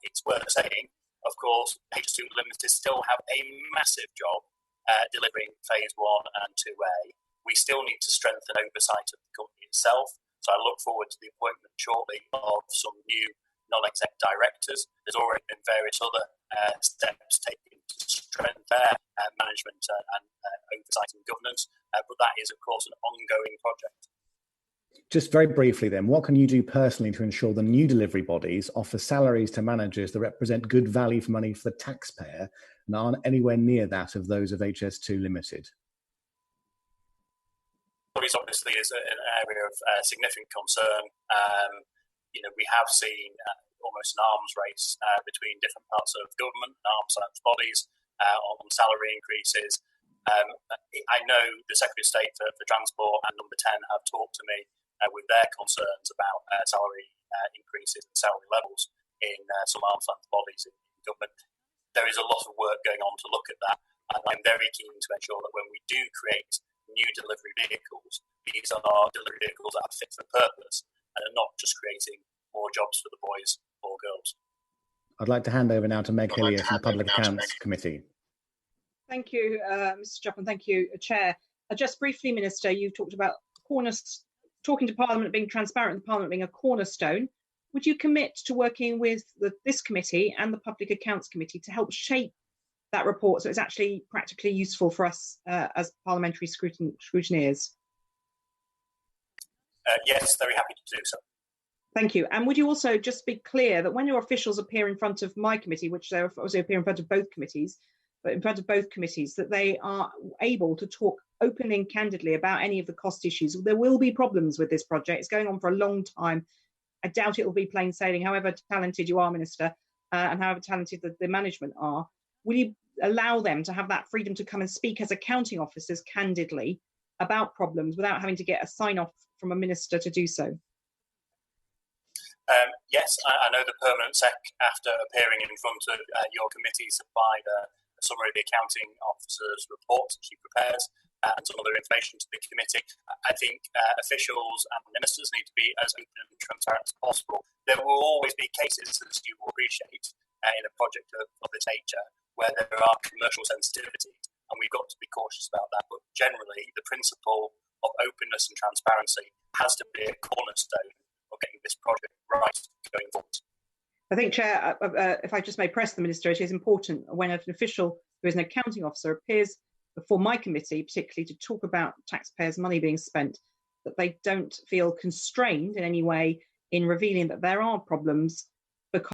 It's worth saying, of course, HS2 Limited still have a massive job delivering phase 1 and 2A. We still need to strengthen oversight of the company itself. So I look forward to the appointment shortly of some new non-exec directors. There's already been various other steps taken to strengthen their management and oversight and governance, but that is, of course, an ongoing project. Just very briefly then, what can you do personally to ensure the new delivery bodies offer salaries to managers that represent good value for money for the taxpayer and aren't anywhere near that of those of HS2 Limited? This obviously is an area of significant concern. We have seen almost an arms race between different parts of government and arms length bodies on salary increases. I know the Secretary of State for Transport and Number 10 have talked to me with their concerns about salary increases and salary levels in some arms length bodies in government. There is a lot of work going on to look at that, and I'm very keen to ensure that when we do create new delivery vehicles, these are delivery vehicles that are fit for purpose and are not just creating more jobs for the boys or girls. I'd like to hand over now to Meg Hillier from the Public Accounts Committee. Thank you, Mr. Chapman. Thank you, Chair. Just briefly, Minister, you talked about talking to Parliament being transparent and Parliament being a cornerstone. Would you commit to working with this committee and the Public Accounts Committee to help shape that report so it's actually practically useful for us as parliamentary scrutineers? Yes, very happy to do so. Thank you. And would you also just be clear that when your officials appear in front of my committee, which they obviously appear in front of both committees, but in front of both committees, that they are able to talk openly and candidly about any of the cost issues? There will be problems with this project. It's going on for a long time. I doubt it will be plain sailing, however talented you are, Minister, and however talented the management are. Will you allow them to have that freedom to come and speak as accounting officers candidly about problems without having to get a sign-off from a minister to do so? Yes, I know the Permanent Sec, after appearing in front of your committee, supplied a summary of the accounting officer's report she prepares and some other information to the committee. I think officials and ministers need to be as open and transparent as possible. There will always be cases, as you will appreciate, in a project of this nature where there are commercial sensitivities, and we've got to be cautious about that. But generally, the principle of openness and transparency has to be a cornerstone of getting this project right going forward. I think, Chair, if I just may press the Minister, it is important when an official who is an accounting officer appears before my committee, particularly to talk about taxpayers' money being spent, that they don't feel constrained in any way in revealing that there are problems